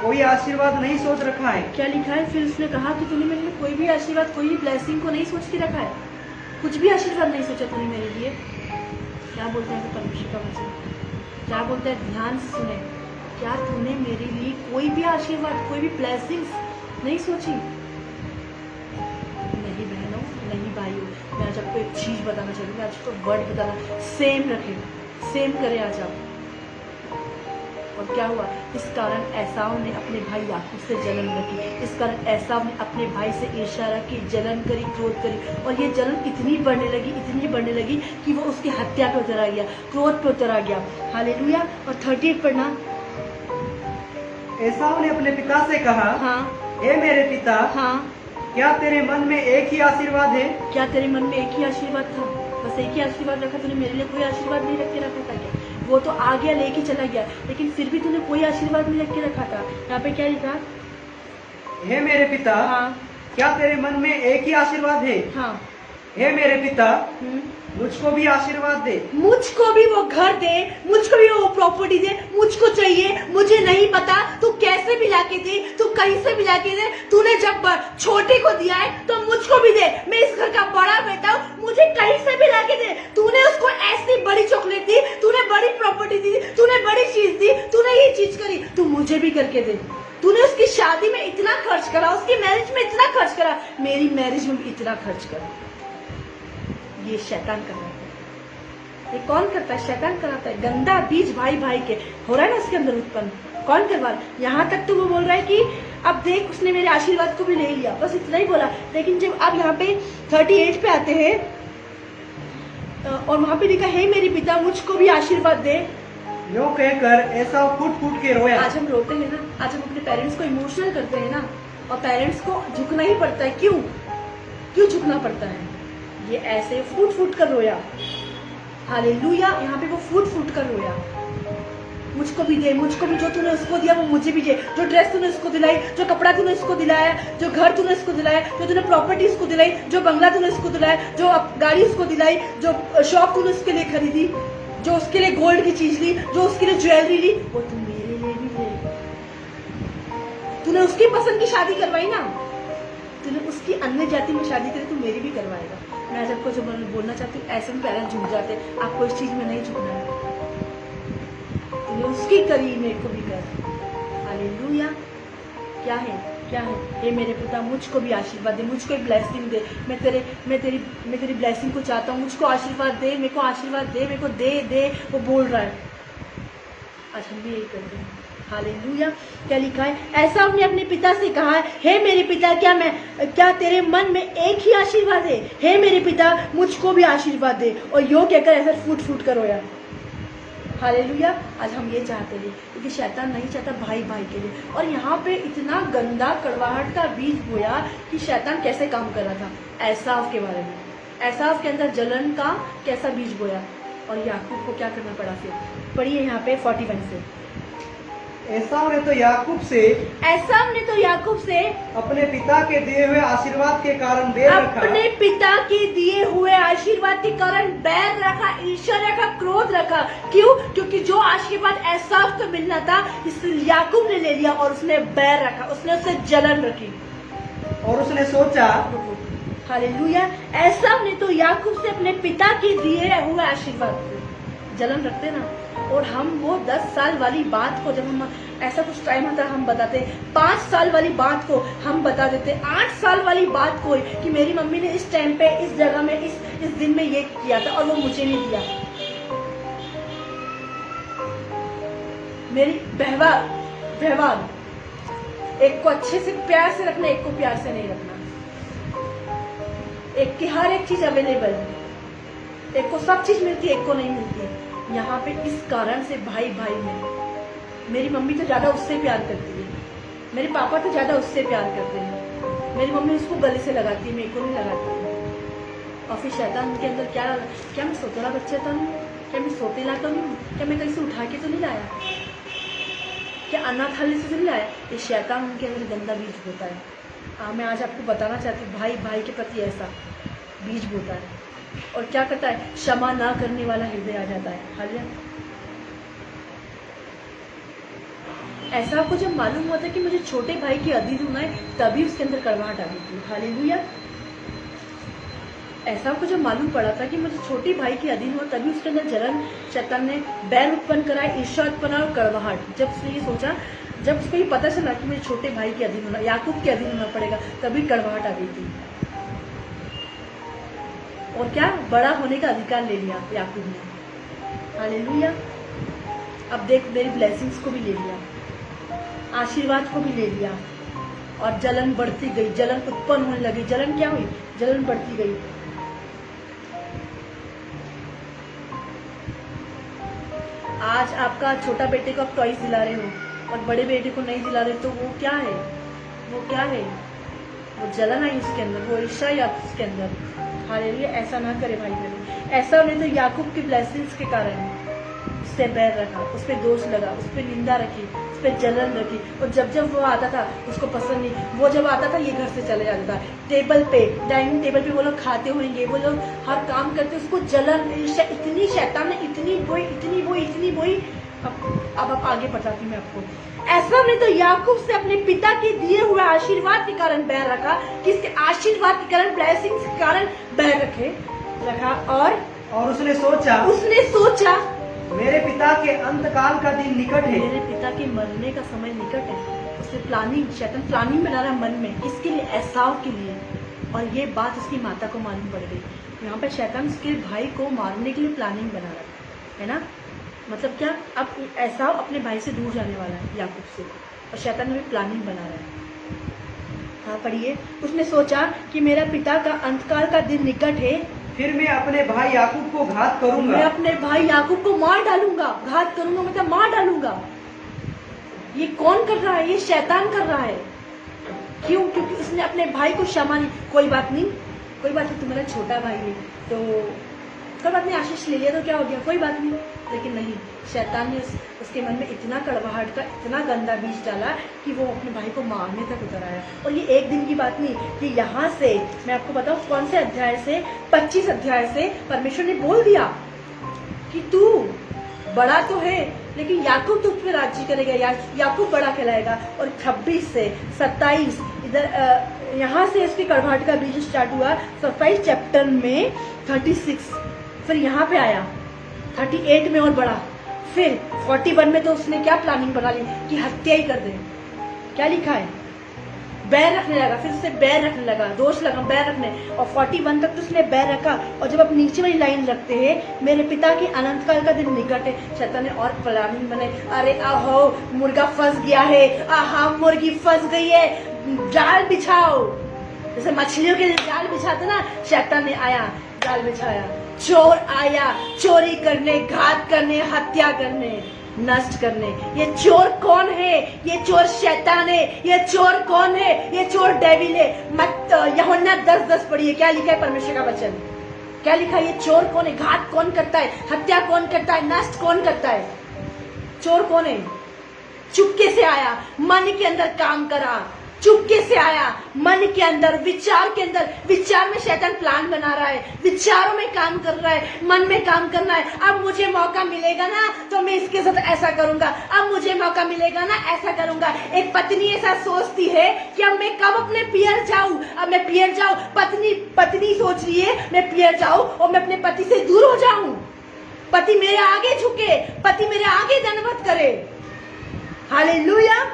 कोई आशीर्वाद नहीं सोच रखा है। क्या लिखा है, फिर उसने कहा कि तूने मेरे लिए कोई भी आशीर्वाद, कोई भी ब्लेसिंग को नहीं सोच के रखा है। कुछ भी आशीर्वाद नहीं सोचा तूने मेरे लिए। क्या बोलते हैं परमेश्वर का वचन, क्या बोलता है, ध्यान से सुने। क्या तूने मेरे लिए कोई भी आशीर्वाद, कोई भी ब्लेसिंग्स नहीं सोची। नहीं बहनों, नहीं भाइयों, मैं आज आपको एक चीज बताना चाहती हूँ, आज आपको वर्ड बताना, सेम रखें, सेम करें आज आप। और क्या हुआ, इस कारण एसाव ने अपने भाई याकूब से जलन रखी। इस कारण एसाव ने अपने भाई से ईर्ष्या रखी, जलन करी, क्रोध करी। और ये जलन इतनी बढ़ने लगी कि वो उसकी हत्या पे उतर आ गया, क्रोध पे उतर आ गया। हालेलुया। और 38 पढ़ना। एसाव ने अपने पिता से कहा, हाँ, हे मेरे पिता, हाँ, क्या तेरे मन में एक ही आशीर्वाद है। क्या तेरे मन में एक ही आशीर्वाद था, बस एक ही आशीर्वाद रखा, तूने मेरे लिए कोई आशीर्वाद नहीं रख के रखा था क्या। वो तो आ गया, लेके चला गया, लेकिन फिर भी तूने कोई आशीर्वाद नहीं रख के रखा था। यहाँ पे क्या लिखा, हे मेरे पिता, हाँ, क्या तेरे मन में एक ही आशीर्वाद है। हाँ, हे मेरे पिता, मुझको भी आशीर्वाद दे। मुझको भी वो घर दे, मुझको भी वो प्रॉपर्टी दे, मुझको चाहिए। मुझे नहीं पता तू कैसे भी लाके दे, तू कहीं से भी लाके दे। तूने जब छोटे को दिया है तो मुझको भी दे। मैं इस घर का बड़ा बेटा हूँ, मुझे कहीं से भी लाके दे। तूने उसको ऐसी बड़ी चॉकलेट दी, तूने बड़ी प्रॉपर्टी दी, तूने बड़ी चीज दी, तूने ये चीज करी, तू मुझे भी करके दे। तूने उसकी शादी में इतना खर्च करा, उसकी मैरिज में इतना खर्च करा, मेरी मैरिज में भी इतना खर्च करा। ये शैतान कर रहा है। ये कौन करता है, शैतान कराता है। गंदा बीज भाई भाई के हो रहा है ना इसके अंदर उत्पन्न, कौन करवा रहा है। यहाँ तक तो वो बोल रहा है कि अब देख, उसने मेरे आशीर्वाद को भी ले लिया, बस इतना ही बोला। लेकिन जब अब यहाँ पे 38 पे आते हैं और वहां पे लिखा है, मेरे पिता मुझको भी आशीर्वाद दे। यूं कहकर ऐसा फूट फूट के रोया। आज हम रोते हैं ना, आज हम अपने पेरेंट्स को इमोशनल करते हैं ना, और पेरेंट्स को झुकना ही पड़ता है। क्यों झुकना पड़ता है। ये ऐसे फूट फूट कर रोया। हालेलुया। यहाँ पे वो फूट फूट कर रोया। मुझको भी दे, मुझको भी, जो तूने उसको दिया वो मुझे भी दे, जो ड्रेस तूने उसको दिलाई, जो कपड़ा तूने उसको दिलाया, जो घर तूने उसको दिलाया, जो तूने प्रॉपर्टी उसको दिलाई, जो बंगला तूने उसको दिलाया, जो गाड़ी उसको दिलाई, जो शॉप तूने उसके लिए खरीदी, जो उसके लिए गोल्ड की चीज ली, जो उसके लिए ज्वेलरी ली, वो तू मेरे लिए भी ले। तूने उसकी पसंद की शादी करवाई ना, तूने उसकी अन्य जाति में शादी करी, तू मेरी भी करवाएगा। मैं आज आपको जो बोलना चाहती हूँ, ऐसे में पेरेंट्स झुक जाते हैं, आपको इस चीज में नहीं झुकना है। तूने उसकी करी, मेरे को भी कर। हालेलुया। क्या है, क्या है? हे मेरे पिता, मुझको भी आशीर्वाद दे, मुझको एक ब्लेसिंग दे। मैं तेरी ब्लेसिंग को चाहता हूँ, मुझको आशीर्वाद दे, मेरे को आशीर्वाद दे, मेरे को दे। वो बोल रहा है। आज हम भी यही करते हैं। हालेलुया। क्या लिखा है? ऐसा उसने अपने पिता से कहा है, हे मेरे पिता, क्या तेरे मन में एक ही आशीर्वाद है? हे मेरे पिता, मुझको भी आशीर्वाद दे। और यो कहकर ऐसा फूट करो यार। हालेलुया। आज हम ये चाहते हैं, क्योंकि शैतान नहीं चाहता भाई भाई के लिए। और यहाँ पे इतना गंदा कड़वाहट का बीज बोया कि शैतान कैसे काम कर रहा था एसाव के बारे में। एसाव के अंदर जलन का कैसा बीज बोया, और याकूब को क्या करना पड़ा फिर? पढ़िए यहाँ पे 41 से। एसाव ने तो याकूब से अपने पिता के दिए हुए आशीर्वाद के कारण बैर रखा। अपने पिता के दिए हुए आशीर्वाद के कारण बैर रखा, ईर्ष्या रखा, क्रोध रखा। क्यों? क्योंकि जो आशीर्वाद एसाव को मिलना था, इस याकूब ने ले लिया और उसने बैर रखा, उसने उससे जलन रखी। और उसने सोचा, हालेलुया, एसाव ने तो याकूब से अपने पिता के दिए हुए आशीर्वाद जलन रखते ना। और हम वो 10 साल वाली बात को, जब हम ऐसा कुछ टाइम आता है हम बताते, 5 साल वाली बात को हम बता देते, 8 साल वाली बात को कि मेरी मम्मी ने इस टाइम पे, इस जगह में, इस दिन में ये किया था और वो मुझे नहीं दिया। मेरी व्यवहार एक को अच्छे से प्यार से रखना, एक को प्यार से नहीं रखना। एक की हर एक चीज अवेलेबल है, एक को सब चीज मिलती है, एक को नहीं मिलती है। यहाँ पे इस कारण से भाई भाई में, मेरी मम्मी तो ज्यादा उससे प्यार करती है, मेरे पापा तो ज्यादा उससे प्यार करते हैं। मेरी मम्मी उसको गले से लगाती है, मेरे को नहीं लगाती है। और फिर शैतान के अंदर क्या मैं सोतेला बच्चा था नहीं? क्या मैं सोतेला तो नहीं? क्या मैं कहीं से उठा के तो नहीं लाया? क्या अनाथालय से तो नहीं लाया? ये शैतान उनके अंदर गंदा बीज बोता है। मैं आज आपको बताना चाहती हूँ, भाई भाई के प्रति ऐसा बीज बोता है। और क्या करता है? क्षमा ना करने वाला हृदय आ जाता है। हालेलुया। ऐसा आपको जब मालूम होता है कि मुझे छोटे भाई की अधीन होना है, तभी उसके अंदर कड़वाहट आ गई थी। हालेलुया। ऐसा आपको जब मालूम पड़ा था कि मुझे छोटे भाई की अधीन हो, तभी उसके अंदर जलन, शैतान ने बैर उत्पन्न करा, ईर्ष्या उत्पन्न और कड़वाहट। जब उसने ये सोचा, जब उसको ये पता चला कि मुझे छोटे भाई के अधीन होना, याकूब के अधीन होना पड़ेगा, तभी कड़वाहट आ गई थी। और क्या? बड़ा होने का अधिकार ले लिया याकूब ने। हालेलुया। अब देख, मेरी ब्लेसिंग्स को भी ले लिया, आशीर्वाद को भी ले लिया, और जलन बढ़ती गई, जलन उत्पन्न होने लगी। जलन क्या हुई? जलन बढ़ती गई। आज आपका छोटा बेटे को आप टॉयज दिला रहे हो और बड़े बेटे को नहीं दिला रहे, तो वो क्या है? वो क्या है? वो जलन आई उसके अंदर, वो ईर्ष्या आई उसके अंदर। हालेलुया। ऐसा ना करे भाई बहन। ऐसा नहीं तो याकूब की ब्लेसिंग्स के कारण उस पर बैर रखा, उस पर दोष लगा, उस पर निंदा रखी, उस पर जलन रखी। और जब वो आता था उसको पसंद नहीं, वो जब आता था ये घर से चले जाता था। टेबल पे, डाइनिंग टेबल पे वो लोग खाते होंगे, वो लोग हर काम करते, उसको जलन, इतनी शैतान ने इतनी बोई। अब आगे बताती मैं आपको। ऐसा नहीं तो याकूब से अपने पिता के दिए हुए आशीर्वाद के कारण बैर रखा, किसके आशीर्वाद के कारण, ब्लेसिंग्स के कारण बैर रखा। और उसने सोचा मेरे पिता के अंतकाल का दिन निकट है, मेरे पिता के मरने का समय निकट है। उसने शैतान प्लानिंग बना रहा मन में, किसके लिए? एसाव के लिए। और ये बात उसकी माता को मालूम पड़ गई। यहाँ पे शैतान उसके भाई को मारने के लिए प्लानिंग बना रहा है ना। मतलब क्या? अब एसाव अपने भाई से दूर जाने वाला है याकूब से, और शैतान भी प्लानिंग बना रहा है। हाँ पढ़िए। उसने सोचा कि मेरा पिता का अंतकाल का दिन निकट है, फिर मैं अपने भाई याकूब को घात करूंगा। मैं अपने भाई याकूब को मार डालूंगा। घात करूंगा मतलब मार डालूंगा। ये कौन कर रहा है? ये शैतान कर रहा है। क्यों? क्योंकि उसने अपने भाई को क्षमा नहीं। कोई बात नहीं, तू मेरा छोटा भाई है, तो कोई बात नहीं, आशीष ले लिया तो क्या हो गया, कोई बात नहीं। लेकिन नहीं, शैतान ने उसके मन में इतना कड़वाहट का इतना गंदा बीज डाला कि वो अपने भाई को मारने तक उतर आया। और ये एक दिन की बात नहीं, कि यहाँ से मैं आपको बताऊँ कौन से अध्याय से, 25 अध्याय से परमेश्वर ने बोल दिया कि तू बड़ा तो है लेकिन याकूब तुझ पे राज्य करेगा, याकूब बड़ा कहलाएगा। और 26 से 27 इधर यहाँ से इसकी कड़वाहट का बीज स्टार्ट हुआ 27 चैप्टर में 36, फिर यहाँ पे आया 38 में और बढ़ा, फिर 41 में तो उसने क्या प्लानिंग बना ली कि हत्या ही कर दे। क्या लिखा है, बैर रखने लगा, फिर उससे बैर रखने लगा, दोष लगा बैर रखने, और 41 तक तो उसने बैर रखा। और जब आप नीचे वाली लाइन रखते हैं, मेरे पिता के अनंत काल का दिन निकट है, शैतान ने और प्लानिंग बनाई, अरे आहो मुर्गा फंस गया है, आहा मुर्गी फंस गई है, जाल बिछाओ। जैसे मछलियों के लिए जाल बिछाते ना, शैतान ने आया, जाल बिछाया, चोर आया चोरी करने, घात करने, हत्या करने, नष्ट करने। ये चोर कौन है, ये चोर शैतान है। ये चोर कौन है, ये चोर डेविल है। मत यूहन्ना 10:10 पढ़िए, क्या लिखा है परमेश्वर का वचन, क्या लिखा है, ये चोर कौन है, घात कौन करता है, हत्या कौन करता है, नष्ट कौन करता है। चोर कौन है, चुपके से आया, मन के अंदर काम करा, चुपके से आया, मन के अंदर, विचार के अंदर, विचार में शैतान प्लान बना रहा है, विचारों में काम कर रहा है, मन में काम करना है। अब मुझे मौका मिलेगा ना तो मैं इसके साथ ऐसा करूंगा, अब मुझे मौका मिलेगा ना ऐसा करूंगा। एक पत्नी ऐसा सोचती है कि अब मैं कब अपने पियर जाऊं, अब मैं पियर जाऊं। पत्नी सोच रही है मैं पियर जाऊं और मैं अपने पति से दूर हो जाऊं, पति मेरे आगे झुके, पति मेरे आगे दंडवत करे। हालेलुया।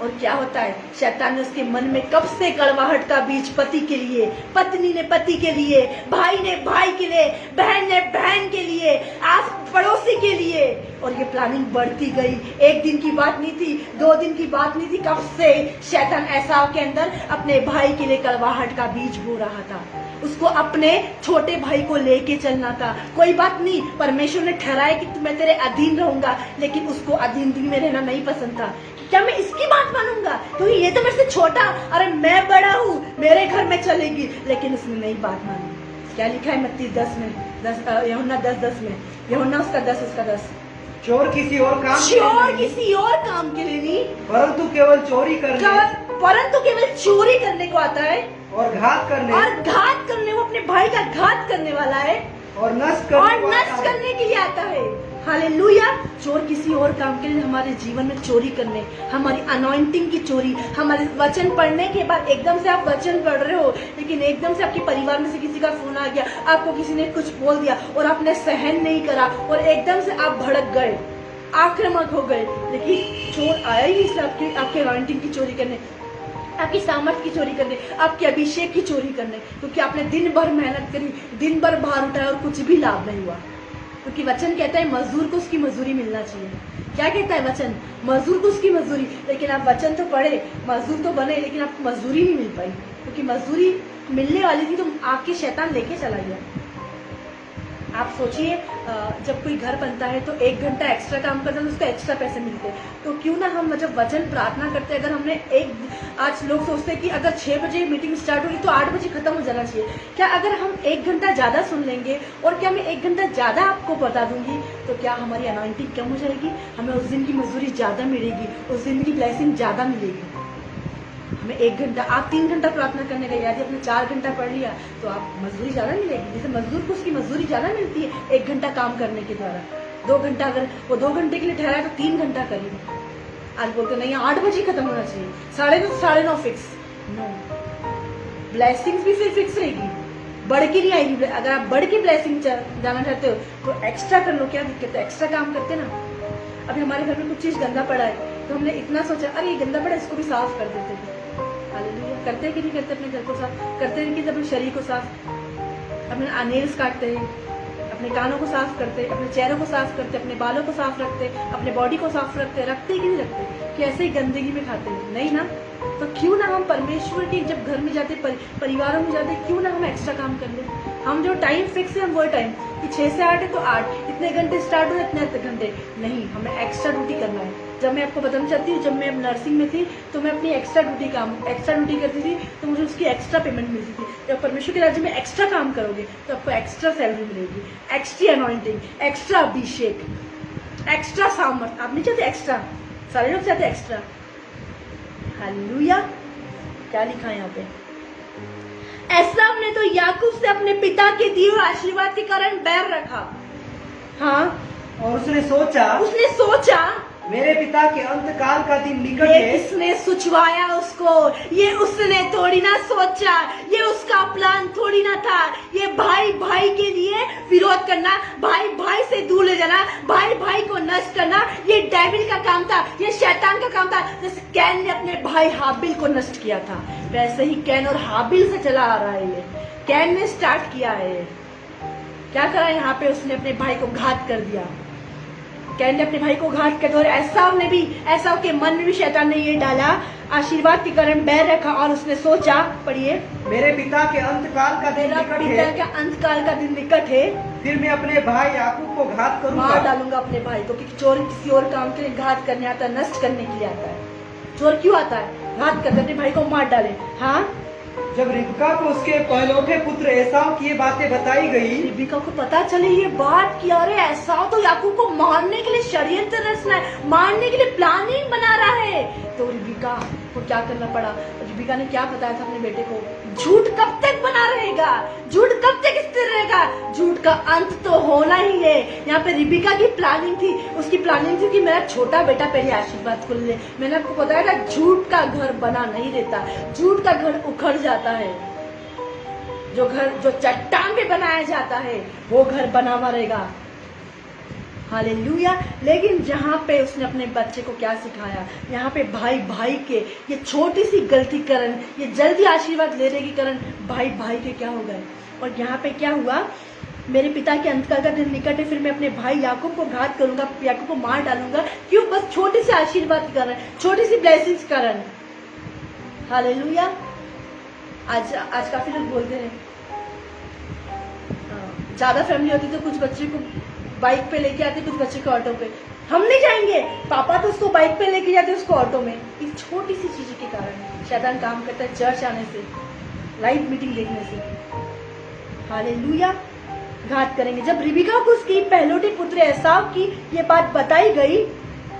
और क्या होता है, शैतान ने उसके मन में कब से कड़वाहट का बीज पति के लिए, पत्नी ने पति के लिए, भाई ने भाई के लिए, बहन ने बहन के लिए, आस पड़ोसी के लिए, और ये प्लानिंग बढ़ती गई। एक दिन की बात नहीं थी, 2 दिन की बात नहीं थी, कब से शैतान ऐसा के अंदर अपने भाई के लिए कड़वाहट का बीज बो रहा था। उसको अपने छोटे भाई को लेके चलना था। कोई बात नहीं, परमेश्वर ने ठहराया कि मैं तेरे अधीन रहूंगा, लेकिन उसको अधीन में रहना नहीं पसंद था। क्या मैं इसकी बात मानूंगा, क्योंकि ये तो मेरे से छोटा, अरे मैं बड़ा हूँ, मेरे घर में चलेगी। लेकिन उसने नहीं बात मानी। क्या लिखा है मत्ती 10 में, यूहन्ना 10:10 में, यूहन्ना उसका 10 उसका 10, चोर किसी और काम के लिए नहीं, परंतु केवल चोरी करने को आता है, और घात करने वो अपने भाई का घात करने वाला है, और नष्ट करने के लिए आता है। हालेलुया। चोर किसी और काम के लिए, हमारे जीवन में चोरी करने, हमारी अनॉइंटिंग की चोरी, हमारे वचन पढ़ने के बाद एकदम से आप वचन पढ़ रहे हो, लेकिन एकदम से आपके परिवार में से किसी का फोन आ गया, आपको किसी ने कुछ बोल दिया और आपने सहन नहीं करा और एकदम से आप भड़क गए, आक्रामक हो गए। लेकिन चोर आया ही इसलिए आपके अनॉइंटिंग की चोरी करने, आपकी सामर्थ की चोरी करने, आपके अभिषेक की चोरी करने, क्योंकि आपने दिन भर मेहनत करी, दिन भर भार उठाया और कुछ भी लाभ नहीं हुआ। क्योंकि वचन कहता है मजदूर को उसकी मजदूरी मिलना चाहिए। क्या कहता है वचन, मजदूर को उसकी मजदूरी। लेकिन आप वचन तो पढ़े, मजदूर तो बने, लेकिन आपको मजदूरी नहीं मिल पाई, क्योंकि मजदूरी मिलने वाली थी तो आपके शैतान लेके चला गया। आप सोचिए, जब कोई घर बनता है तो 1 घंटा एक्स्ट्रा काम करता है तो उसको एक्स्ट्रा पैसे मिलते हैं। तो क्यों ना हम जब वचन प्रार्थना करते हैं, अगर हमने आज लोग सोचते हैं कि अगर 6 बजे मीटिंग स्टार्ट होगी तो 8 बजे खत्म हो जाना चाहिए। क्या अगर हम 1 घंटा ज़्यादा सुन लेंगे और क्या मैं 1 घंटा ज़्यादा आपको बता दूंगी तो क्या हमारी अनॉइंटिंग कम हो जाएगी, हमें उस दिन की मजदूरी ज़्यादा मिलेगी, उस दिन की ब्लेसिंग ज़्यादा मिलेगी। हमें 1 घंटा, आप 3 घंटा प्रार्थना करने गए, यदि आपने 4 घंटा पढ़ लिया तो आप मजदूरी ज़्यादा मिलेगी। जैसे मजदूर को उसकी मजदूरी ज़्यादा मिलती है 1 घंटा काम करने के द्वारा। 2 घंटा अगर वो 2 घंटे के लिए ठहरा तो 3 घंटा करिए। आज बोलते नहीं 8 बजे खत्म होना चाहिए, 9:30 फिक्स। नो, ब्लेसिंग्स भी फिर फिक्स रहेगी, बढ़ के नहीं आएगी। अगर आप बढ़ के ब्लेसिंग जाना चाहते हो तो एक्स्ट्रा कर लो, क्या दिक्कत है, एक्स्ट्रा काम करते ना। अभी हमारे घर में कुछ चीज़ गंदा पड़ा है तो हमने इतना सोचा अरे ये गंदा पड़ा है, इसको भी साफ कर देते थे। हालेलुया। करते कि नहीं करते अपने घर को साफ, करते हैं कि अपने शरीर को साफ, अपने नेल्स काटते हैं, अपने कानों को साफ करते, अपने चेहरों को साफ करते, अपने बालों को साफ रखते, अपने बॉडी को साफ रखते कि नहीं रखते, कि ऐसे ही गंदगी में खाते हैं? नहीं ना। तो क्यों ना हम परमेश्वर के जब घर में जाते, परिवारों में जाते, क्यों ना हम एक्स्ट्रा काम कर लें। हम जो टाइम फिक्स है हम वो टाइम कि 6 से 8 है तो 8, इतने घंटे स्टार्ट हो इतने घंटे नहीं, हमें एक्स्ट्रा ड्यूटी करना है। जब मैं आपको बताना चाहती हूँ, जब मैं नर्सिंग में थी तो मैं अपनी एक्स्ट्रा ड्यूटी करती थी, तो मुझे उसकी एक्स्ट्रा पेमेंट मिलती थी। जब परमेश्वर के राज्य में एक्स्ट्रा काम करोगे तो आपको एक्स्ट्रा सैलरी मिलेगी, एक्स्ट्रा अनॉइंटिंग, एक्स्ट्रा अभिषेक, एक्स्ट्रा सामर्थ। आप नहीं चाहते एक्स्ट्रा? सारे लोग चाहते एक्स्ट्रा। हालेलुया। क्या लिखा है यहाँ पे? एसाव ने तो याकूब से अपने पिता के दिए हुए आशीर्वाद के कारण बैर रखा। हाँ, और उसने सोचा मेरे पिता के अंतकाल का दिन निकट ये है। इसने सुचवाया उसको, ये उसने थोड़ी ना सोचा, ये उसका प्लान थोड़ी ना था। ये भाई भाई के लिए विरोध करना, भाई भाई से दूर ले जाना, भाई भाई को नष्ट करना, ये डेविल का काम था, ये शैतान का काम था। जैसे कैन ने अपने भाई हाबिल को नष्ट किया था, वैसे ही कैन और हाबिल से चला आ रहा है। ये कैन ने स्टार्ट किया है। क्या करा यहाँ पे? उसने अपने भाई को घात कर दिया। कैन ने अपने भाई को घात कर दिया। और एसाव के मन में भी शैतान ने ये डाला, आशीर्वाद के कारण बैर रखा। और उसने सोचा, पढ़िए, मेरे पिता के अंतकाल का दिन निकट है। पिता के अंतकाल का दिन निकट है, फिर मैं अपने भाई याकूब को घात करूंगा, मार डालूंगा अपने भाई को। क्योंकि चोर किसी और काम के लिए घात करने आता है, नष्ट करने के लिए आता है। चोर क्यों आता है? घात करके अपने भाई को मार डाले। हाँ, जब रिबका को उसके पहलौठे पुत्र एसाव की ये बातें बताई गई, रिबका को पता चली ये बात कि अरे एसाव तो याकूब को मारने के लिए षड्यंत्र रचना है, मारने के लिए प्लानिंग बना रहा है। तो रिबका को क्या करना पड़ा? रिबका ने क्या बताया था अपने बेटे को? झूठ कब तक बना रहेगा? झूठ कब तक स्थिर रहेगा? झूठ का अंत तो होना ही है। यहाँ पे रिबका की प्लानिंग थी, उसकी प्लानिंग थी कि मेरा छोटा बेटा पहले आशीर्वाद को ले। मैंने आपको बताया था झूठ का घर बना नहीं रहता, झूठ का घर उखड़ जाता है। जो चट्टान पे बनाया जाता है वो घर बना हुआ रहेगा। हालेलुया। लेकिन जहाँ पे उसने अपने बच्चे को क्या सिखाया, यहाँ पे भाई भाई के ये छोटी सी गलती कारण, ये जल्दी आशीर्वाद लेने के कारण भाई भाई के क्या हो गए। और यहाँ पे क्या हुआ? मेरे पिता के अंतकाल का दिन निकट है, फिर मैं अपने भाई याकूब को घात करूंगा, याकूब को मार डालूंगा। क्यों? बस छोटे से आशीर्वाद के कारण, छोटी सी ब्लेसिंग्स कारण। हालेलुया। आज काफी लोग बोलते हैं ज्यादा फैमिली होती तो कुछ बच्चे को बाइक पे लेके आते, कुछ बच्चे को ऑटो पे। हम नहीं जाएंगे, पापा तो उसको बाइक पे लेके जाते, उसको ऑटो में। इस छोटी सी चीज के कारण शैतान काम करता है, चर्च आने से, लाइव मीटिंग देखने से। हालेलुया। घात करेंगे। जब रिबका को उसकी पहलोटे पुत्र एसाव की ये बात बताई गई,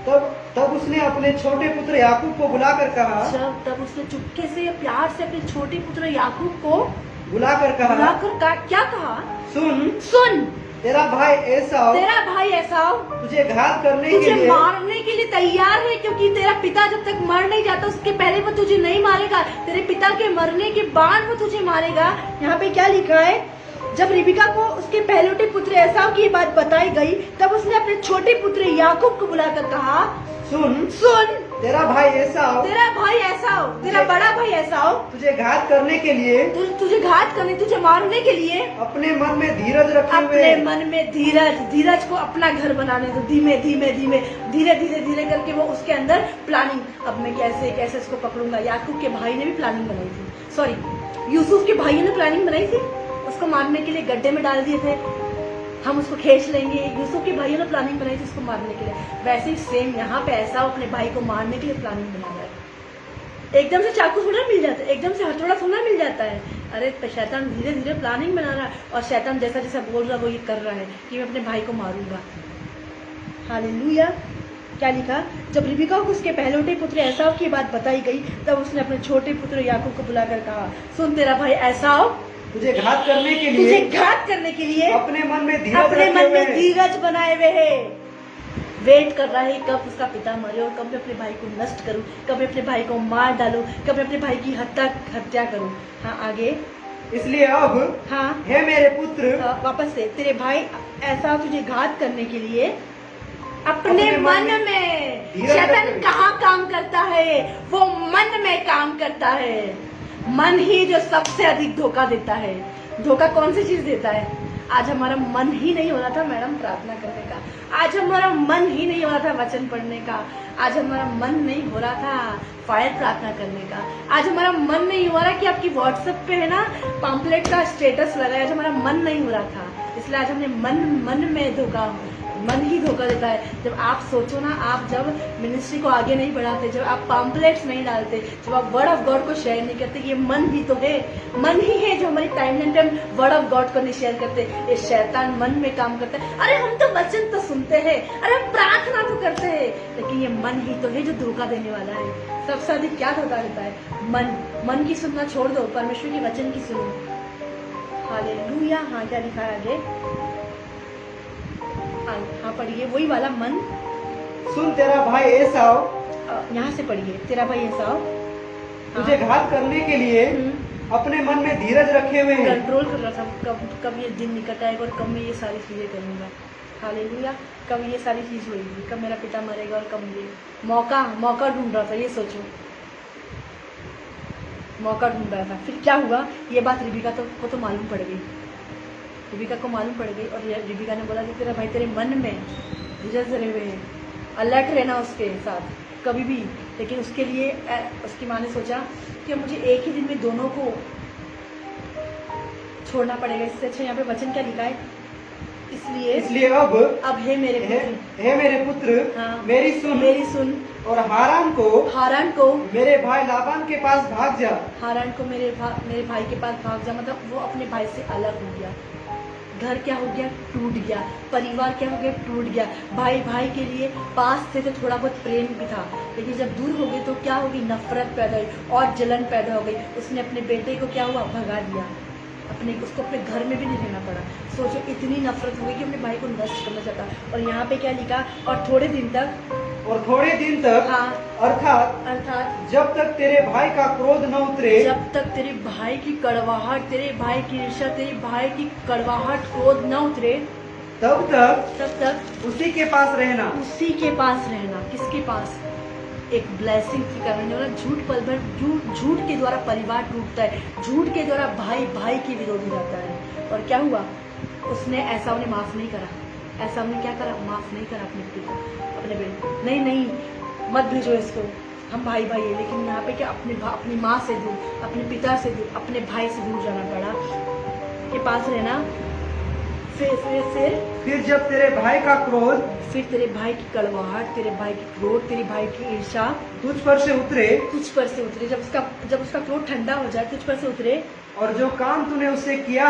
तब उसने अपने छोटे पुत्र याकूब को बुलाकर कहा, तब उसने चुपके से प्यार से अपने छोटे पुत्र याकूब को बुलाकर कहा, क्या कहा? सुन, तेरा भाई एसाव तुझे घात करने के लिए, मारने के लिए तैयार है। क्योंकि तेरा पिता जब तक मर नहीं जाता उसके पहले वो तुझे नहीं मारेगा, तेरे पिता के मरने के बाद वो तुझे मारेगा। यहाँ पे क्या लिखा है? जब रिबका को उसके पहलोटे पुत्र एसाव की बात बताई गई, तब उसने अपने छोटे पुत्र याकूब को बुलाकर कहा, सुन, तेरा भाई एसाव, तेरा बड़ा भाई एसाव तुझे घात करने के लिए, तुझे मारने के लिए अपने मन में धीरज रखे हुए, अपने मन में धीरज को अपना घर बनाने दो। धीरे धीरे करके वो उसके अंदर प्लानिंग, अब मैं कैसे इसको पकड़ूंगा। याकूब के भाई ने भी प्लानिंग बनाई थी, सॉरी यूसुफ के भाइयों ने प्लानिंग बनाई थी, उसको मारने के लिए गड्ढे में डाल दिए थे, हम उसको खींच लेंगे। यूसुफ के भाइयों ने प्लानिंग बनाई थी उसको मारने के लिए। वैसे ही सेम यहाँ पे ऐसा अपने भाई को मारने के लिए प्लानिंग बना रहा है। एकदम से चाकू थोड़ा मिल जाता है, एकदम से हथौड़ा थोड़ा मिल जाता है। अरे शैतान धीरे धीरे प्लानिंग बना रहा है, और शैतान जैसा जैसा बोल रहा है वो ये कर रहा है कि मैं अपने भाई को मारूंगा। हालेलुया। क्या लिखा? जब रिबका को उसके पहलोटे पुत्र एसाव की बात बताई गई, तब उसने अपने छोटे पुत्र याकूब को बुलाकर कहा, सुन, तेरा भाई एसाव तुझे घात करने के लिए अपने मन में धीरज बनाए हुए है। वेट कर रहा है कब उसका पिता मरे और कब मैं अपने भाई को नष्ट करूं, कब मैं अपने भाई को मार डालूं, कब मैं अपने भाई की हत्या करूं। हाँ, आगे। इसलिए अब, हाँ, हे मेरे पुत्र, वापस से, तेरे भाई ऐसा तुझे घात करने के लिए अपने मन में। शैतान कहाँ काम करता है? वो मन में काम करता है। मन ही जो सबसे अधिक धोखा देता है। धोखा कौन सी चीज देता है? आज हमारा मन ही नहीं हो रहा था मैडम प्रार्थना करने का, आज हमारा मन ही नहीं हो रहा था वचन पढ़ने का, आज हमारा मन नहीं हो रहा था फायर प्रार्थना करने का, आज हमारा मन नहीं हो रहा कि आपकी व्हाट्सएप पे है ना पाम्पलेट का स्टेटस लगा है, आज हमारा मन नहीं हो रहा था। इसलिए आज हमने मन में धोखा मन ही धोखा देता है। जब आप सोचो ना, आप जब मिनिस्ट्री को आगे नहीं बढ़ाते, जब आप पम्पलेट्स नहीं डालते, जब आप वर्ड ऑफ गॉड को शेयर नहीं करते, ये मन भी तो है, मन ही है जो हमारी टाइमलाइन पे हम वर्ड ऑफ गॉड को नहीं शेयर करते। ये शैतान मन में काम करता है। अरे हम तो वचन तो सुनते हैं, अरे हम प्रार्थना तो करते हैं, लेकिन ये मन ही तो है जो धोखा देने वाला है। सबसे अधिक क्या धोखा देता है? मन की सुनना छोड़ दो, परमेश्वर के वचन की सुनो। हालेलुया। हाँ, क्या लिखा है आगे? हाँ पढ़िए, वही वाला मन। सुन, तेरा भाई एसाव, यहाँ से पढ़िए, तेरा भाई एसाव तुझे घात करने के लिए अपने मन में धीरज रखे हुए हैं। कंट्रोल कर रहा था, कब ये दिन निकट आएगा और कब मैं ये सारी चीजें करूंगा। हालेलुया। कब ये सारी चीज होगी, कब मेरा पिता मरेगा और कब ये मौका ढूंढ रहा था। ये सोचो, मौका ढूंढ रहा था। फिर क्या हुआ? ये बात रिबिका को तो मालूम पड़ गई, रिबिका को मालूम पड़ गई, और रिबिका ने बोला कि तेरा भाई तेरे मन में धीरज धरे हुए हैं, अलर्ट रहना उसके साथ कभी भी। लेकिन उसके लिए उसकी माँ ने सोचा कि मुझे एक ही दिन में दोनों को छोड़ना पड़ेगा, इससे अच्छा यहाँ पे वचन क्या लिखा है? इसलिए अब हे मेरे पुत्र, हाँ, मेरी सुन और हारान को मेरे भाई लाबान के पास भाग जा। हारान को मेरे भाई के पास भाग जा, मतलब वो अपने भाई से अलग हो गया। घर क्या हो गया? टूट गया। परिवार क्या हो गया? टूट गया। भाई के लिए पास से तो थोड़ा बहुत प्रेम भी था, लेकिन जब दूर हो गए तो क्या हो गई? नफरत पैदा हुई और जलन पैदा हो गई। उसने अपने बेटे को क्या हुआ? भगा दिया। उसको अपने घर में भी नहीं रहना पड़ा। सोचो, इतनी नफरत हो गई कि अपने भाई को नष्ट करना चाहता। और यहाँ पे क्या लिखा? और थोड़े दिन तक, हाँ, अर्थात जब तक तेरे भाई का क्रोध न उतरे, जब तक तेरे भाई की कड़वाहट, तेरे भाई की ईर्ष्या, तेरे भाई की कड़वाहट, क्रोध न उतरे, तब तक उसी के पास रहना। किसके पास? एक ब्लेसिंग की करने वाला। झूठ के द्वारा परिवार टूटता है, झूठ के द्वारा भाई के विरोध हो जाता है। और क्या हुआ? उसने ऐसा उन्हें माफ नहीं करा। ऐसा उन्हें क्या करा? माफ नहीं करा अपने पिता, अपने बेटे। नहीं, मत भेजो इसको, हम भाई है। लेकिन यहाँ पे क्या? अपनी माँ से दूर, अपने पिता से दूर, अपने भाई से दूर जाना पड़ा, के पास रहना। फिर जब तेरे भाई का क्रोध, फिर तेरे भाई की कड़वाहट, तेरे भाई की क्रोध, तेरे भाई की ईर्ष्या तुझ पर से उतरे, जब उसका क्रोध ठंडा हो जाए, तुझ पर से उतरे, और जो काम तूने उससे किया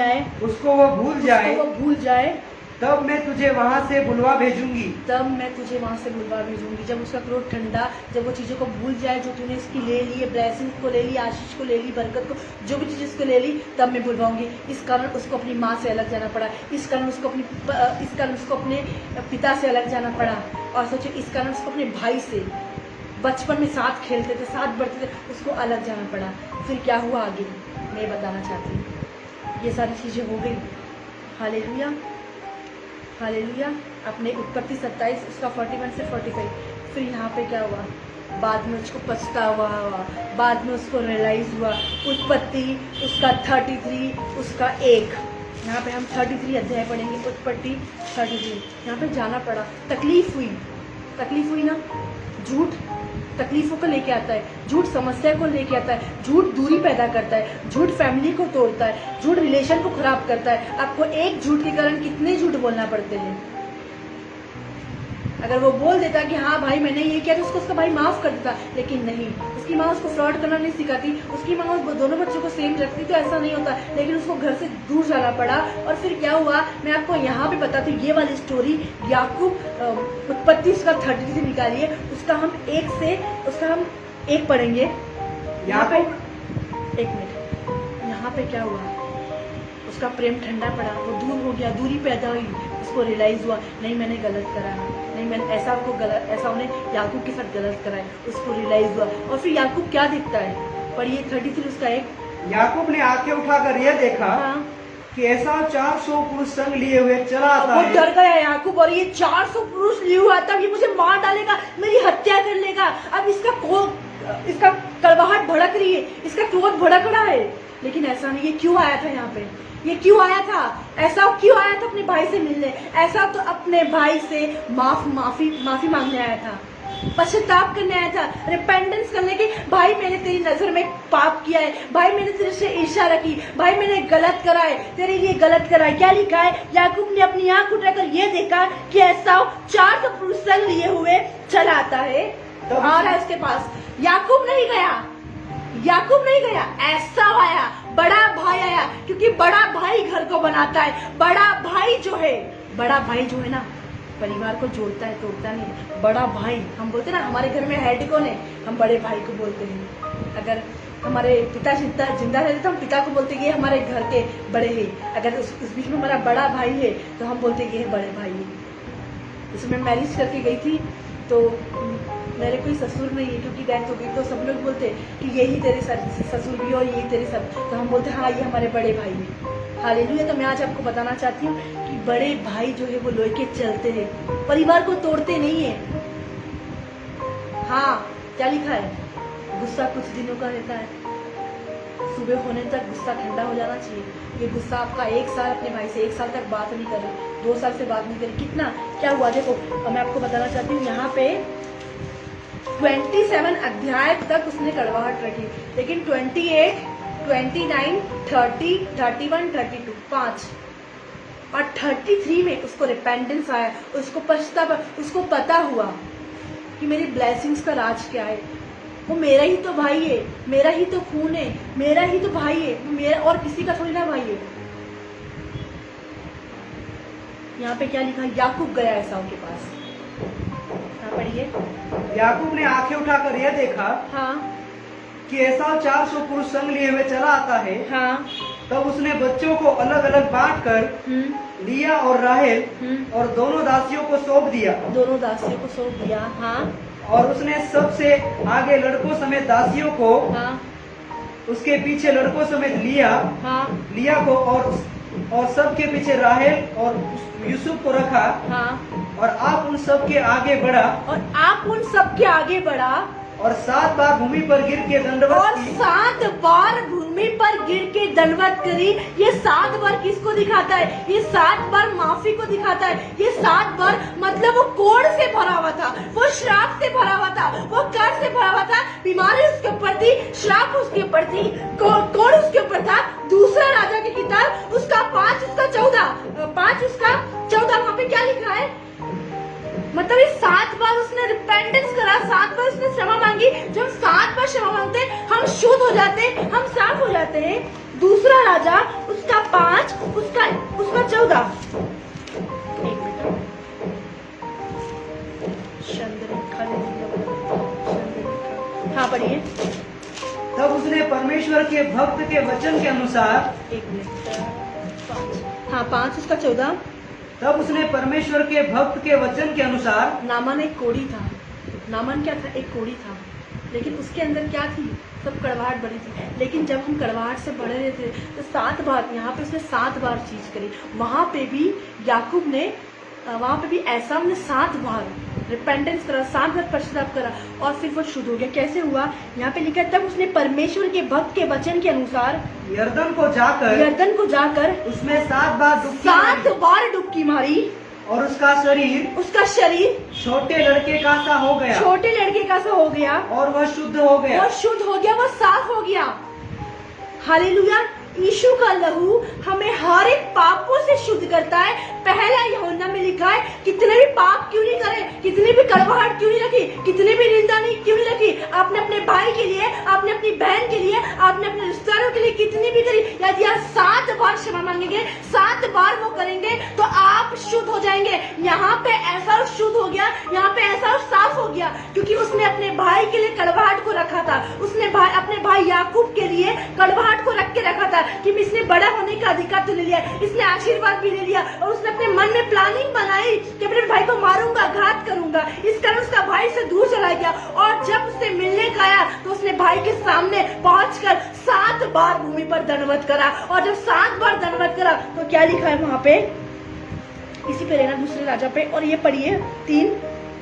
है, उसको वो भूल जाए, तब मैं तुझे वहाँ से बुलवा भेजूंगी। जब उसका क्रोध ठंडा, जब वो चीज़ों को भूल जाए जो तूने इसकी ले ली, ब्लेसिंग को ले ली, आशीष को ले ली, बरकत को, जो भी चीज़ उसको ले ली, तब मैं बुलवाऊंगी। इस कारण उसको अपनी माँ से अलग जाना पड़ा, इस कारण उसको अपने पिता से अलग जाना पड़ा। और सोचो, इस कारण उसको अपने भाई से, बचपन में साथ खेलते थे, साथ बढ़ते थे, उसको अलग जाना पड़ा। फिर क्या हुआ आगे मैं बताना चाहती हूँ। ये सारी चीज़ें हो गई। हालेलुया। अपने उत्पत्ति 27 उसका 41 से 45। फिर यहाँ पे क्या हुआ? बाद में उसको पछतावा हुआ, बाद में उसको रियलाइज हुआ। उत्पत्ति उसका 33 उसका 1। यहाँ पे हम 33 अध्याय पढ़ेंगे, उत्पत्ति 33। यहाँ पे जाना पड़ा, तकलीफ हुई ना। झूठ तकलीफों को लेके आता है, झूठ समस्या को लेके आता है, झूठ दूरी पैदा करता है, झूठ फैमिली को तोड़ता है, झूठ रिलेशन को खराब करता है। आपको एक झूठ के कारण कितने झूठ बोलना पड़ते हैं। अगर वो बोल देता कि हाँ भाई मैंने ये किया, तो उसका भाई माफ कर देता, लेकिन नहीं, उसकी माँ उसको फ्रॉड करना नहीं सिखाती, उसकी माँ दोनों बच्चों को सेम रखती, तो ऐसा नहीं होता। लेकिन उसको घर से दूर जाना पड़ा। और फिर क्या हुआ मैं आपको यहाँ पे बताती हूँ। ये वाली स्टोरी याकूब उत्पत्ति उसका 33 से निकालिए, उसका हम एक पढ़ेंगे। यहाँ पे 1 मिनट, यहाँ पे क्या हुआ? उसका प्रेम ठंडा पड़ा, वो दूर हो गया, दूरी पैदा हुई, उसको रियलाइज हुआ नहीं मैंने गलत करा है, नहीं मैंने ऐसा उन्हें याकूब के साथ गलत करा है, उसको रियलाइज हुआ। और फिर याकूब क्या दिखता है? पढ़िए 33 उसका 1। याकूब ने आंखें उठाकर यह देखा, हाँ, कि ऐसा 400 पुरुष संग लिए हुए चला आता है। वो डर गया याकूब, और ये 400 पुरुष लिए हुआ था, ये मुझे मार डालेगा, मेरी हत्या कर लेगा। अब इसका कड़वाहट भड़क रही है, इसका क्रोध भड़क रहा है। लेकिन ऐसा नहीं, ये क्यों आया था यहाँ पे? ये क्यों आया था? ऐसा क्यों आया था अपने भाई से मिलने? ऐसा तो अपने भाई से माफी मांगने आया था, पश्चाताप करने आया था, रिपेंटेंस करने की। भाई मैंने तेरी नजर में पाप किया है, भाई मैंने तेरे से ईर्ष्या रखी, भाई मैंने गलत करा है, तेरे लिए गलत करा है। क्या लिखा है? याकूब ने अपनी आंख उठाकर ये देखा कि एसाव 400 पुरुष संग लिए हुए चला आता है। आ रहा है उसके पास। याकूब नहीं गया, याकूब नहीं गया, एसाव आया, बड़ा भाई आया, क्योंकि बड़ा भाई घर को बनाता है। बड़ा भाई जो है, बड़ा भाई जो है ना, परिवार को जोड़ता है, तोड़ता नहीं। बड़ा भाई, हम बोलते ना हमारे घर में हेड कौन है, हम बड़े भाई को बोलते हैं। अगर हमारे पिता जिंदा रहते तो हम पिता को बोलते ये हमारे घर के बड़े हैं। अगर उस बीच में हमारा बड़ा भाई है तो हम बोलते ये बड़े भाई है। जैसे मैं मैरिज करके गई थी तो मेरे कोई ससुर नहीं है, क्योंकि डेथ हो गई, तो सब लोग बोलते कि यही तेरे ससुर भी और यही तेरे सब, तो हम बोलते हाँ ये हमारे बड़े भाई हैं। हालेलुया। तो मैं आज आपको बताना चाहती हूँ कि बड़े भाई जो है वो लोहे के चलते हैं, परिवार को तोड़ते नहीं है। हाँ, क्या लिखा है? गुस्सा कुछ दिनों का रहता है, सुबह होने तक गुस्सा ठंडा हो जाना चाहिए। ये गुस्सा आपका 1 साल अपने भाई से 1 साल तक बात नहीं करे, 2 साल से बात नहीं करे, कितना क्या हुआ देखो। मैं आपको बताना चाहती हूँ, यहाँ पे 27 अध्याय तक उसने कड़वाहट रखी, लेकिन 28, 29, 30, 31, 32 5 और 33 में उसको रिपेंटेंस आया, उसको पछतावा, उसको पता हुआ कि मेरी ब्लेसिंग्स का राज क्या है। वो मेरा ही तो भाई है, मेरा ही तो खून है, मेरा ही तो भाई है, वो मेरा और किसी का थोड़ी ना भाई है। यहाँ पे क्या लिखा? याकूब गया एसाव के पास। यहाँ पढ़िए। याकूब ने आंखें उठाकर यह देखा हाँ कि एसाव 400 पुरुष संग लिए हुए चला आता है। हाँ। तब उसने बच्चों को अलग अलग बांट कर लिया और राहेल और दोनों दासियों को सौंप दिया। दोनों दासियों को सौंप दिया। हाँ और उसने सबसे आगे लड़कों समेत दासियों को, हाँ उसके पीछे लड़कों समेत लिया को और सबके पीछे राहेल और यूसुफ को रखा। हाँ। और आप उन सब के आगे बढ़ा और 7 बार भूमि पर गिर के दंडवत की। 7 बार भूमि पर गिर के दंडवत करी। ये 7 बार किसको दिखाता है? ये 7 बार माफी को दिखाता है। ये 7 बार मतलब वो कोड़ से भरा हुआ था, वो श्राप से भरा हुआ था, वो कर्ज से भरा हुआ था, बीमारी उसके ऊपर थी, श्राप उसके ऊपर थी, कोड़ उसके ऊपर था। दूसरा राजा की किताब उसका 5 उसका 14 वहाँ पे क्या लिखा है? मतलब इस 7 बार उसने रिपेंटेंस करा, 7 बार उसने क्षमा मांगी। जब 7 बार क्षमा मांगते हम शुद्ध हो जाते हैं, हम साफ हो जाते हैं। दूसरा राजा उसका 5 उसका 14। एक मिनट, हाँ पढ़िए। तब उसने परमेश्वर के भक्त के वचन के अनुसार, एक मिनट, 5 उसका 14। तब उसने परमेश्वर के भक्त के वचन के अनुसार। नामान एक कोड़ी था। नामान क्या था? एक कोड़ी था, लेकिन उसके अंदर क्या थी? सब कड़वाहट बढ़ी थी। लेकिन जब हम कड़वाहट से बढ़े रहे थे तो 7 बार, यहाँ पे उसने 7 बार चीज करी। वहां पे भी याकूब ने, वहां पे भी ऐसा ने 7 बार रिपेंटेंस करा, 7 बार पश्चाताप करा और फिर वो शुद्ध हो गया। कैसे हुआ? यहाँ पे लिखा है तब उसने परमेश्वर के भक्त के वचन के अनुसार यरदन को जाकर उसमें 7 बार डुबकी मारी और उसका शरीर छोटे लड़के का सा हो गया और वह शुद्ध हो गया। वो साफ हो गया। हालेलुया। यीशु का लहू हमें हर एक पापों से शुद्ध करता है। पहला यूहन्ना में लिखा है कितने भी पाप क्यों नहीं करे, कितनी भी कड़वाहट क्यों नहीं रखी, कितनी भी निंदा नहीं क्यों नहीं रखी, आपने अपने भाई के लिए, आपने अपनी बहन के लिए, आपने अपने रिश्तेदारों के लिए कितनी भी करी, यदि आप 7 बार क्षमा मांगेंगे, 7 बार वो करेंगे तो आप शुद्ध हो जाएंगे। यहाँ पे ऐसा शुद्ध हो गया, यहाँ पे ऐसा साफ हो गया, क्योंकि उसने अपने भाई के लिए कड़वाहट को रखा था। उसने अपने भाई याकूब के लिए कड़वाहट को रख के रखा था कि इसने बड़ा होने का अधिकार तो ले लिया, इसने आशीर्वाद भी ले लिया और उसने अपने मन में प्लानिंग बनाई कि अपने भाई को मारूंगा, घात करूंगा। इस कारण उसका भाई से दूर चला गया और जब उससे मिलने का आया तो उसने भाई के सामने पहुंचकर 7 बार भूमि पर दंडवत करा। और जब 7 बार दंडवत करा तो क्या लिखा है वहां पे? इसी पे रहना, दूसरे राजा पे, और ये पढ़िए 3।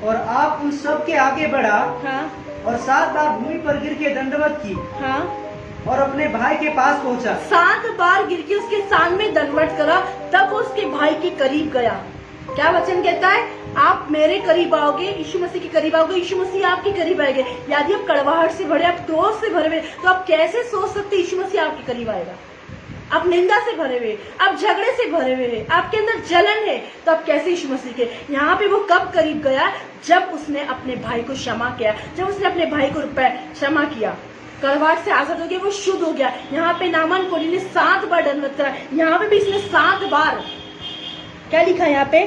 और आप उन सब के आगे बढ़ा। हाँ। और 7 बार भूमि पर गिर के दंडवत की। हाँ। और अपने भाई के पास पहुंचा। 7 बार गिर के उसके सामने दंडवत करा, तब वो उसके भाई के करीब गया। क्या वचन कहता है? आप मेरे करीब आओगे, यीशु मसीह के करीब आओगे, यीशु मसीह आपके करीब आएंगे। यदि आप कड़वाहट से भरे, आप क्रोध से भरे हुए, तो आप कैसे सोच सकते यीशु मसीह आपके करीब आएगा? आप निंदा से भरे हुए, आप झगड़े से भरे हुए हैं, आपके अंदर जलन है, तो आप कैसे यीशु मसीह के? यहाँ पे वो कब करीब गया? जब उसने अपने भाई को क्षमा किया, जब उसने अपने भाई को क्षमा किया, कड़वाहट से आजाद हो गया, वो शुद्ध हो गया। यहाँ पे नामान कोली ने 7 बार दंडवत करा, यहाँ पे भी इसने 7 बार क्या लिखा है यहाँ पे?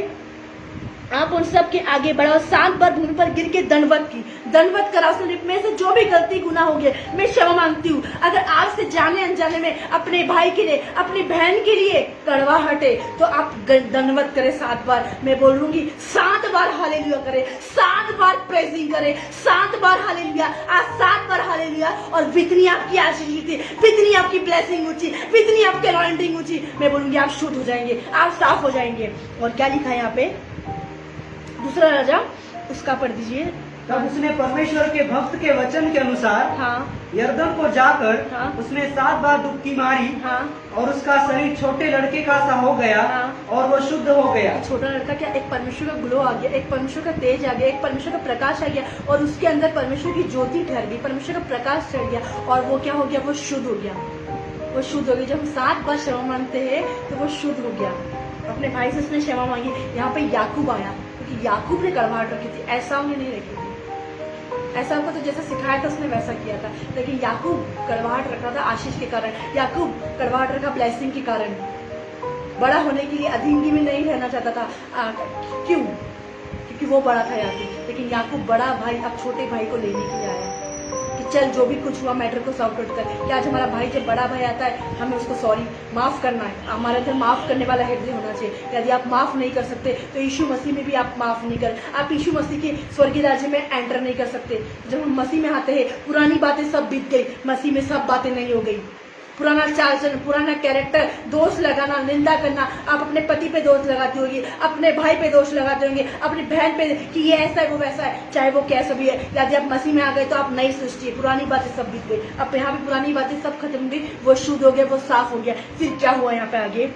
आप उन सब के आगे बढ़ा और 7 बार भूमि पर गिर के दंडवत की, दंडवत करा उसने। में से जो भी गलती गुनाह हो गया मैं क्षमा मांगती हूँ। अगर आज से जाने अनजाने में अपने भाई के लिए, अपनी बहन के लिए कड़वाहट है, तो आप दंडवत करें 7 बार। मैं बोलूंगी 7 बार हालेलुया करें, 7 बार प्रेजिंग करें, 7 बार हालेलुया। आज 7 बार हालेलुया, और वितनी आपकी आशीष थी, वितनी आपकी ब्लेसिंग ऊंची, वितनी आपकी अनॉइंटिंग ऊंची। मैं बोलूंगी आप शुद्ध हो जाएंगे, आप साफ हो जाएंगे। और क्या लिखा है यहाँ पे? दूसरा राजा, उसका पढ़ दीजिए। तब उसने परमेश्वर के भक्त के वचन के अनुसार हाँ यरदन को जाकर हाँ उसने 7 बार डुबकी मारी, हाँ और उसका शरीर छोटे लड़के का सा हो गया, हाँ। और वो शुद्ध हो गया। छोटा लड़का क्या? एक परमेश्वर का ग्लो आ गया, एक परमेश्वर का तेज आ गया, एक परमेश्वर का प्रकाश आ गया, और उसके अंदर परमेश्वर की ज्योति ठहर गई, परमेश्वर का प्रकाश चढ़ गया, और वो क्या हो गया? वो शुद्ध हो गया, वो शुद्ध हो गया। जब हम 7 बार क्षमा मांगते हैं तो वो शुद्ध हो गया। अपने भाई से उसने क्षमा मांगी। यहाँ पे याकूब आया, क्योंकि याकूब ने कड़वाहट रखी थी, ऐसा उन्हें नहीं रखी थी। ऐसा को तो जैसा सिखाया था उसने वैसा किया था, लेकिन याकूब कड़वाहट रखा था आशीष के कारण, याकूब कड़वाहट रखा ब्लेसिंग के कारण। बड़ा होने के लिए अधीनगी में नहीं रहना चाहता था। क्यों? क्योंकि वो बड़ा था याकूब, लेकिन याकूब बड़ा भाई अब छोटे भाई को लेने के लिए आया कि चल जो भी कुछ हुआ मैटर को सॉर्ट आउट कर। कि आज हमारा भाई जब बड़ा भाई आता है, हमें उसको सॉरी माफ करना है। हमारे अंदर माफ करने वाला हृदय होना चाहिए। यदि आप माफ नहीं कर सकते तो यीशु मसीह में भी आप माफ नहीं कर, आप यीशु मसीह के स्वर्गीय राज्य में एंटर नहीं कर सकते। जब हम मसीह में आते हैं, पुरानी बातें सब बीत गई, मसीह में सब बातें नहीं हो गई। पुराना चाल चलन, पुराना कैरेक्टर, दोष लगाना, निंदा करना, आप अपने पति पे दोष लगाते होंगे, अपने भाई पे दोष लगाते होंगे, अपनी बहन पे कि ये ऐसा है वो वैसा है, चाहे वो कैसा भी है। यदि आप मसीह में आ गए तो आप नई सृष्टि है, पुरानी बातें सब बीत गई। अब यहाँ पे पुरानी बातें सब खत्म हो गई, वो शुद्ध हो गया, वो साफ हो गया। फिर क्या हुआ यहाँ पे आगे?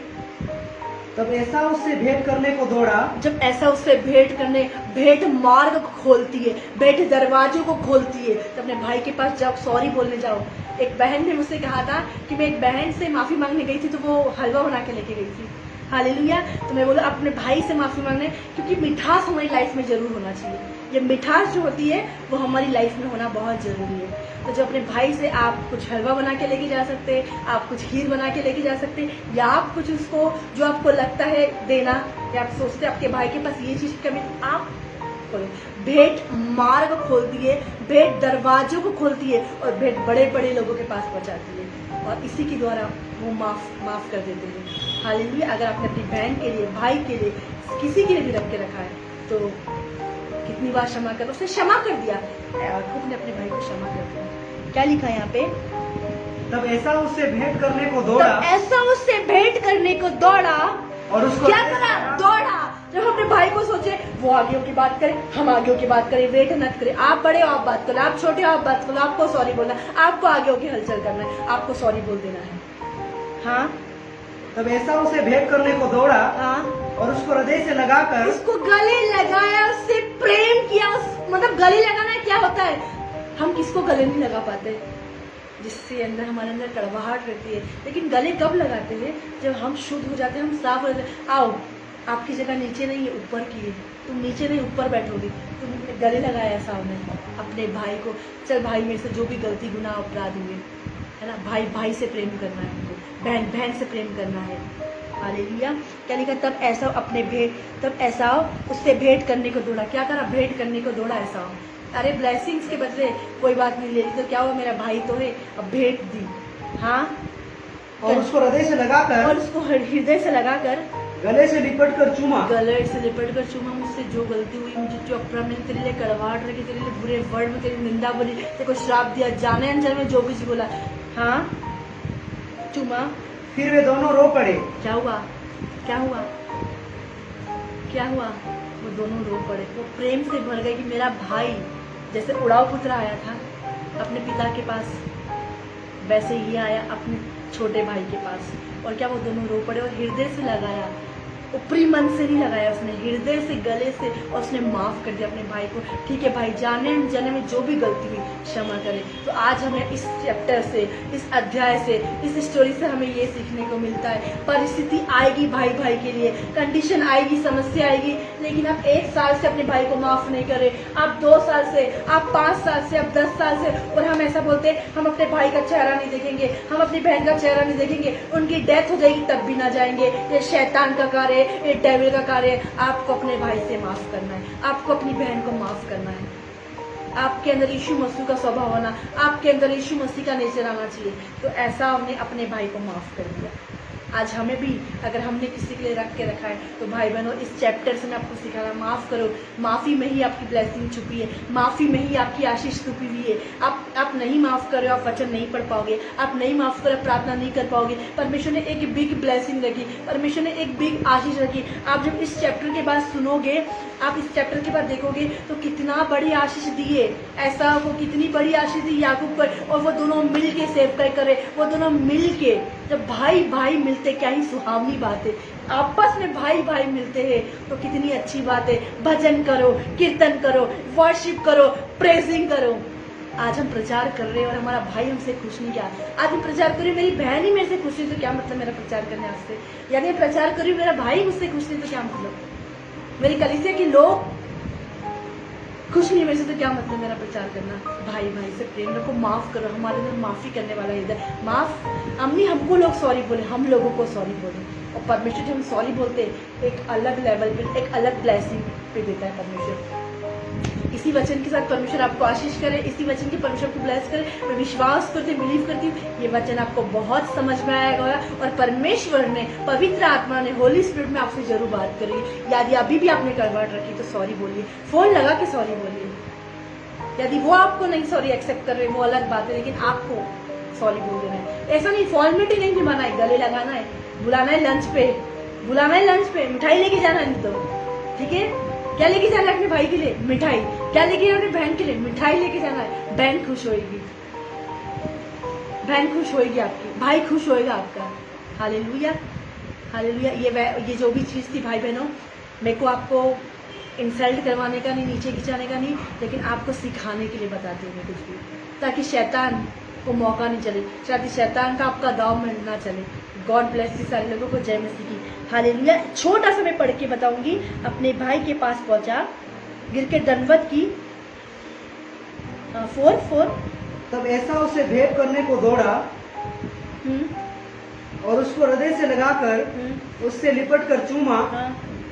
तब ऐसा उससे भेंट करने को दौड़ा। जब ऐसा उससे भेंट मार्ग को खोलती है, भेंट दरवाजों को खोलती है, तो अपने भाई के पास जब सॉरी बोलने जाओ। एक बहन ने मुझसे कहा था कि मैं एक बहन से माफी मांगने गई थी, तो वो हलवा बना के लेके गई थी। हालेलुया। तो मैं बोला अपने भाई से माफी मांगने, क्योंकि मिठास हमारी लाइफ में जरूर होना चाहिए। ये मिठास जो होती है वो हमारी लाइफ में होना बहुत जरूरी है। तो जो अपने भाई से आप कुछ हलवा बना के लेके जा सकते हैं, आप कुछ खीर बना के लेके जा सकते हैं, या आप कुछ उसको जो आपको लगता है देना, या आप सोचते हैं आपके भाई के पास ये चीज की कमी, आप करो। भेंट मार्ग खोलती है, भेंट दरवाजों को खोलती है, और भेंट बड़े बड़े लोगों के पास पहुंचाती है, और इसी के द्वारा वो माफ कर देते हैं। हालेलुया। अगर आपने अपनी बहन के लिए, भाई के लिए, किसी के लिए भी रख के रखा है, तो कितनी बार क्षमा कर, उसने क्षमा कर दिया, याकूब ने अपने भाई को क्षमा कर दिया। क्या लिखा है यहाँ पे? तब ऐसा उससे भेंट करने को दौड़ा, ऐसा उससे भेंट करने को दौड़ा, और उसको क्या करा? दौड़ा। जब अपने भाई को सोचे, वो आगे की बात करे, हम आगे की बात करें, वेट मत करें। आप बड़े हो आप बात करो, आप छोटे हो आप बात करो, आपको सॉरी बोलना, आपको आगे होके हलचल करना है, आपको सॉरी बोल देना है। हाँ, तब ऐसा उसे भेंट करने को दौड़ा, हाँ, और उसको हृदय से लगाकर उसको गले लगाया, उससे प्रेम किया। मतलब गले लगाना क्या होता है? हम किसको गले नहीं लगा पाते? जिससे अंदर हमारे अंदर कड़वाहट रहती है। लेकिन गले कब लगाते हैं? जब हम शुद्ध हो जाते हैं, हम साफ हो जाते हैं। आओ, आपकी जगह नीचे नहीं है ऊपर की है, तुम नीचे नहीं ऊपर बैठोगे। तुमने गले लगाया सामने अपने भाई को, चल भाई मेरे से जो भी गलती गुनाह अपराध हुए, है ना, भाई भाई से प्रेम करना है हमको, बहन बहन से प्रेम करना है। हालेलुया। क्या लिखा? तब ऐसा उससे भेंट करने को दौड़ा। क्या करा? भेंट करने को दौड़ा ऐसा। अरे ब्लेसिंग्स के बदले कोई बात नहीं ले ली तो क्या हुआ, मेरा भाई तो है, अब भेंट दी। हाँ, और उसको हृदय से लगाकर, और उसको हृदय से लगाकर, गले से लिपट कर चूमा। गले से लिपट कर चूमा। मुझसे जो गलती हुई, मुझे जो अपराध, मैंने तेरे लिए कड़वाहट रखी, तेरे लिए बुरे वर्ड में तेरी निंदा बोली, तेरे को श्राप दिया, जाने अनजाने में जो भी बोला, हाँ, चूमा। फिर वे दोनों रो पड़े। क्या हुआ? क्या हुआ? क्या हुआ? वो दोनों रो पड़े। वो प्रेम से भर गए कि मेरा भाई जैसे उड़ाव पुत्र आया था अपने पिता के पास, वैसे ये आया अपने छोटे भाई के पास। और क्या वो दोनों रो पड़े और हृदय से लगाया। ऊपरी मन से नहीं लगाया, उसने हृदय से, गले से, और उसने माफ़ कर दिया अपने भाई को। ठीक है भाई, जाने जाने में जो भी गलती हुई क्षमा करे। तो आज हमें इस चैप्टर से, इस अध्याय से, इस स्टोरी से हमें ये सीखने को मिलता है, परिस्थिति आएगी भाई भाई के लिए, कंडीशन आएगी, समस्या आएगी, लेकिन आप 1 साल से अपने भाई को माफ़ नहीं करें, आप 2 साल से, आप 5 साल से, आप 10 साल से, और हम ऐसा बोलते हैं हम अपने भाई का चेहरा नहीं देखेंगे, हम अपनी बहन का चेहरा नहीं देखेंगे, उनकी डेथ हो जाएगी तब भी ना जाएंगे। ये शैतान का कार्य है, ये डेविल का कार्य है। आपको अपने भाई से माफ़ करना है, आपको अपनी बहन को माफ़ करना है। आपके अंदर यीशु मसीह का स्वभाव होना, आपके अंदर यीशु मसीह का नेचर आना चाहिए। तो ऐसा हमने अपने भाई को माफ़ कर दिया। आज हमें भी, अगर हमने किसी के लिए रख के रखा है, तो भाई बहनों, इस चैप्टर से मैं आपको सिखाना, माफ़ करो। माफ़ी में ही आपकी ब्लेसिंग छुपी है, माफ़ी में ही आपकी आशीष छुपी हुई है। आप नहीं माफ़ कर रहे हो, आप वचन नहीं पढ़ पाओगे, आप नहीं माफ़ कर, प्रार्थना नहीं कर पाओगे। परमेश्वर ने एक बिग ब्लेसिंग रखी, परमेश्वर ने एक बिग आशीष रखी। आप जब इस चैप्टर के बाद सुनोगे, आप इस चैप्टर के बाद देखोगे तो कितना बड़ी आशीष दी है। ऐसा वो कितनी बड़ी आशीष दी याकूब पर, और वो दोनों मिल के सेवकाई करे, वो दोनों मिल के, जब भाई भाई मिलते, क्या ही सुहावनी बात है। आपस में भाई भाई मिलते हैं तो कितनी अच्छी बात है। भजन करो, कीर्तन करो, वर्शिप करो, प्रेजिंग करो। आज हम प्रचार कर रहे हैं और हमारा भाई हमसे खुश नहीं किया। आज हम प्रचार कर रहे, मेरी बहन ही मेरे से खुश नहीं, तो क्या मतलब मेरा प्रचार करने वास्ते? यानी मैं प्रचार कर रही हूँ, मेरा भाई मुझसे खुश नहीं, तो क्या मतलब? मेरी कलीसिया के लोग खुश नहीं मेरे से, तो क्या मतलब मेरा प्रचार करना? भाई भाई से प्रेम रखो, माफ़ करो। हमारे अंदर माफ़ी करने वाला इधर माफ़, अम्मी हमको लोग सॉरी बोले, हम लोगों को सॉरी बोले, और परमेश्वर जब हम सॉरी बोलते एक अलग लेवल पे, एक अलग ब्लेसिंग पे देता है परमेश्वर। इसी वचन के साथ परमेश्वर आपको आशीष करे, इसी वचन के परमेश्वर को ब्लेस करे। मैं विश्वास करती हूँ, बिलीव करती हूँ, ये वचन आपको बहुत समझ में आएगा, और परमेश्वर ने, पवित्र आत्मा ने, होली स्पिरिट में आपसे जरूर बात करी। यदि अभी भी आपने गड़बड़ रखी तो सॉरी बोलिए, फोन लगा के सॉरी बोलिए। यदि वो आपको नहीं सॉरी एक्सेप्ट कर रहे, वो अलग बात है, लेकिन आपको सॉरी बोल देना है। ऐसा नहीं फॉर्मेलिटी नहीं निभाना है, गले लगाना है, बुलाना है लंच पे, बुलाना है लंच पे, मिठाई लेके जाना है, नहीं तो ठीक है। क्या लेके जाना है अपने भाई के लिए? मिठाई। क्या लेके जाना है अपने बहन के लिए? मिठाई लेके जाना है। बहन खुश होएगी, बहन खुश होएगी आपकी, भाई खुश होएगा आपका। Hallelujah, hallelujah. ये जो भी चीज़ थी भाई बहनों, मेरे को आपको इंसल्ट करवाने का नहीं, नीचे खिंचाने का नहीं, लेकिन आपको सिखाने के लिए बताती हूँ मैं कुछ भी, ताकि शैतान को मौका नहीं चले, शायद शैतान का आपका दाव में ना चले। गॉड ब्लेस यू सारे लोगों को, जय मसीह की। हालेलुया। छोटा सा मैं पढ़ के बताऊंगी। अपने भाई के पास पहुंचा, गिर के दंडवत की। 4 तब ऐसा उसे भेंट करने को दौड़ा और उसको हृदय से लगाकर उससे लिपट कर चूमा।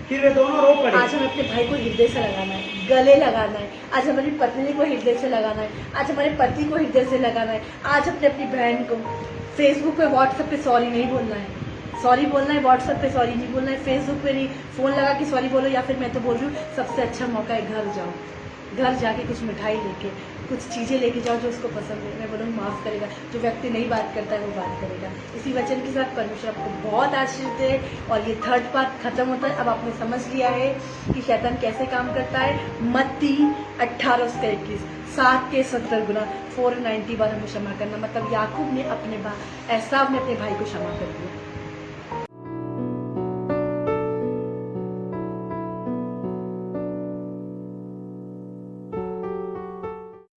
फिर वे दोनों रो पड़े। आज हमें अपने भाई को हृदय से लगाना है, गले लगाना है। आज हमारी पत्नी को हृदय से लगाना है, आज हमारे पति को हृदय से लगाना है। आज अपनी बहन को फेसबुक पे, व्हाट्सएप पे सॉरी नहीं बोलना है, सॉरी बोलना है। व्हाट्सएप पे सॉरी नहीं बोलना है, फेसबुक पे नहीं, फ़ोन लगा के सॉरी बोलो। या फिर मैं तो बोल रही हूँ, सबसे अच्छा मौका है घर जाओ, घर जाके कुछ मिठाई लेके, कुछ चीज़ें लेके जाओ जो उसको पसंद है। मैं बोलूँगी माफ़ करेगा। जो व्यक्ति नहीं बात करता है वो बात करेगा। इसी वचन के साथ परमेश्वर आपको बहुत आशीष दे। और ये 3rd पार्ट खत्म होता है। अब आपने समझ लिया है कि शैतान कैसे काम करता है। मत्ती 18:21, 7 के 70 गुना, 490 बार हमें क्षमा करना। मतलब याकूब ने अपने भाई को क्षमा कर दिया।